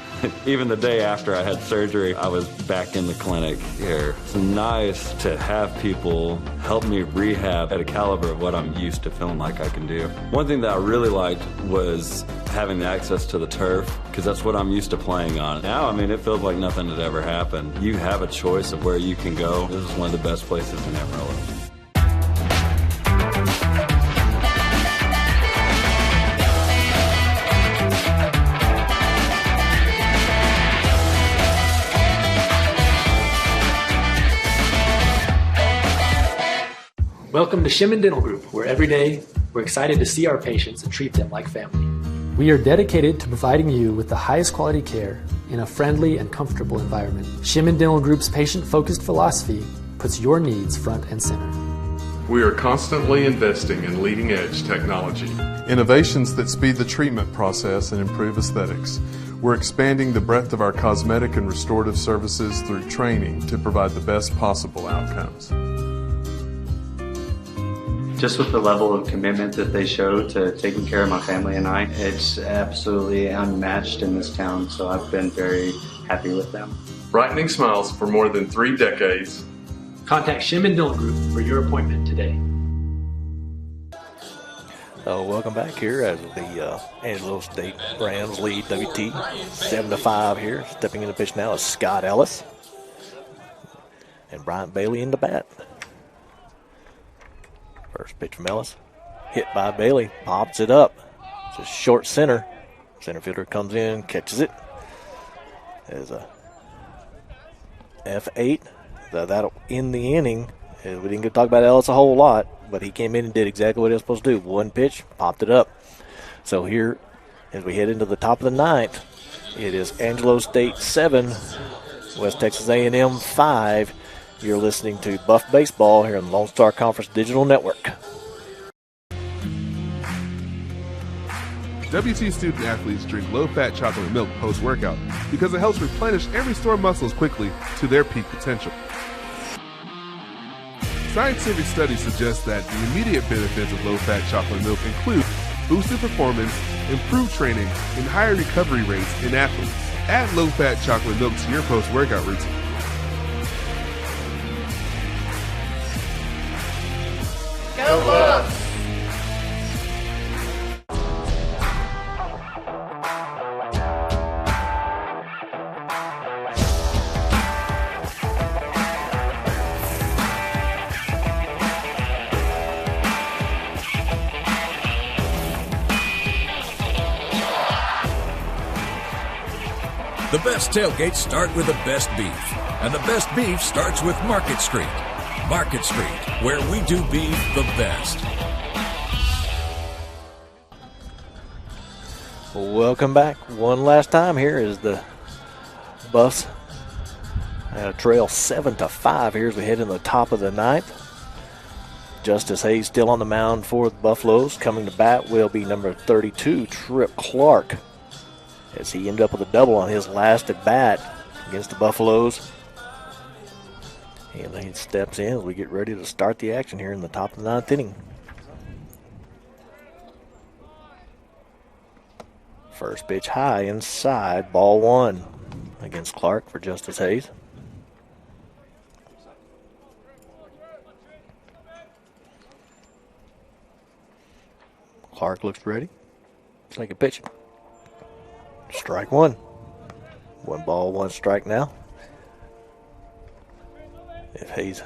Even the day after I had surgery, I was back in the clinic here. It's nice to have people help me rehab at a caliber of what I'm used to feeling like I can do. One thing that I really liked was having the access to the turf, because that's what I'm used to playing on. Now, I mean, it feels like nothing had ever happened. You have a choice of where you can go. This is one of the best places in Amarillo. Welcome to Shimon Dental Group, where every day we're excited to see our patients and treat them like family. We are dedicated to providing you with the highest quality care in a friendly and comfortable environment. Shimon Dental Group's patient-focused philosophy puts your needs front and center. We are constantly investing in leading-edge technology. Innovations that speed the treatment process and improve aesthetics. We're expanding the breadth of our cosmetic and restorative services through training to provide the best possible outcomes. Just with the level of commitment that they show to taking care of my family and I, it's absolutely unmatched in this town, so I've been very happy with them. Brightening smiles for more than 3 decades. Contact Shimon Dental Group for your appointment today. Welcome back here as the Angelo State Rams lead WT 7-5 here. Stepping in the pitch now is Scott Ellis. And Bryant Bailey in the bat. First pitch from Ellis. Hit by Bailey. Pops it up. It's a short center. Center fielder comes in, catches it. There's a F8. That'll end the inning. We didn't get to talk about Ellis a whole lot, but he came in and did exactly what he was supposed to do. One pitch, popped it up. So here, as we head into the top of the 9th, it is Angelo State 7, West Texas A&M 5. You're listening to Buff Baseball here on the Lone Star Conference Digital Network. WT student athletes drink low-fat chocolate milk post-workout because it helps replenish and restore muscles quickly to their peak potential. Scientific studies suggest that the immediate benefits of low-fat chocolate milk include boosted performance, improved training, and higher recovery rates in athletes. Add low-fat chocolate milk to your post-workout routine. Go Buffs! The best tailgates start with the best beef, and the best beef starts with Market Street. Market Street, where we do beef the best. Welcome back. One last time here is the Buffs at a trail 7-5 here as we head in the top of the ninth. Justice Hayes still on the mound for the Buffaloes. Coming to bat will be number 32, Trip Clark, as he ended up with a double on his last at bat against the Buffaloes. And he steps in as we get ready to start the action here in the top of the ninth inning. First pitch high inside, ball one against Clark for Justice Hayes. Clark looks ready. Take a pitch. Strike one. 1 ball, 1 strike now. If Hayes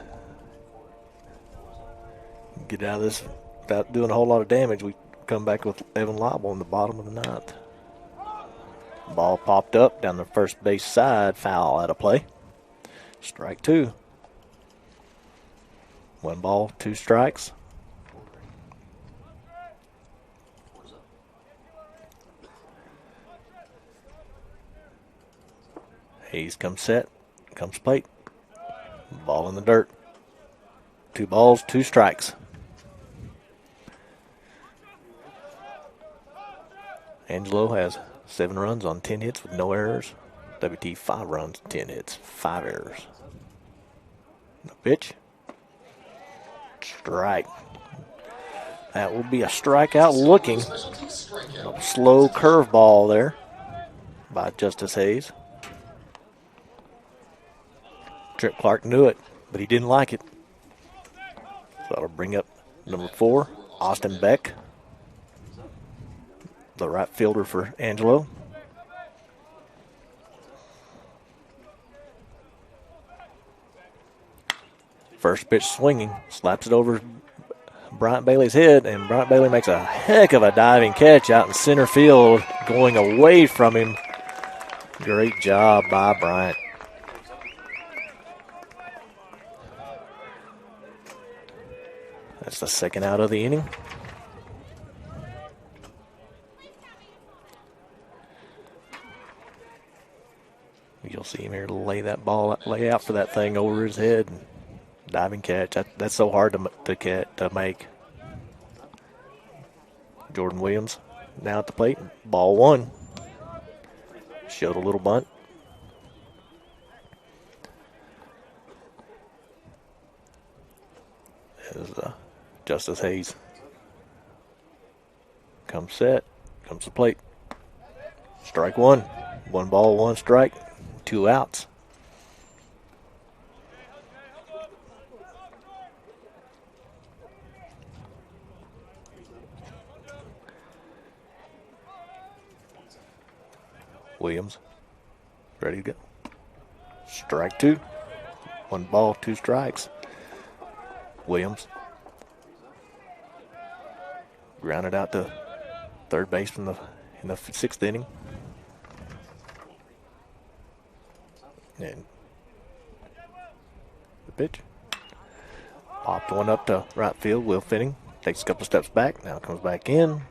can get out of this without doing a whole lot of damage, we come back with Evan Liable in the bottom of the ninth. Ball popped up down the first base side, foul out of play. Strike two. 1 ball, 2 strikes. Hayes comes set, comes plate. Ball in the dirt. 2 balls, 2 strikes. Angelo has 7 runs on 10 hits with no errors. WT 5 runs, 10 hits, 5 errors. The pitch. Strike. That will be a strikeout looking. A slow curveball there by Justice Hayes. Trip Clark knew it, but he didn't like it. So that'll bring up number 4, Austin Beck, the right fielder for Angelo. First pitch swinging, slaps it over Bryant Bailey's head, and Bryant Bailey makes a heck of a diving catch out in center field, going away from him. Great job by Bryant. That's the second out of the inning. You'll see him here lay out for that thing over his head. Diving catch. That's so hard to make. Jordan Williams now at the plate. Ball one. Showed a little bunt. As Justice Hayes comes set, comes to plate. Strike one. 1 ball, 1 strike, 2 outs. Williams, ready to go. Strike 2. 1 ball, 2 strikes. Williams grounded out to third base in the 6th inning. And the pitch. Popped one up to right field. Will Finning takes a couple steps back. Now comes back in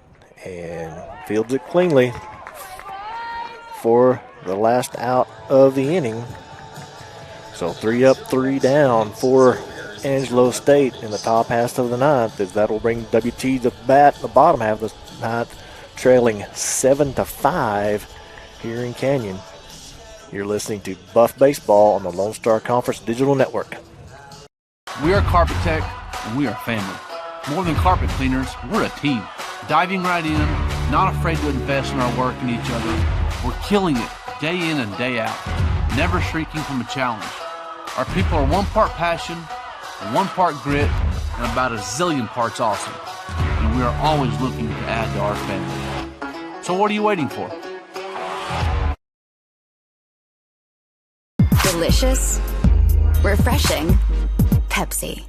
and fields it cleanly for the last out of the inning. So 3 up, 3 down for Angelo State in the top half of the ninth, as that will bring WT to bat the bottom half of the ninth, trailing 7-5 here in Canyon. You're listening to Buff Baseball on the Lone Star Conference Digital Network. We are Carpet Tech, and we are family. More than carpet cleaners, we're a team. Diving right in, not afraid to invest in our work and each other. We're killing it day in and day out, never shrinking from a challenge. Our people are 1 part passion, 1 part grit, and about a zillion parts awesome. And we are always looking to add to our family. So what are you waiting for? Delicious, refreshing, Pepsi.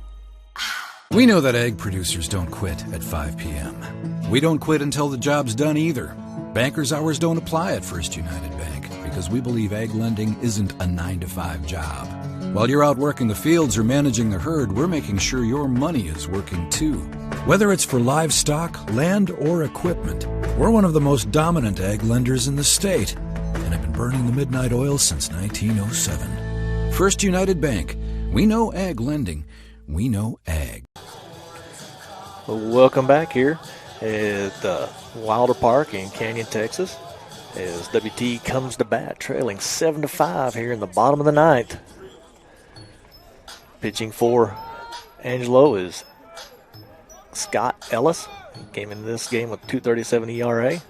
We know that egg producers don't quit at 5 p.m. We don't quit until the job's done either. Bankers' hours don't apply at First United Bank because we believe ag lending isn't a 9-to-5 job. While you're out working the fields or managing the herd, we're making sure your money is working too. Whether it's for livestock, land, or equipment, we're one of the most dominant ag lenders in the state and have been burning the midnight oil since 1907. First United Bank. We know ag lending. We know ag. Welcome back here at Wilder Park in Canyon, Texas, as WT comes to bat, trailing 7-5 here in the bottom of the ninth. Pitching for Angelo is Scott Ellis. He came into this game with 2.37 ERA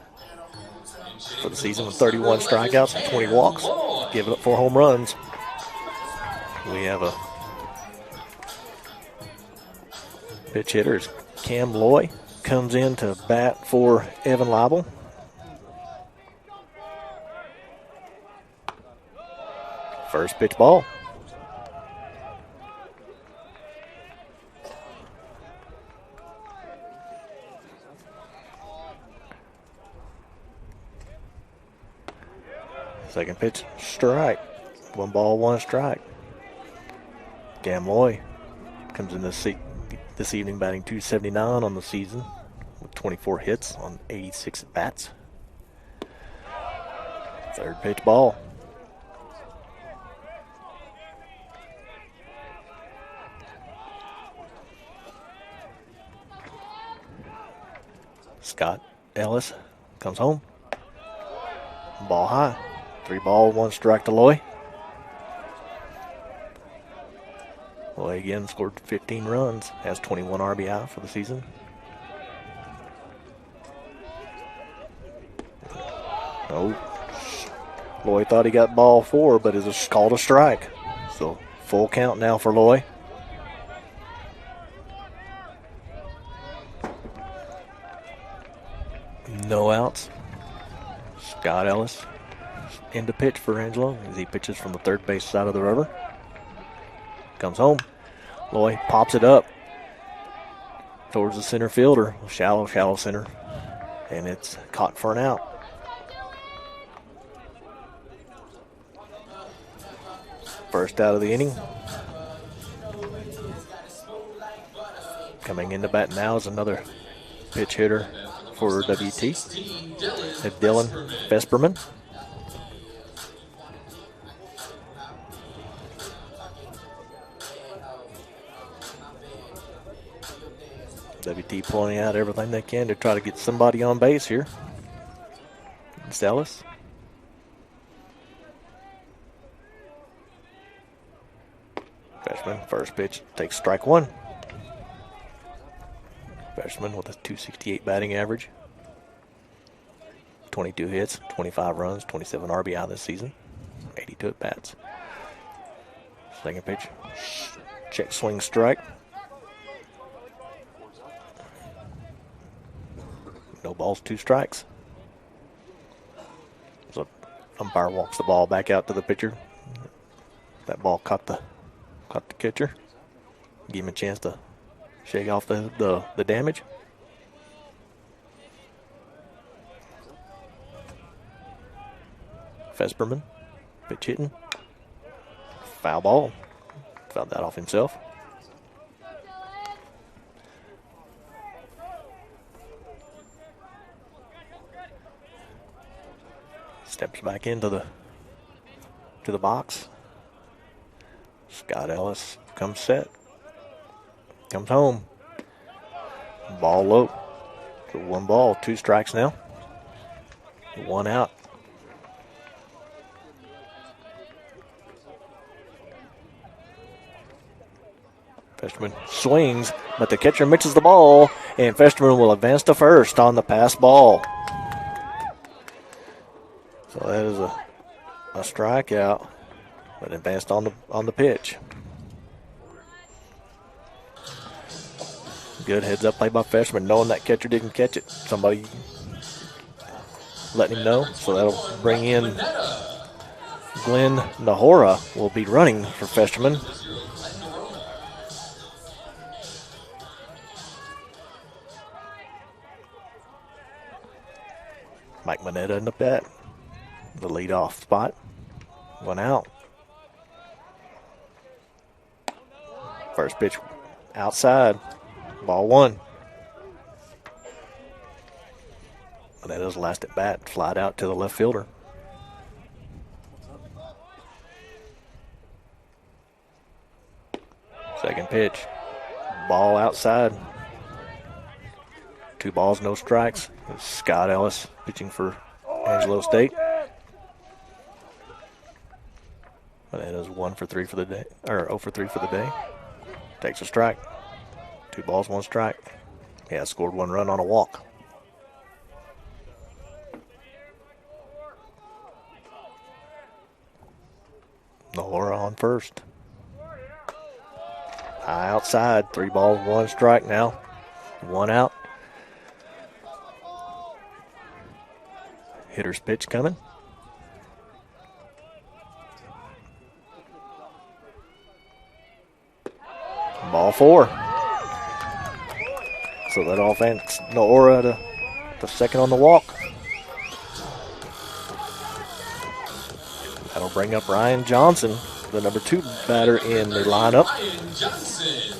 for the season with 31 strikeouts and 20 walks, giving up 4 home runs. We have a pitch hitter is Cam Loy, comes in to bat for Evan Leibel. First pitch ball. Second pitch, strike. 1 ball, 1 strike. Cam Loy comes in this evening batting .279 on the season with 24 hits on 86 at bats. Third pitch ball. Scott Ellis comes home. Ball high. 3 ball, 1 strike to Loy. Loy again scored 15 runs, has 21 RBI for the season. No. Loy thought he got ball 4, but it's called a strike. So full count now for Loy. No outs. Scott Ellis in to pitch for Angelo as he pitches from the third base side of the river. Comes home. Loy pops it up towards the center fielder. Shallow center. And it's caught for an out. First out of the inning. Coming into bat now is another pitch hitter for WT. Dylan Vesperman. WT pulling out everything they can to try to get somebody on base here. It's Ellis. Freshman, first pitch, takes strike 1. Freshman with a .268 batting average. 22 hits, 25 runs, 27 RBI this season. 82 at bats. Second pitch, check swing strike. No balls, 2 strikes. So umpire walks the ball back out to the pitcher. That ball caught the catcher. Give him a chance to shake off the damage. Vesperman, pitch hitting. Foul ball. Fouled that off himself. Steps back into the box. Scott Ellis comes set. Comes home. Ball low. So 1 ball, 2 strikes now. 1 out. Festerman swings, but the catcher misses the ball, and Festerman will advance to first on the pass ball. So that is a strikeout, but advanced on the pitch. Good heads up play by Festerman, knowing that catcher didn't catch it. Somebody letting him know, so that'll bring in Glenn Nahora will be running for Festerman. Mike Manetta in the bat. the leadoff spot. One out. First pitch outside. Ball one. Monetta's last at bat. Flied out to the left fielder. Second pitch. Ball outside. 2 balls, no strikes. It's Scott Ellis pitching for Angelo State. Monetta's 1 for 3 for the day, or 0 for 3 for the day. Takes a strike. 2 balls, 1 strike. He has scored 1 run on a walk. Nora on first. High outside. 3 balls, 1 strike now. 1 out. Hitter's pitch coming. Ball 4. So that offense, Nora to the second on the walk. That'll bring up Ryan Johnson, the number 2 batter in the lineup. Ryan Johnson.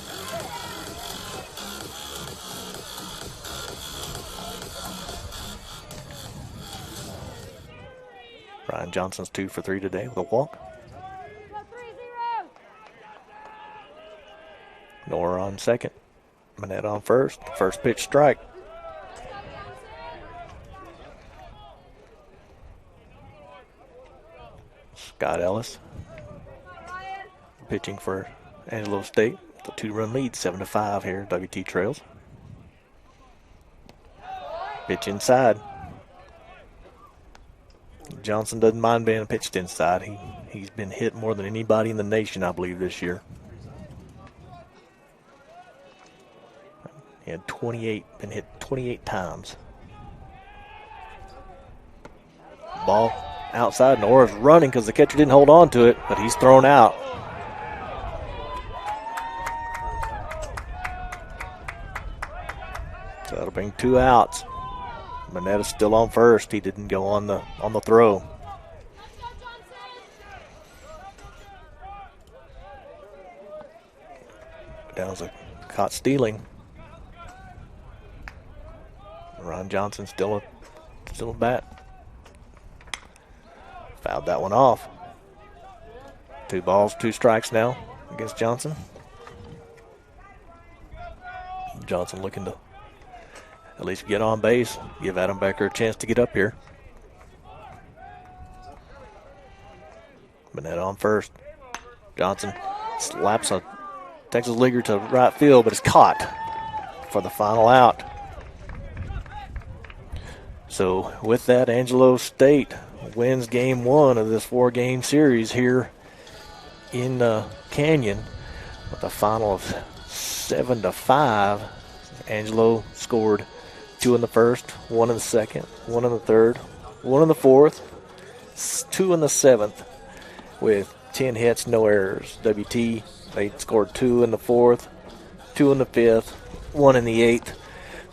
Ryan Johnson's 2 for 3 today with a walk. Nora on second. Monette on first. First pitch strike. Scott Ellis pitching for Angelo State. The 2-run lead, 7-5 here. WT trails. Pitch inside. Johnson doesn't mind being pitched inside. He's been hit more than anybody in the nation, I believe, this year. He had been hit 28 times. Ball outside. Nora's running because the catcher didn't hold on to it, but he's thrown out. So that'll bring 2 outs. Monetta's still on first. He didn't go on the throw. Down a caught stealing. Ron Johnson still a bat. Fouled that one off. 2 balls, 2 strikes now against Johnson. Johnson looking to at least get on base, give Adam Becker a chance to get up here. Monette on first. Johnson slaps a Texas leaguer to right field, but it's caught for the final out. So with that, Angelo State wins game 1 of this 4-game series here in Canyon with a final of 7-5. Angelo scored 2 in the first, 1 in the second, 1 in the third, 1 in the fourth, 2 in the seventh with 10 hits, no errors. WT, they scored 2 in the fourth, 2 in the fifth, 1 in the eighth.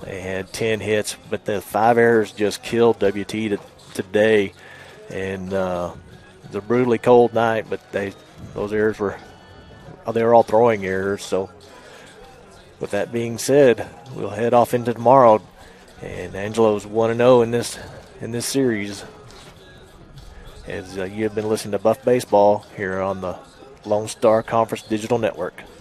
They had 10 hits, but the 5 errors just killed WT today. And it was a brutally cold night, but those errors were all throwing errors. So with that being said, we'll head off into tomorrow. And Angelo's 1-0 in this series. As you have been listening to Buff Baseball here on the Lone Star Conference Digital Network.